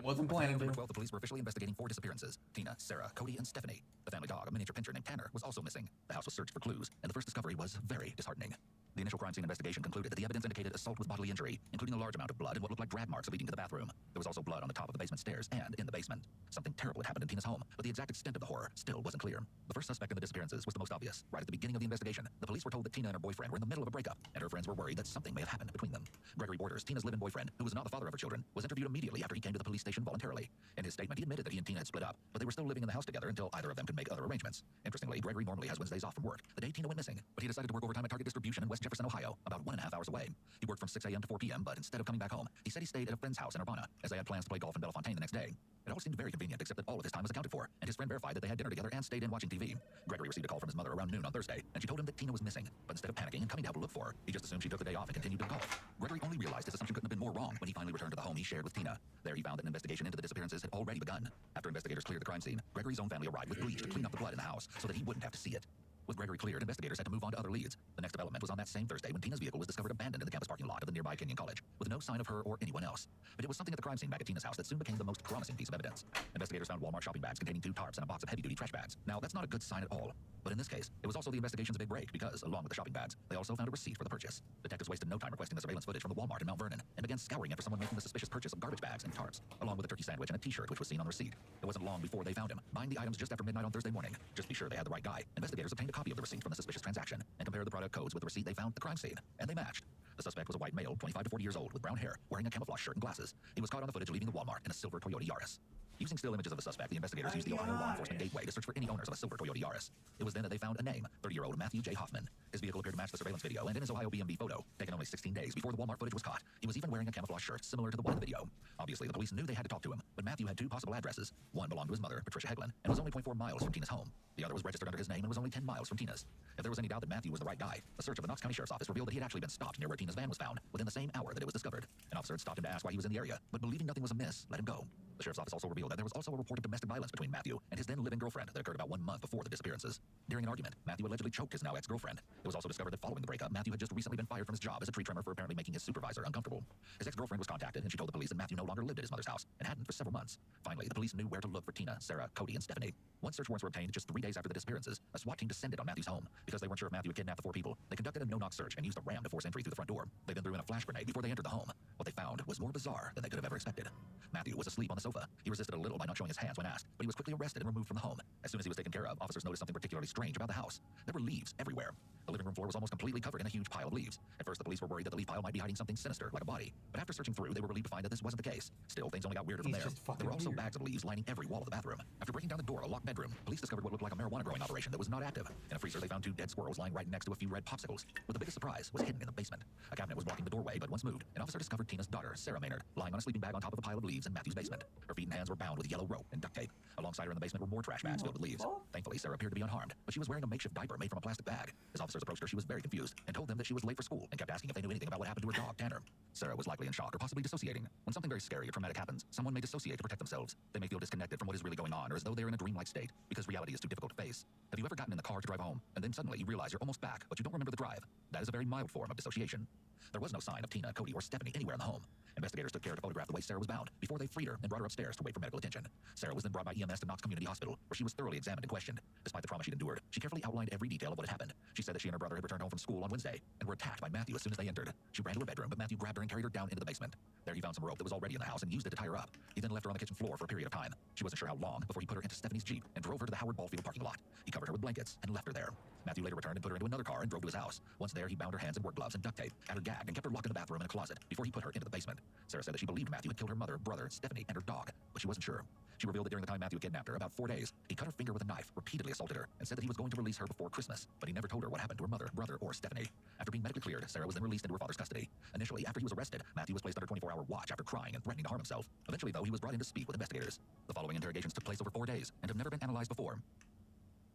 wasn't planning November to. 12th, the police were officially investigating 4 disappearances: Tina, Sarah, Cody, and Stephanie. The family dog, a miniature pinscher named Tanner, was also missing. The house was searched for clues, and the first discovery was very disheartening. The initial crime scene investigation concluded that the evidence indicated assault with bodily injury, including a large amount of blood and what looked like drag marks leading to the bathroom. There was also blood on the top of the basement stairs and in the basement. Something terrible had happened in Tina's home, but the exact extent of the horror still wasn't clear. The first suspect in the disappearances was the most obvious. Right at the beginning of the investigation, the police were told that Tina and her boyfriend were in the middle of a breakup, and her friends were worried that something may have happened between them. Gregory Borders, Tina's live-in boyfriend, who was not the father of her children, was interviewed immediately after he came to the police station voluntarily. In his statement, he admitted that he and Tina had split up, but they were still living in the house together until either of them could make other arrangements. Interestingly, Gregory normally has Wednesdays off from work. The day Tina went missing, but he decided to work overtime at Target Distribution in West Jefferson, Ohio, about 1.5 hours away. He worked from 6 a.m. to 4 p.m., but instead of coming back home, he said he stayed at a friend's house in Urbana, as they had plans to play golf in Bellefontaine the next day. It all seemed very convenient, except that all of his time was accounted for, and his friend verified that they had dinner together and stayed in watching TV. Gregory received a call from his mother around noon on Thursday, and she told him that Tina was missing. But instead of panicking and coming to help look for her, he just assumed she took the day off and continued to golf. Gregory only realized his assumption couldn't have been more wrong when he finally returned to the home he shared with Tina. There he found that an investigation into the disappearances had already begun. After investigators cleared the crime scene, Gregory's own family arrived with bleach to clean up the blood in the house so that he wouldn't have to see it. With Gregory cleared, investigators had to move on to other leads. The next development was on that same Thursday when Tina's vehicle was discovered abandoned in the campus parking lot of the nearby Kenyon College, with no sign of her or anyone else. But it was something at the crime scene back at Tina's house that soon became the most promising piece of evidence. Investigators found Walmart shopping bags containing 2 tarps and a box of heavy-duty trash bags. Now, that's not a good sign at all. But in this case, it was also the investigation's big break because, along with the shopping bags, they also found a receipt for the purchase. Detectives wasted no time requesting the surveillance footage from the Walmart in Mount Vernon and began scouring it for someone making the suspicious purchase of garbage bags and tarps, along with a turkey sandwich and a t-shirt which was seen on the receipt. It wasn't long before they found him, buying the items just after midnight on Thursday morning. Just to be sure they had the right guy, investigators obtained a copy of the receipt from the suspicious transaction and compared the product codes with the receipt they found at the crime scene, and they matched. The suspect was a white male, 25 to 40 years old, with brown hair, wearing a camouflage shirt and glasses. He was caught on the footage leaving the Walmart in a silver Toyota Yaris. Using still images of the suspect, the investigators used the Ohio Law Enforcement Gateway to search for any owners of a silver Toyota Yaris. It was then that they found a name, 30-year-old Matthew J. Hoffman. His vehicle appeared to match the surveillance video, and in his Ohio BMV photo, taken only 16 days before the Walmart footage was caught, he was even wearing a camouflage shirt similar to the one in the video. Obviously, the police knew they had to talk to him, but Matthew had 2 possible addresses. One belonged to his mother, Patricia Heglin, and was only 0.4 miles from Tina's home. The other was registered under his name and was only 10 miles from Tina's. If there was any doubt that Matthew was the right guy, a search of the Knox County Sheriff's Office revealed that he had actually been stopped near where Tina's van was found within the same hour that it was discovered. An officer had stopped him to ask why he was in the area, but believing nothing was amiss, let him go. The Sheriff's Office also revealed that there was also a report of domestic violence between Matthew and his then living girlfriend that occurred about 1 month before the disappearances. During an argument, Matthew allegedly choked his now ex-girlfriend. It was also discovered that following the breakup, Matthew had just recently been fired from his job as a tree trimmer for apparently making his supervisor uncomfortable. His ex-girlfriend was contacted, and she told the police that Matthew no longer lived at his mother's house and hadn't for several months. Finally, the police knew where to look for Tina, Sarah, Cody, and Stephanie. Once search warrants were obtained just 3 days after the disappearances, a SWAT team descended on Matthew's home. Because they weren't sure if Matthew had kidnapped the 4 people, they conducted a no-knock search and used a ram to force entry through the front door. They then threw in a flash grenade before they entered the home. What they found was more bizarre than they could have ever expected. Matthew was asleep on the sofa. He resisted a little by not showing his hands when asked, but he was quickly arrested and removed from the home. As soon as he was taken care of, officers noticed something particularly strange about the house. There were leaves everywhere. The living room floor was almost completely covered in a huge pile of leaves. At first, the police were worried that the leaf pile might be hiding something sinister, like a body. But after searching through, they were relieved to find that this wasn't the case. Still, things only got weirder from there. There were also bags of leaves lining every wall of the bathroom. After breaking down the door of a locked bedroom, police discovered what looked like a marijuana growing operation that was not active. In a freezer, they found 2 dead squirrels lying right next to a few red popsicles. But the biggest surprise was hidden in the basement. A cabinet was blocking the doorway, but once moved, an officer discovered Tina's daughter, Sarah Maynard, lying on a sleeping bag on top of a pile of leaves in Matthew's basement. Her feet and hands were bound with yellow rope and duct tape. Alongside her in the basement were more trash bags filled with leaves. Thankfully, Sarah appeared to be unharmed, but she was wearing a makeshift diaper made from a plastic bag. As officers approached her, she was very confused and told them that she was late for school and kept asking if they knew anything about what happened to her dog, Tanner. Sarah was likely in shock or possibly dissociating. When something very scary or traumatic happens, someone may dissociate to protect themselves. They may feel disconnected from what is really going on or as though they're in a dreamlike state because reality is too difficult to face. Have you ever gotten in the car to drive home and then suddenly you realize you're almost back, but you don't remember the drive? That is a very mild form of dissociation. There was no sign of Tina, Cody, or Stephanie anywhere in the home. Investigators took care to photograph the way Sarah was bound before they freed her and brought her upstairs to wait for medical attention. Sarah was then brought by EMS to Knox Community Hospital, where she was thoroughly examined and questioned. Despite the trauma she'd endured, she carefully outlined every detail of what had happened. She said that she and her brother had returned home from school on Wednesday and were attacked by Matthew as soon as they entered. She ran to her bedroom, but Matthew grabbed her and carried her down into the basement. There he found some rope that was already in the house and used it to tie her up. He then left her on the kitchen floor for a period of time. She wasn't sure how long before he put her into Stephanie's Jeep and drove her to the Howard Ballfield parking lot. He covered her with blankets and left her there. Matthew later returned and put her into another car and drove to his house. Once there, he bound her hands in work gloves and duct tape, had her gagged, and kept her locked in the bathroom in a closet before he put her into the basement. Sarah said that she believed Matthew had killed her mother, brother, Stephanie, and her dog, but she wasn't sure. She revealed that during the time Matthew kidnapped her, about 4 days, he cut her finger with a knife, repeatedly assaulted her, and said that he was going to release her before Christmas, but he never told her what happened to her mother, brother, or Stephanie. After being medically cleared, Sarah was then released into her father's custody. Initially, after he was arrested, Matthew was placed under 24-hour watch after crying and threatening to harm himself. Eventually, though, he was brought in to speak with investigators. The following interrogations took place over 4 days and have never been analyzed before.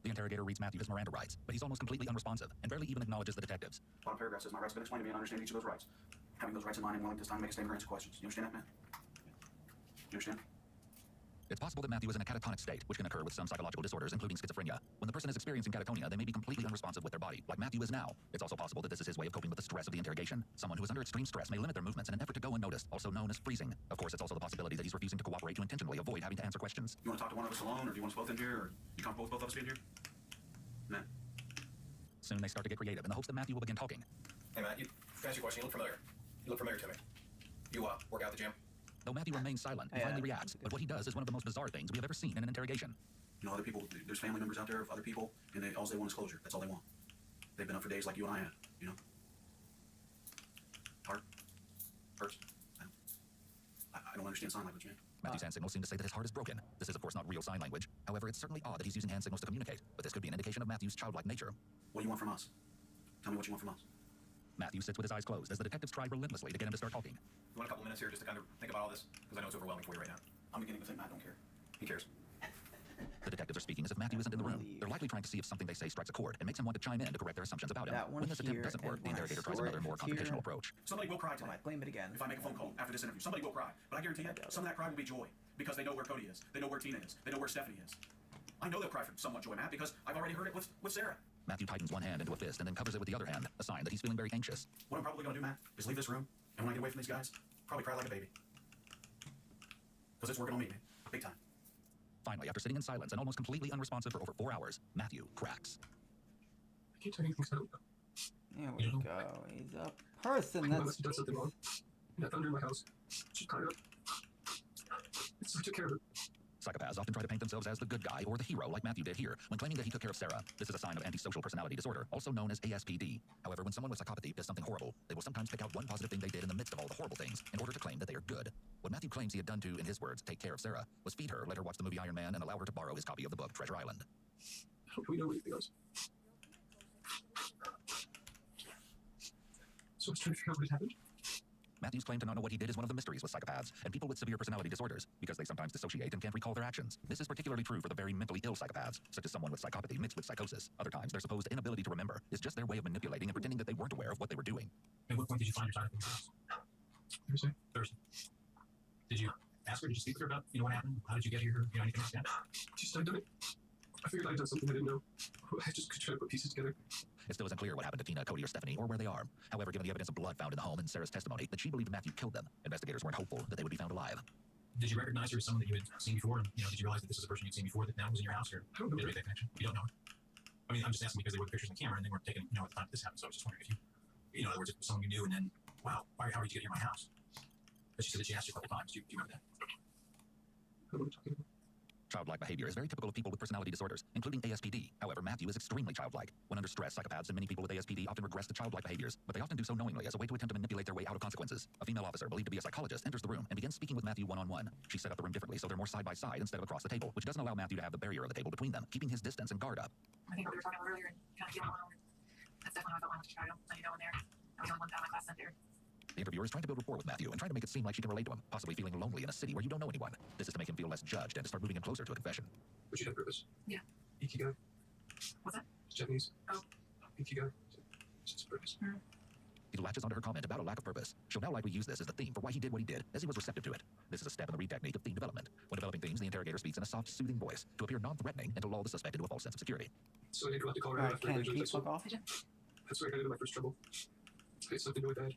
The interrogator reads Matthew his Miranda rights, but he's almost completely unresponsive and barely even acknowledges the detectives. Bottom paragraph says, my rights have been explained to me and I understand each of those rights. Having those rights in mind and willing this time to make a statement or answer questions. You understand that, man? You understand? It's possible that Matthew is in a catatonic state, which can occur with some psychological disorders, including schizophrenia. When the person is experiencing catatonia, they may be completely unresponsive with their body, like Matthew is now. It's also possible that this is his way of coping with the stress of the interrogation. Someone who is under extreme stress may limit their movements in an effort to go unnoticed, also known as freezing. Of course, it's also the possibility that he's refusing to cooperate to intentionally avoid having to answer questions. You want to talk to one of us alone, or do you want us both in here, or you comfortable with both of us being here? Man. Soon they start to get creative in the hopes that Matthew will begin talking. Hey, Matt, can I ask you a question? You look familiar. You look familiar to me. You, work out at the gym? Though Matthew remains silent and finally reacts, but what he does is one of the most bizarre things we have ever seen in an interrogation. You know, other people, there's family members out there of other people, and all they want is closure. That's all they want. They've been up for days like you and I have, you know? Heart? Hurts? I don't understand sign language, man. Matthew's hand signals seem to say that his heart is broken. This is, of course, not real sign language. However, it's certainly odd that he's using hand signals to communicate, but this could be an indication of Matthew's childlike nature. What do you want from us? Tell me what you want from us. Matthew sits with his eyes closed as the detectives try relentlessly to get him to start talking. You want a couple minutes here just to kind of think about all this? Because I know it's overwhelming for you right now. I'm beginning to think Matt don't care. He cares. The detectives are speaking as if Matthew isn't in the room. They're likely trying to see if something they say strikes a chord and makes him want to chime in to correct their assumptions about him. When this attempt doesn't work, the interrogator tries another more confrontational approach. Somebody will cry today. I blame it again. If I make a phone call after this interview, somebody will cry. But I guarantee you, some of that cry will be joy. Because they know where Cody is. They know where Tina is. They know where Stephanie is. I know they'll cry for somewhat joy, Matt, because I've already heard it with Sarah. Matthew tightens one hand into a fist and then covers it with the other hand, a sign that he's feeling very anxious. What I'm probably going to do, Matt, is leave this room, and when I get away from these guys, probably cry like a baby. Because it's working on me, man. Big time. Finally, after sitting in silence and almost completely unresponsive for over 4 hours, Matthew cracks. I can't tell you anything There we go. He's a person that's... She does something wrong. That thunder in my house. She's tied up. So I took care of her. Psychopaths often try to paint themselves as the good guy or the hero, like Matthew did here, when claiming that he took care of Sarah. This is a sign of antisocial personality disorder, also known as ASPD. However, when someone with psychopathy does something horrible, they will sometimes pick out one positive thing they did in the midst of all the horrible things in order to claim that they are good. What Matthew claims he had done to, in his words, take care of Sarah, was feed her, let her watch the movie Iron Man, and allow her to borrow his copy of the book Treasure Island. How do we know anything else? So I was trying to figure out what had happened. Matthew's claim to not know what he did is one of the mysteries with psychopaths and people with severe personality disorders, because they sometimes dissociate and can't recall their actions. This is particularly true for the very mentally ill psychopaths, such as someone with psychopathy mixed with psychosis. Other times, their supposed inability to remember is just their way of manipulating and pretending that they weren't aware of what they were doing. At what point did you find your child in the house? Thursday. Thursday. Did you ask her? Did you speak to her about, what happened? How did you get here? Anything like that? Just I'd done it. I figured I'd done something I didn't know. I just could try to put pieces together. It still isn't clear what happened to Tina, Cody, or Stephanie, or where they are. However, given the evidence of blood found in the home and Sarah's testimony that she believed Matthew killed them, investigators weren't hopeful that they would be found alive. Did you recognize her as someone that you had seen before? And, did you realize that this is a person you'd seen before that now was in your house? Or I don't know. Did you make that connection? You don't know her? I mean, I'm just asking because they were pictures on camera and they weren't taken, at the time this happened. So I was just wondering if you, in other words, if it was someone you knew and then, wow, how did you get here in my house? But she said that she asked you a couple times. Do you remember that? I don't know what you're talking about. Childlike behavior is very typical of people with personality disorders, including ASPD. However, Matthew is extremely childlike. When under stress, psychopaths and many people with ASPD often regress to childlike behaviors, but they often do so knowingly as a way to attempt to manipulate their way out of consequences. A female officer, believed to be a psychologist, enters the room and begins speaking with Matthew one-on-one. She set up the room differently so they're more side by side instead of across the table, which doesn't allow Matthew to have the barrier of the table between them, keeping his distance and guard up. I think what we were talking about earlier and kind of feeling alone. That's definitely how I felt when I was a child. I didn't go in there. I was the only one down my class center. The interviewer is trying to build rapport with Matthew and trying to make it seem like she can relate to him, possibly feeling lonely in a city where you don't know anyone. This is to make him feel less judged and to start moving him closer to a confession. But you have purpose. Yeah. Ikigai. What's that? It's Japanese. Oh. Ikigai. It's purpose. He latches onto her comment about a lack of purpose. She'll now likely use this as the theme for why he did what he did, as he was receptive to it. This is a step in the read technique of theme development. When developing themes, the interrogator speaks in a soft, soothing voice to appear non-threatening and to lull the suspect into a false sense of security. So I did go out to Colorado after I Can graduated high he school. fuck off? That's where I got into my first trouble. I had something really bad.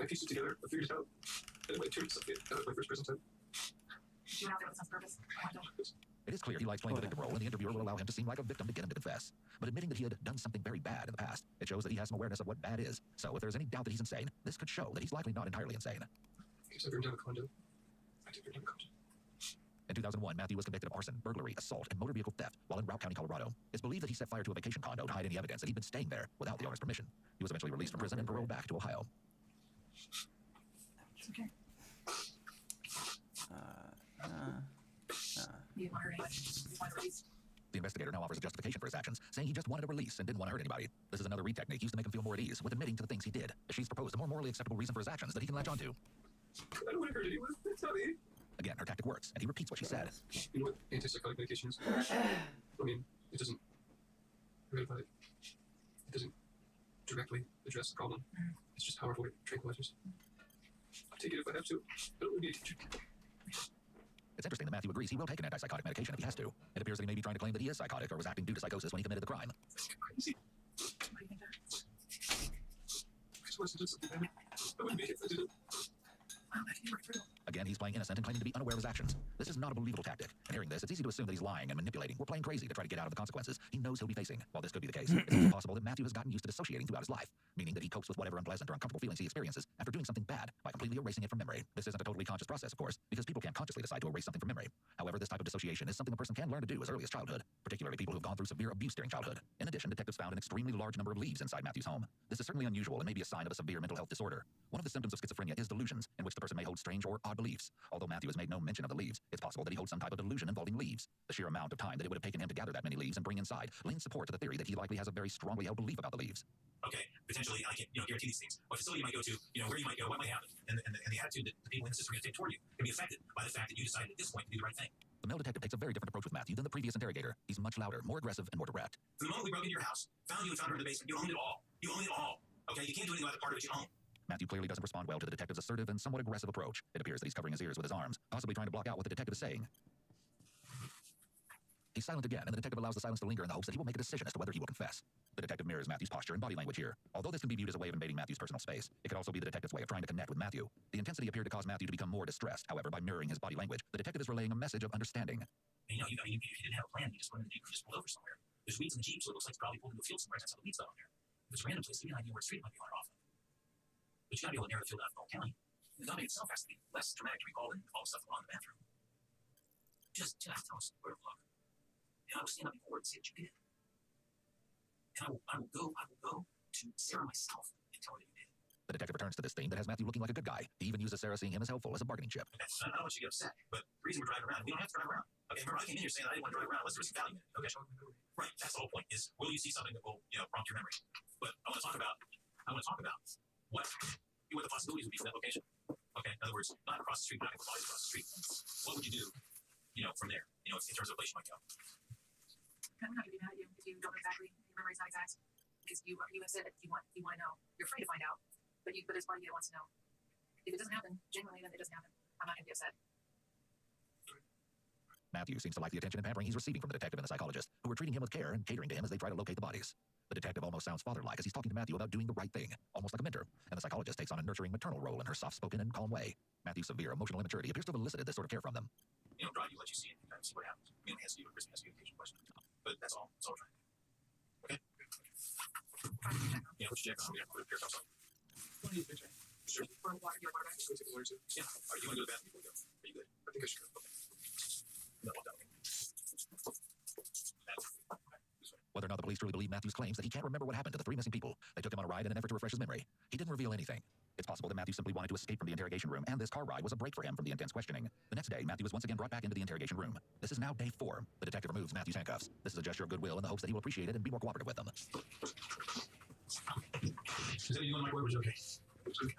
I pieced it together. I figured it out. And it turned something out of my first prison time. Did you went out there with some purpose? It is clear he likes playing the victim role, and the interviewer will allow him to seem like a victim to get him to confess. But admitting that he had done something very bad in the past, it shows that he has some awareness of what bad is. So if there's any doubt that he's insane, this could show that he's likely not entirely insane. Because I burned down a condo. I did burn down a condo. In 2001, Matthew was convicted of arson, burglary, assault, and motor vehicle theft while in Route County, Colorado. It's believed that he set fire to a vacation condo to hide any evidence that he'd been staying there without the owner's permission. He was eventually released from prison and paroled back to Ohio. Okay. You didn't want to hurt anybody. You wanted to release. The investigator now offers a justification for his actions, saying he just wanted a release and didn't want to hurt anybody. This is another Reed technique used to make him feel more at ease with admitting to the things he did. She's proposed a more morally acceptable reason for his actions that he can latch onto. I don't want to hurt anyone. That's not me. Again, her tactic works, and he repeats what she said. You know what antipsychotic medication is? I mean, it doesn't. I read about it. It doesn't directly address the problem. It's just powerful tranquilizers. I'll take it if I have to. I don't want to be a teacher. It's interesting that Matthew agrees he will take an antipsychotic medication if he has to. It appears that he may be trying to claim that he is psychotic or was acting due to psychosis when he committed the crime. Crazy. What do you think that? I just wanted to do something bad. I wouldn't be here if I did it. Well, that can be worked through. Again, he's playing innocent and claiming to be unaware of his actions. This is not a believable tactic. And hearing this, it's easy to assume that he's lying and manipulating or playing crazy to try to get out of the consequences he knows he'll be facing. While this could be the case, it's also possible that Matthew has gotten used to dissociating throughout his life, meaning that he copes with whatever unpleasant or uncomfortable feelings he experiences after doing something bad by completely erasing it from memory. This isn't a totally conscious process, of course, because people can't consciously decide to erase something from memory. However, this type of dissociation is something a person can learn to do as early as childhood, particularly people who have gone through severe abuse during childhood. In addition, detectives found an extremely large number of leaves inside Matthew's home. This is certainly unusual and may be a sign of a severe mental health disorder. One of the symptoms of schizophrenia is delusions, in which the person may hold strange or odd beliefs. Although Matthew has made no mention of the leaves, it's possible that he holds some type of delusion involving leaves. The sheer amount of time that it would have taken him to gather that many leaves and bring inside lends support to the theory that he likely has a very strongly held belief about the leaves. Okay, potentially, I can't, guarantee these things. What facility you might go to, where you might go, what might happen, and the attitude that the people in the system are going to take toward you can be affected by the fact that you decided at this point to do the right thing. The male detective takes a very different approach with Matthew than the previous interrogator. He's much louder, more aggressive, and more direct. From the moment we broke into your house, found you and found her in the basement, you owned it all. You own it all. Okay, you can't do anything about the part of it you own. Matthew clearly doesn't respond well to the detective's assertive and somewhat aggressive approach. It appears that he's covering his ears with his arms, possibly trying to block out what the detective is saying. He's silent again, and the detective allows the silence to linger in the hopes that he will make a decision as to whether he will confess. The detective mirrors Matthew's posture and body language here. Although this can be viewed as a way of invading Matthew's personal space, it could also be the detective's way of trying to connect with Matthew. The intensity appeared to cause Matthew to become more distressed. However, by mirroring his body language, the detective is relaying a message of understanding. And, if you didn't have a plan, you just went in the Jeep and just pulled over somewhere. There's weeds in the Jeep, so it looks like it's probably pulled into a field somewhere. That's how the weeds got on there. If it's a random place, you have an idea where the street might be on or off of. But you gotta be able to narrow the field out from all county. The dummy itself has to be less traumatic to recall than all the stuff going on in the bathroom. Just tell us where to look. And I will stand up before and say what you did. And I will go to Sarah myself and tell her that you did. The detective returns to this theme that has Matthew looking like a good guy. He even uses Sarah seeing him as helpful as a bargaining chip. I don't want you to get upset, but the reason we're driving around, we don't have to drive around. Okay, remember I came in here saying I didn't want to drive around unless there was some value in it. Okay, right. That's the whole point. Is will you see something that will prompt your memory? But I want to talk about what the possibilities would be for that location. Okay, in other words, not across the street, but across the street. What would you do? From there. In terms of a place you might go. I'm not going to be mad at you if you don't know exactly. Your memory's not exact because you have said that you want to know. You're free to find out, but there's part of you that wants to know. If it doesn't happen, genuinely, then it doesn't happen. I'm not going to be upset. Matthew seems to like the attention and pampering he's receiving from the detective and the psychologist, who are treating him with care and catering to him as they try to locate the bodies. The detective almost sounds father-like as he's talking to Matthew about doing the right thing, almost like a mentor, and the psychologist takes on a nurturing maternal role in her soft-spoken and calm way. Matthew's severe emotional immaturity appears to have elicited this sort of care from them. Drive you, let you see it, and kind of see what happens. We only ask you a occasional question. But that's all. That's all we're trying to do. Okay? Yeah, let's check on it. Here comes up. What do you think, Jay? Sure. Or water, your water. Just go take a water too. Yeah. Are you going to go to the bathroom before we go? Are you good? I think I should go. Okay. No, walk down. Whether or not the police truly believe Matthew's claims that he can't remember what happened to the 3 missing people, they took him on a ride in an effort to refresh his memory. He didn't reveal anything. It's possible that Matthew simply wanted to escape from the interrogation room, and this car ride was a break for him from the intense questioning. The next day, Matthew was once again brought back into the interrogation room. This is now day 4. The detective removes Matthew's handcuffs. This is a gesture of goodwill in the hopes that he will appreciate it and be more cooperative with them. Is that you and my word was okay? Okay.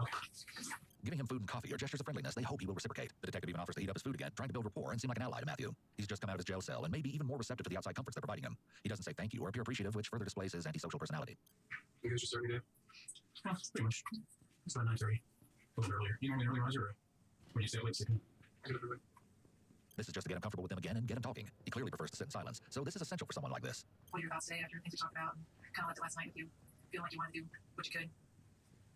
Giving him food and coffee are gestures of friendliness they hope he will reciprocate. The detective even offers to heat up his food again, trying to build rapport and seem like an ally to Matthew. He's just come out of his jail cell and may be even more receptive to the outside comforts they're providing him. He doesn't say thank you or appear appreciative, which further displays his antisocial personality. You guys just starting today? Well, pretty much. It's about 9:30. A little bit earlier. You normally early riser, or when you stay up late sleeping? This is just to get him comfortable with him again and get him talking. He clearly prefers to sit in silence, so this is essential for someone like this. What are your thoughts today after things we talked about and kind of like the last night with you? Feeling like you wanted to do what you could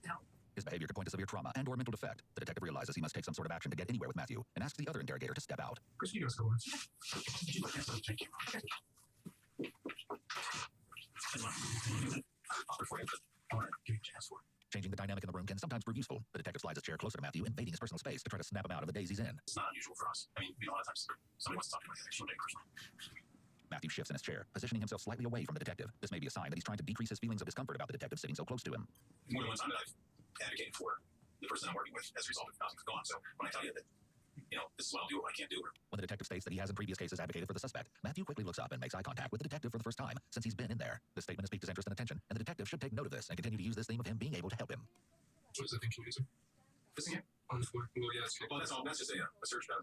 to help? His behavior could point to severe trauma and or mental defect. The detective realizes he must take some sort of action to get anywhere with Matthew and asks the other interrogator to step out. Chris, you give us a couple minutes. Did you look at something? Thank you. Before you, I want to give you a chance for it. Changing the dynamic in the room can sometimes prove useful. The detective slides his chair closer to Matthew, invading his personal space to try to snap him out of the daze he's in. It's not unusual for us. I mean, a lot of times somebody wants to talk to me like actually personal. Matthew shifts in his chair, positioning himself slightly away from the detective. This may be a sign that he's trying to decrease his feelings of discomfort about the detective sitting so close to him. More than one time that I've advocated for the person I'm working with as a result of nothing's gone. So when I tell you that, this is what I'll do or what I can't do. When the detective states that he has in previous cases advocated for the suspect, Matthew quickly looks up and makes eye contact with the detective for the first time since he's been in there. This statement has piqued his interest and attention, and the detective should take note of this and continue to use this theme of him being able to help him. What is the thinking user? Fixing it on the floor. Well, yeah, it's Well, that's all. That's just a search that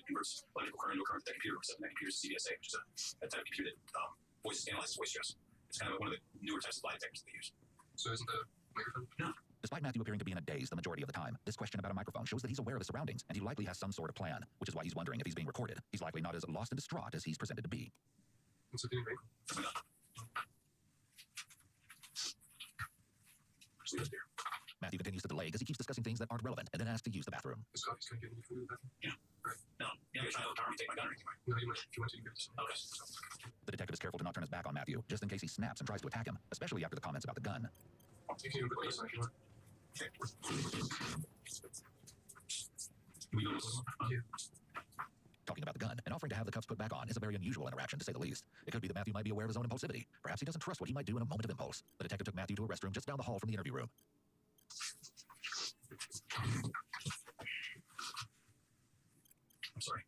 converts electrical current into a current that computer, or that computer's CVSA, which is a type of computer that analyzes voice stress. It's kind of one of the newer types of lie detectors that they use. So isn't that a microphone? No. Despite Matthew appearing to be in a daze the majority of the time, this question about a microphone shows that he's aware of his surroundings, and he likely has some sort of plan, which is why he's wondering if he's being recorded. He's likely not as lost and distraught as he's presented to be. What's the thing, wrinkle? Just leave it there. Matthew continues to delay as he keeps discussing things that aren't relevant, and then asks to use the bathroom. This coffee's kind of getting you food in the bathroom. Yeah. Right. No. You're trying to overpower me, take my gun or anything, right? No, you might. If you want to, you can. Okay. The detective is careful to not turn his back on Matthew, just in case he snaps and tries to attack him, especially after the comments about the gun. You can even put this on if you want. Okay. Can we go to this? Yeah. Talking about the gun and offering to have the cuffs put back on is a very unusual interaction, to say the least. It could be that Matthew might be aware of his own impulsivity. Perhaps he doesn't trust what he might do in a moment of impulse. The detective took Matthew to a restroom just down the hall from the interview room. I'm sorry.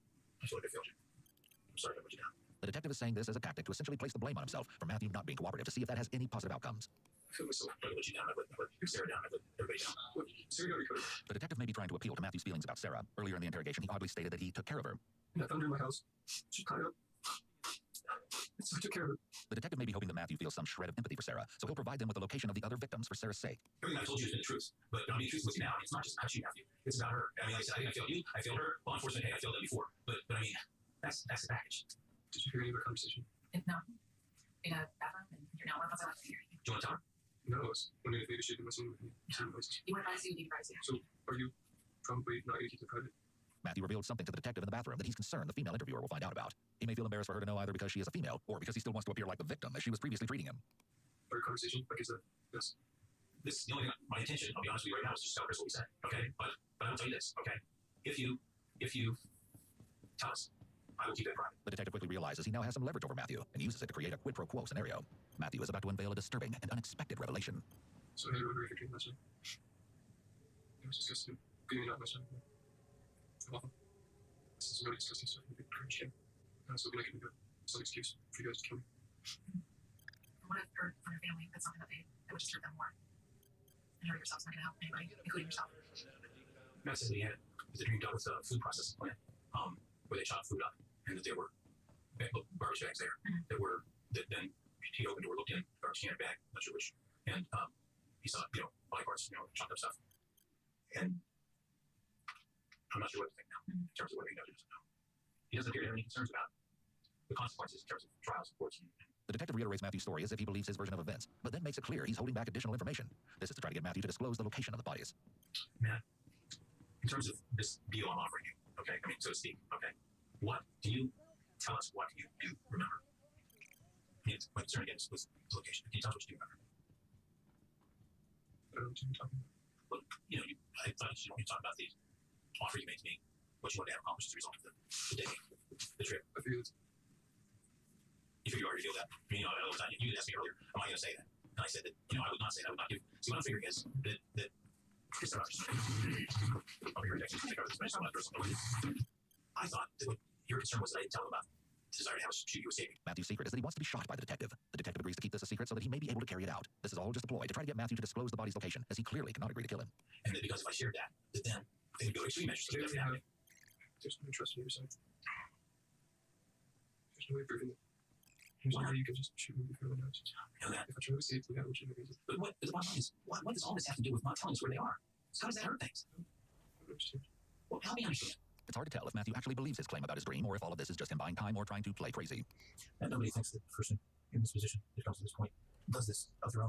I feel like I failed you. I'm sorry I let you down. The detective is saying this as a tactic to essentially place the blame on himself for Matthew not being cooperative to see if that has any positive outcomes. I feel myself. I let you down. I let Sarah down. I let everybody down. Sarah got recovered. The detective may be trying to appeal to Matthew's feelings about Sarah. Earlier in the interrogation, he oddly stated that he took care of her. And I found her in my house. She's tied up. So I took care of her. The detective may be hoping that Matthew feels some shred of empathy for Sarah, so he'll provide them with the location of the other victims for Sarah's sake. Everything I told you has been the truth. But I mean, the truth with you now. It's not just about you, Matthew. It's about her. I mean, like I said, I think I failed you. I failed her. Law enforcement, hey, I failed them before. But I mean, that's the package. Did you hear any of our conversation? No. In a bathroom, and you're not one of us. I like to hear anything. Do you want to tell her? No, I was wondering if maybe she didn't listen with me. You want privacy, you need privacy. So, are you probably not going to keep it private? Matthew revealed something to the detective in the bathroom that he's concerned the female interviewer will find out about. He may feel embarrassed for her to know either because she is a female or because he still wants to appear like the victim as she was previously treating him. Our conversation, like, is that yes? This the only thing. My intention, I'll be honest with you right now, is just tell Chris what we said. Okay, but I will tell you this. Okay, if you tell us, I will keep it private. The detective quickly realizes he now has some leverage over Matthew and uses it to create a quid pro quo scenario. Matthew is about to unveil a disturbing and unexpected revelation. So, hey, remember your dream last night? It was disgusting. Getting me out last night. Awful. This is really disgusting stuff. Big cringe. I was hoping I could make some excuse for you guys to kill me. From what I've heard from your family, that's something that would just hurt them more. And hurt yourself's not going to help anybody, including yourself. Matt said that he had the dream dealt with a food processing plant, where they chopped food up, and that there were garbage bags there that then he opened or looked in garbage can or bag, not sure which, and he saw body parts, chopped up stuff, and I'm not sure what to think now in terms of whether he knows or doesn't know. He doesn't appear to have any concerns about the consequences in terms of trials and courts. The detective reiterates Matthew's story as if he believes his version of events, but then makes it clear he's holding back additional information. This is to try to get Matthew to disclose the location of the bodies. Matt, in terms of this deal I'm offering you, okay, I mean, so to speak, okay, what do you tell us? What you do remember? I mean, my concern again is the location. Can you tell us what you do remember? I don't know what you're talking about. Well, I thought you talk about the offer you made to me, what you wanted to have accomplished as a result of the day, the trip. I figured it's You figure you already feel that. I mean, you asked me earlier, am I going to say that? And I said that, I would not say that. I would not give. See, what I'm figuring is that Chris and I'll be rejected. I thought that what your concern was that I didn't tell him about the desire to have a shoot you escaping. Matthew's secret is that he wants to be shot by the detective. The detective agrees to keep this a secret so that he may be able to carry it out. This is all just a ploy to try to get Matthew to disclose the body's location, as he clearly cannot agree to kill him. And that because if I shared that then they would go to extreme measures to get happening. there's no trust on your side. There's no way of proving it. There's no way you can just shoot me before the nose. I know that. If I try to escape, I would shoot me. But the bottom line is, what does all this have to do with not telling us where they are? How does that hurt things? I don't understand. Well, help me understand. It's hard to tell if Matthew actually believes his claim about his dream or if all of this is just him buying time or trying to play crazy. And nobody thinks that the person in this position that comes to this point does this through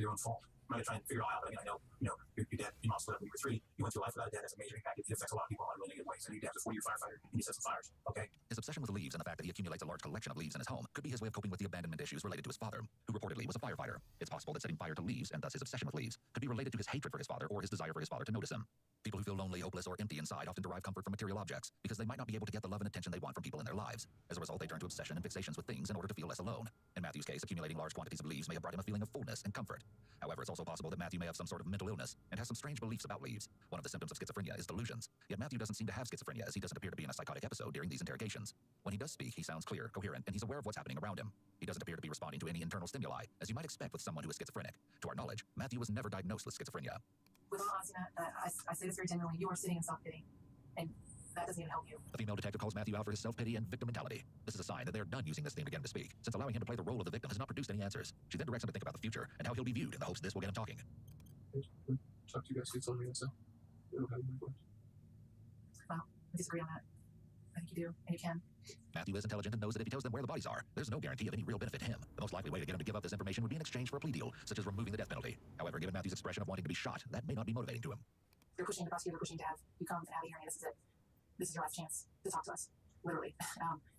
their own fault. I'm not gonna try and figure it all out, but I mean, I know, your dad, your mom split up when you were 3. You went through life without a dad. That's a major impact. It affects a lot of people in really negative ways. And your dad's a 40-year firefighter, and you set some fires, okay? His obsession with leaves and the fact that he accumulates a large collection of leaves in his home could be his way of coping with the abandonment issues related to his father, who reportedly was a firefighter. It's possible that setting fire to leaves, and thus his obsession with leaves, could be related to his hatred for his father or his desire for his father to notice him. People who feel lonely, hopeless, or empty inside often derive comfort from material objects because they might not be able to get the love and attention they want from people in their lives. As a result, they turn to obsession and fixations with things in order to feel less alone. In Matthew's case, accumulating large quantities of leaves may have brought him a feeling of fullness and comfort. However, it's also possible that Matthew may have some sort of mental illness and has some strange beliefs about leaves. One of the symptoms of schizophrenia is delusions. Yet Matthew doesn't seem to have schizophrenia, as he doesn't appear to be in a psychotic episode during these interrogations. When he does speak, he sounds clear, coherent, and he's aware of what's happening around him. He doesn't appear to be responding to any internal stimuli, as you might expect with someone who is schizophrenic. To our knowledge, Matthew was never diagnosed with schizophrenia. With all honesty, Matt, I say this very genuinely. You are sitting in self-pity, and that doesn't even help you. The female detective calls Matthew out for his self-pity and victim mentality. This is a sign that they're done using this theme to get him to speak, since allowing him to play the role of the victim has not produced any answers. She then directs him to think about the future and how he'll be viewed in the hopes this will get him talking. Talk to you guys, see something and stuff. We don't have any more. Well, I disagree on that. I think you do, and you can. Matthew is intelligent and knows that if he tells them where the bodies are, there's no guarantee of any real benefit to him. The most likely way to get him to give up this information would be in exchange for a plea deal, such as removing the death penalty. However, given Matthew's expression of wanting to be shot, that may not be motivating to him. The prosecutor pushing to have you come and have a hearing. This is it. This is your last chance to talk to us, literally.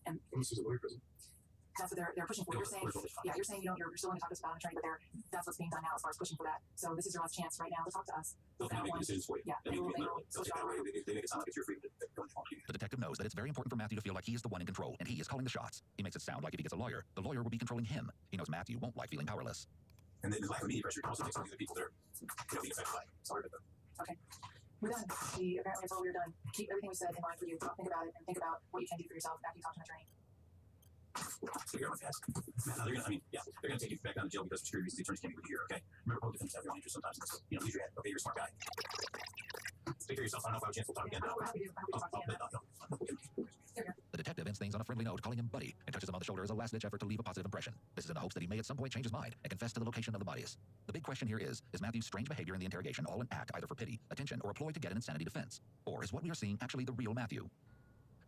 And this is a lawyer prison. That's what they're pushing for. You're saying, you're saying you're still going to talk to us about an attorney, but that's what's being done now as far as pushing for that. So this is your last chance right now to talk to us. They'll kind of make decisions for you. Yeah, they make it sound like it's your freedom to go on. The detective knows that it's very important for Matthew to feel like he is the one in control, and he is calling the shots. He makes it sound like if he gets a lawyer, the lawyer will be controlling him. He knows Matthew won't like feeling powerless. And then the lack of media pressure also takes on the other people that are being affected by it. Sorry about that. Okay. We're done. Apparently that's all we're done. Keep everything we said in mind for you. Think about it and think about what you can do for yourself after you talk to an attorney. They're gonna take you back down to jail because of security reasons. The attorneys can't be here, okay? Remember, both defendants have their own interests sometimes. Use your head. Okay, you're a smart guy. Take care of yourself. I don't know if I have a chance. We'll talk again. The detective ends things on a friendly note, calling him Buddy, and touches him on the shoulder as a last-ditch effort to leave a positive impression. This is in the hopes that he may at some point change his mind and confess to the location of the bodies. The big question here is Matthew's strange behavior in the interrogation all an act either for pity, attention, or a ploy to get an insanity defense? Or is what we are seeing actually the real Matthew?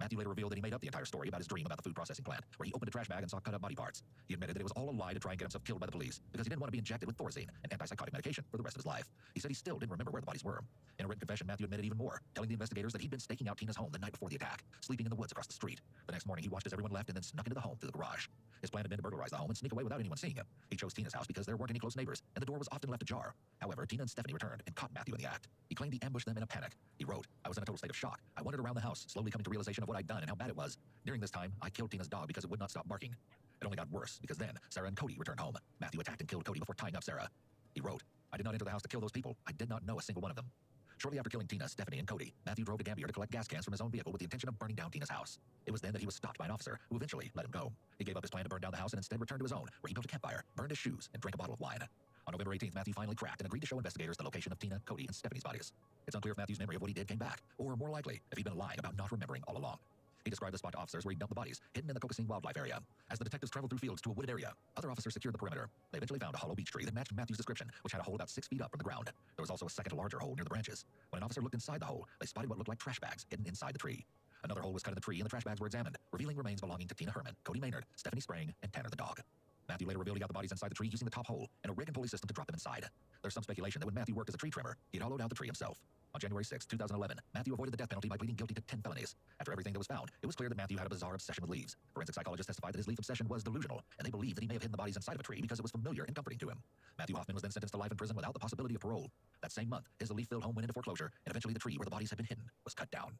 Matthew later revealed that he made up the entire story about his dream about the food processing plant, where he opened a trash bag and saw cut-up body parts. He admitted that it was all a lie to try and get himself killed by the police, because he didn't want to be injected with Thorazine, an antipsychotic medication, for the rest of his life. He said he still didn't remember where the bodies were. In a written confession, Matthew admitted even more, telling the investigators that he'd been staking out Tina's home the night before the attack, sleeping in the woods across the street. The next morning, he watched as everyone left and then snuck into the home through the garage. His plan had been to burglarize the home and sneak away without anyone seeing him. He chose Tina's house because there weren't any close neighbors, and the door was often left ajar. However, Tina and Stephanie returned and caught Matthew in the act. He claimed he ambushed them in a panic. He wrote, "I was in a total state of shock. I wandered around the house, slowly coming to realization of what I'd done and how bad it was. During this time, I killed Tina's dog because it would not stop barking. It only got worse because then Sarah and Cody returned home. Matthew attacked and killed Cody before tying up Sarah." He wrote, "I did not enter the house to kill those people. I did not know a single one of them." Shortly after killing Tina, Stephanie, and Cody, Matthew drove to Gambier to collect gas cans from his own vehicle with the intention of burning down Tina's house. It was then that he was stopped by an officer who eventually let him go. He gave up his plan to burn down the house and instead returned to his own, where he built a campfire, burned his shoes, and drank a bottle of wine. On November 18th, Matthew finally cracked and agreed to show investigators the location of Tina, Cody, and Stephanie's bodies. It's unclear if Matthew's memory of what he did came back, or more likely, if he'd been lying about not remembering all along. He described the spot to officers where he dumped the bodies, hidden in the Cocosine Wildlife Area. As the detectives traveled through fields to a wooded area, other officers secured the perimeter. They eventually found a hollow beech tree that matched Matthew's description, which had a hole about 6 feet up from the ground. There was also a second larger hole near the branches. When an officer looked inside the hole, they spotted what looked like trash bags hidden inside the tree. Another hole was cut in the tree and the trash bags were examined, revealing remains belonging to Tina Herman, Cody Maynard, Stephanie Spring, and Tanner the dog. Matthew later revealed he got the bodies inside the tree using the top hole and a rig and pulley system to drop them inside. There's some speculation that when Matthew worked as a tree trimmer, he had hollowed out the tree himself. On January 6, 2011, Matthew avoided the death penalty by pleading guilty to 10 felonies. After everything that was found, it was clear that Matthew had a bizarre obsession with leaves. Forensic psychologists testified that his leaf obsession was delusional, and they believed that he may have hidden the bodies inside of a tree because it was familiar and comforting to him. Matthew Hoffman was then sentenced to life in prison without the possibility of parole. That same month, his leaf-filled home went into foreclosure, and eventually the tree where the bodies had been hidden was cut down.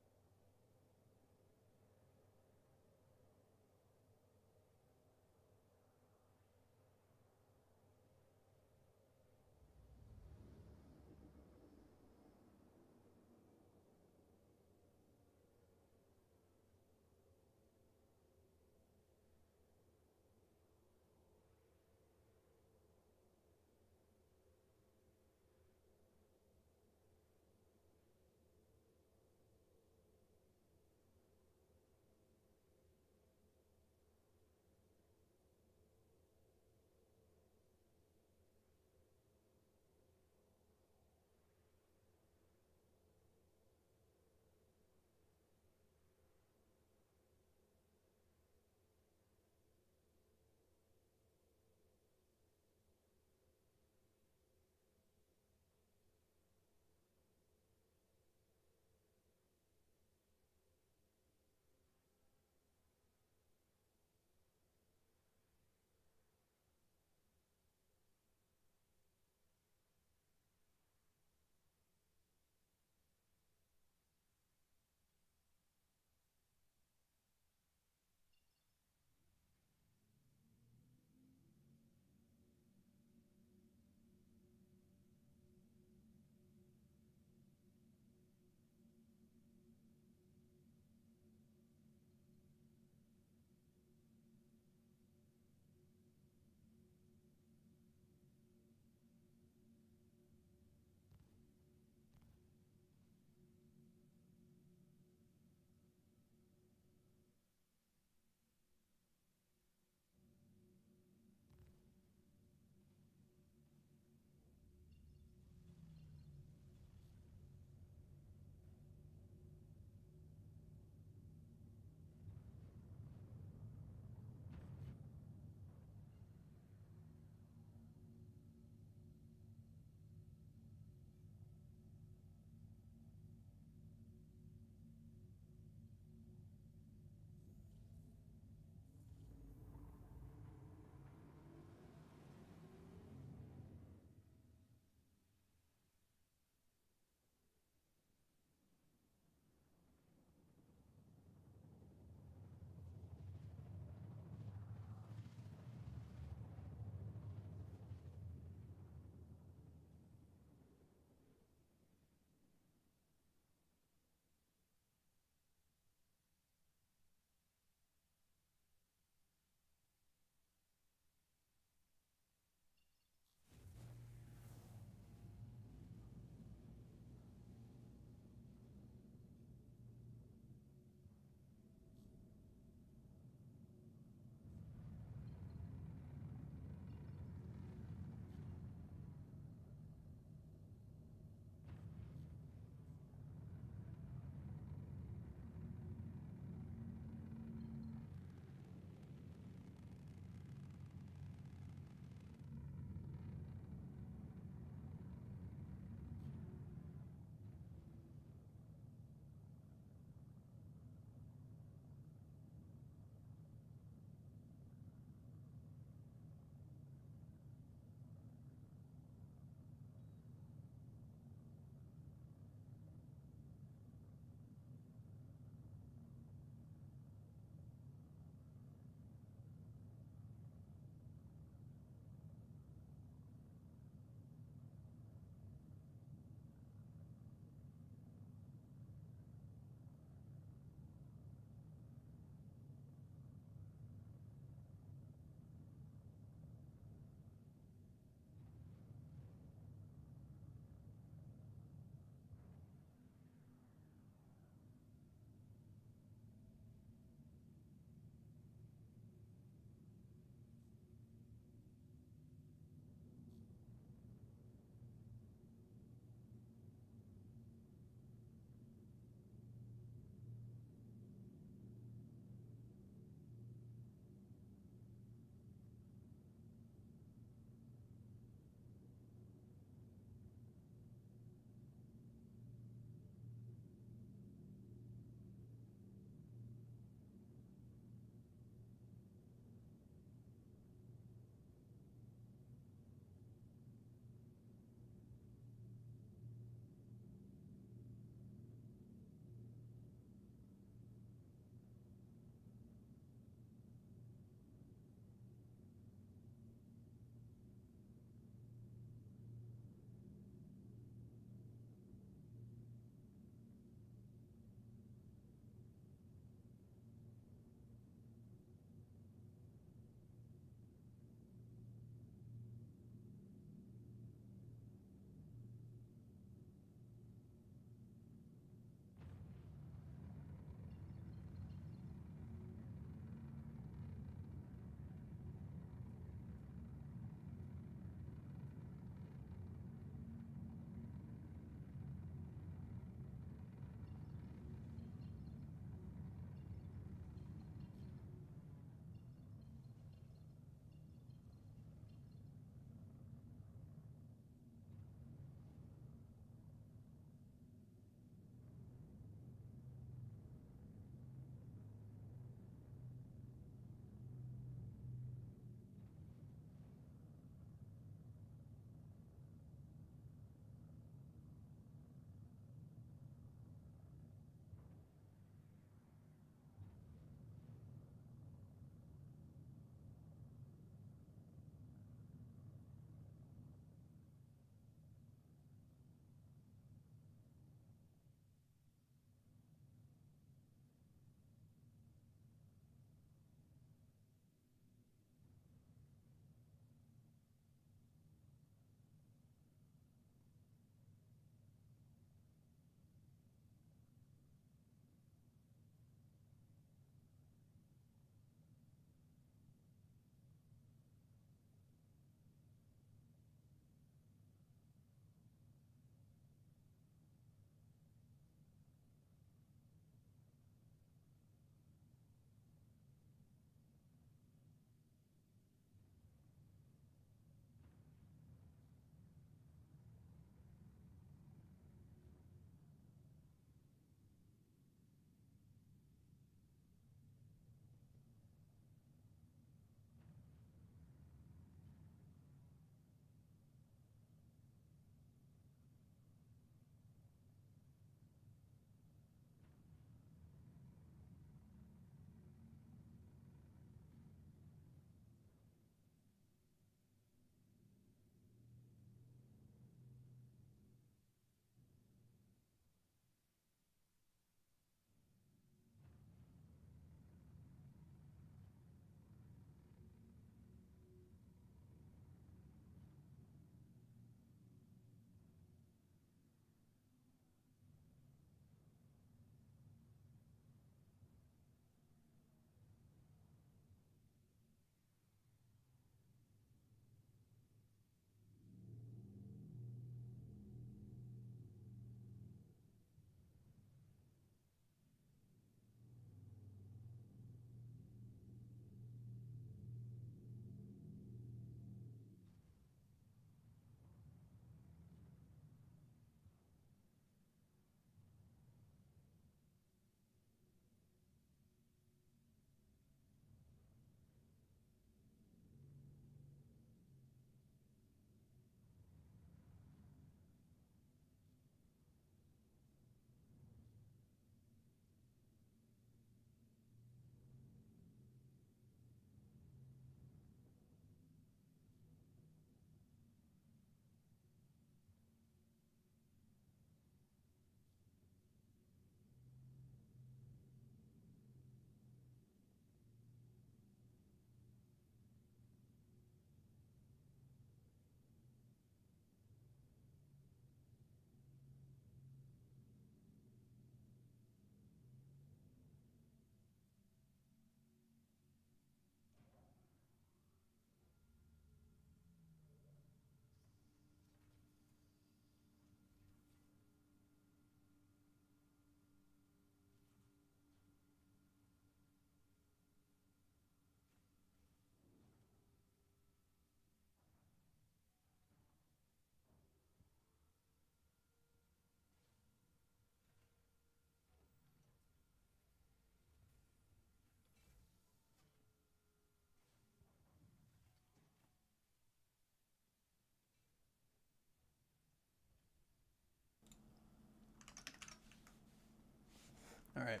Alright.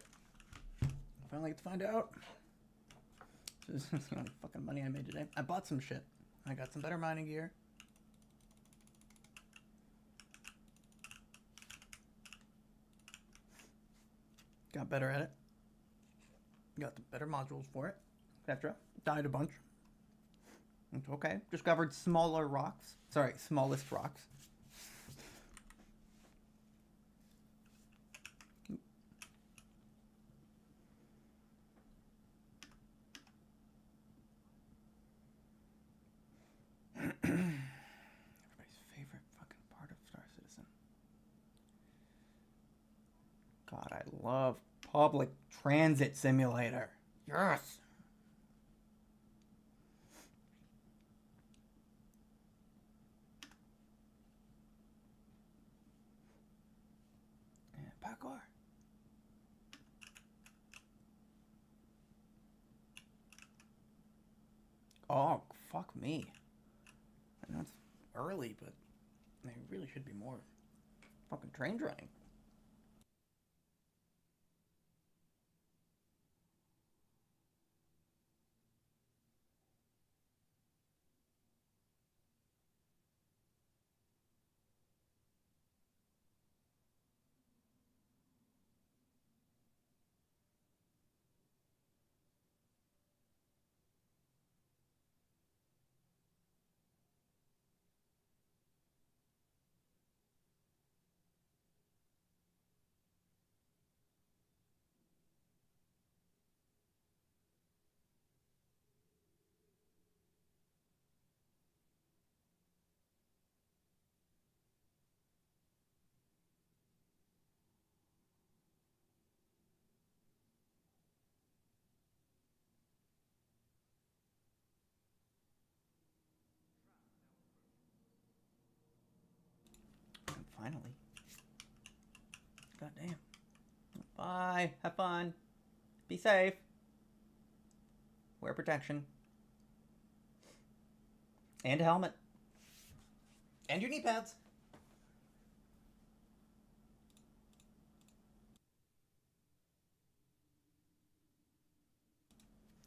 Finally get to find out. This is the only fucking money I made today. I bought some shit. I got some better mining gear. Got better at it. Got the better modules for it. Etc. Died a bunch. It's okay. Discovered smaller rocks. Sorry, smallest rocks. Everybody's favorite fucking part of Star Citizen. God, I love Public Transit Simulator. Yes! And parkour. Oh, fuck me. I know it's early, but there really should be more fucking trains running. And finally. God damn. Bye. Have fun. Be safe. Wear protection. And a helmet. And your knee pads.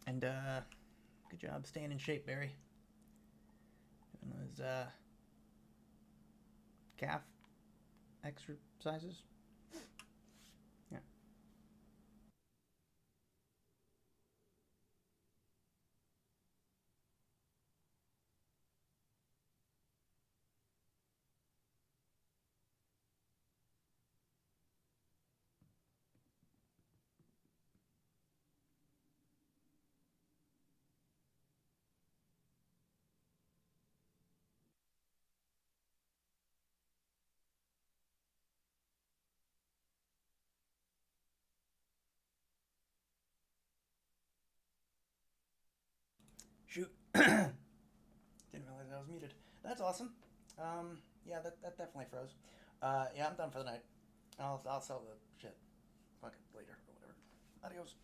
And, good job staying in shape, Barry. Doing those, calf exercises. Yeah. Shoot. Didn't realize I was muted. That's awesome. Yeah, that definitely froze. Yeah, I'm done for the night. I'll sell the shit. Fuck it, later or whatever. Adios.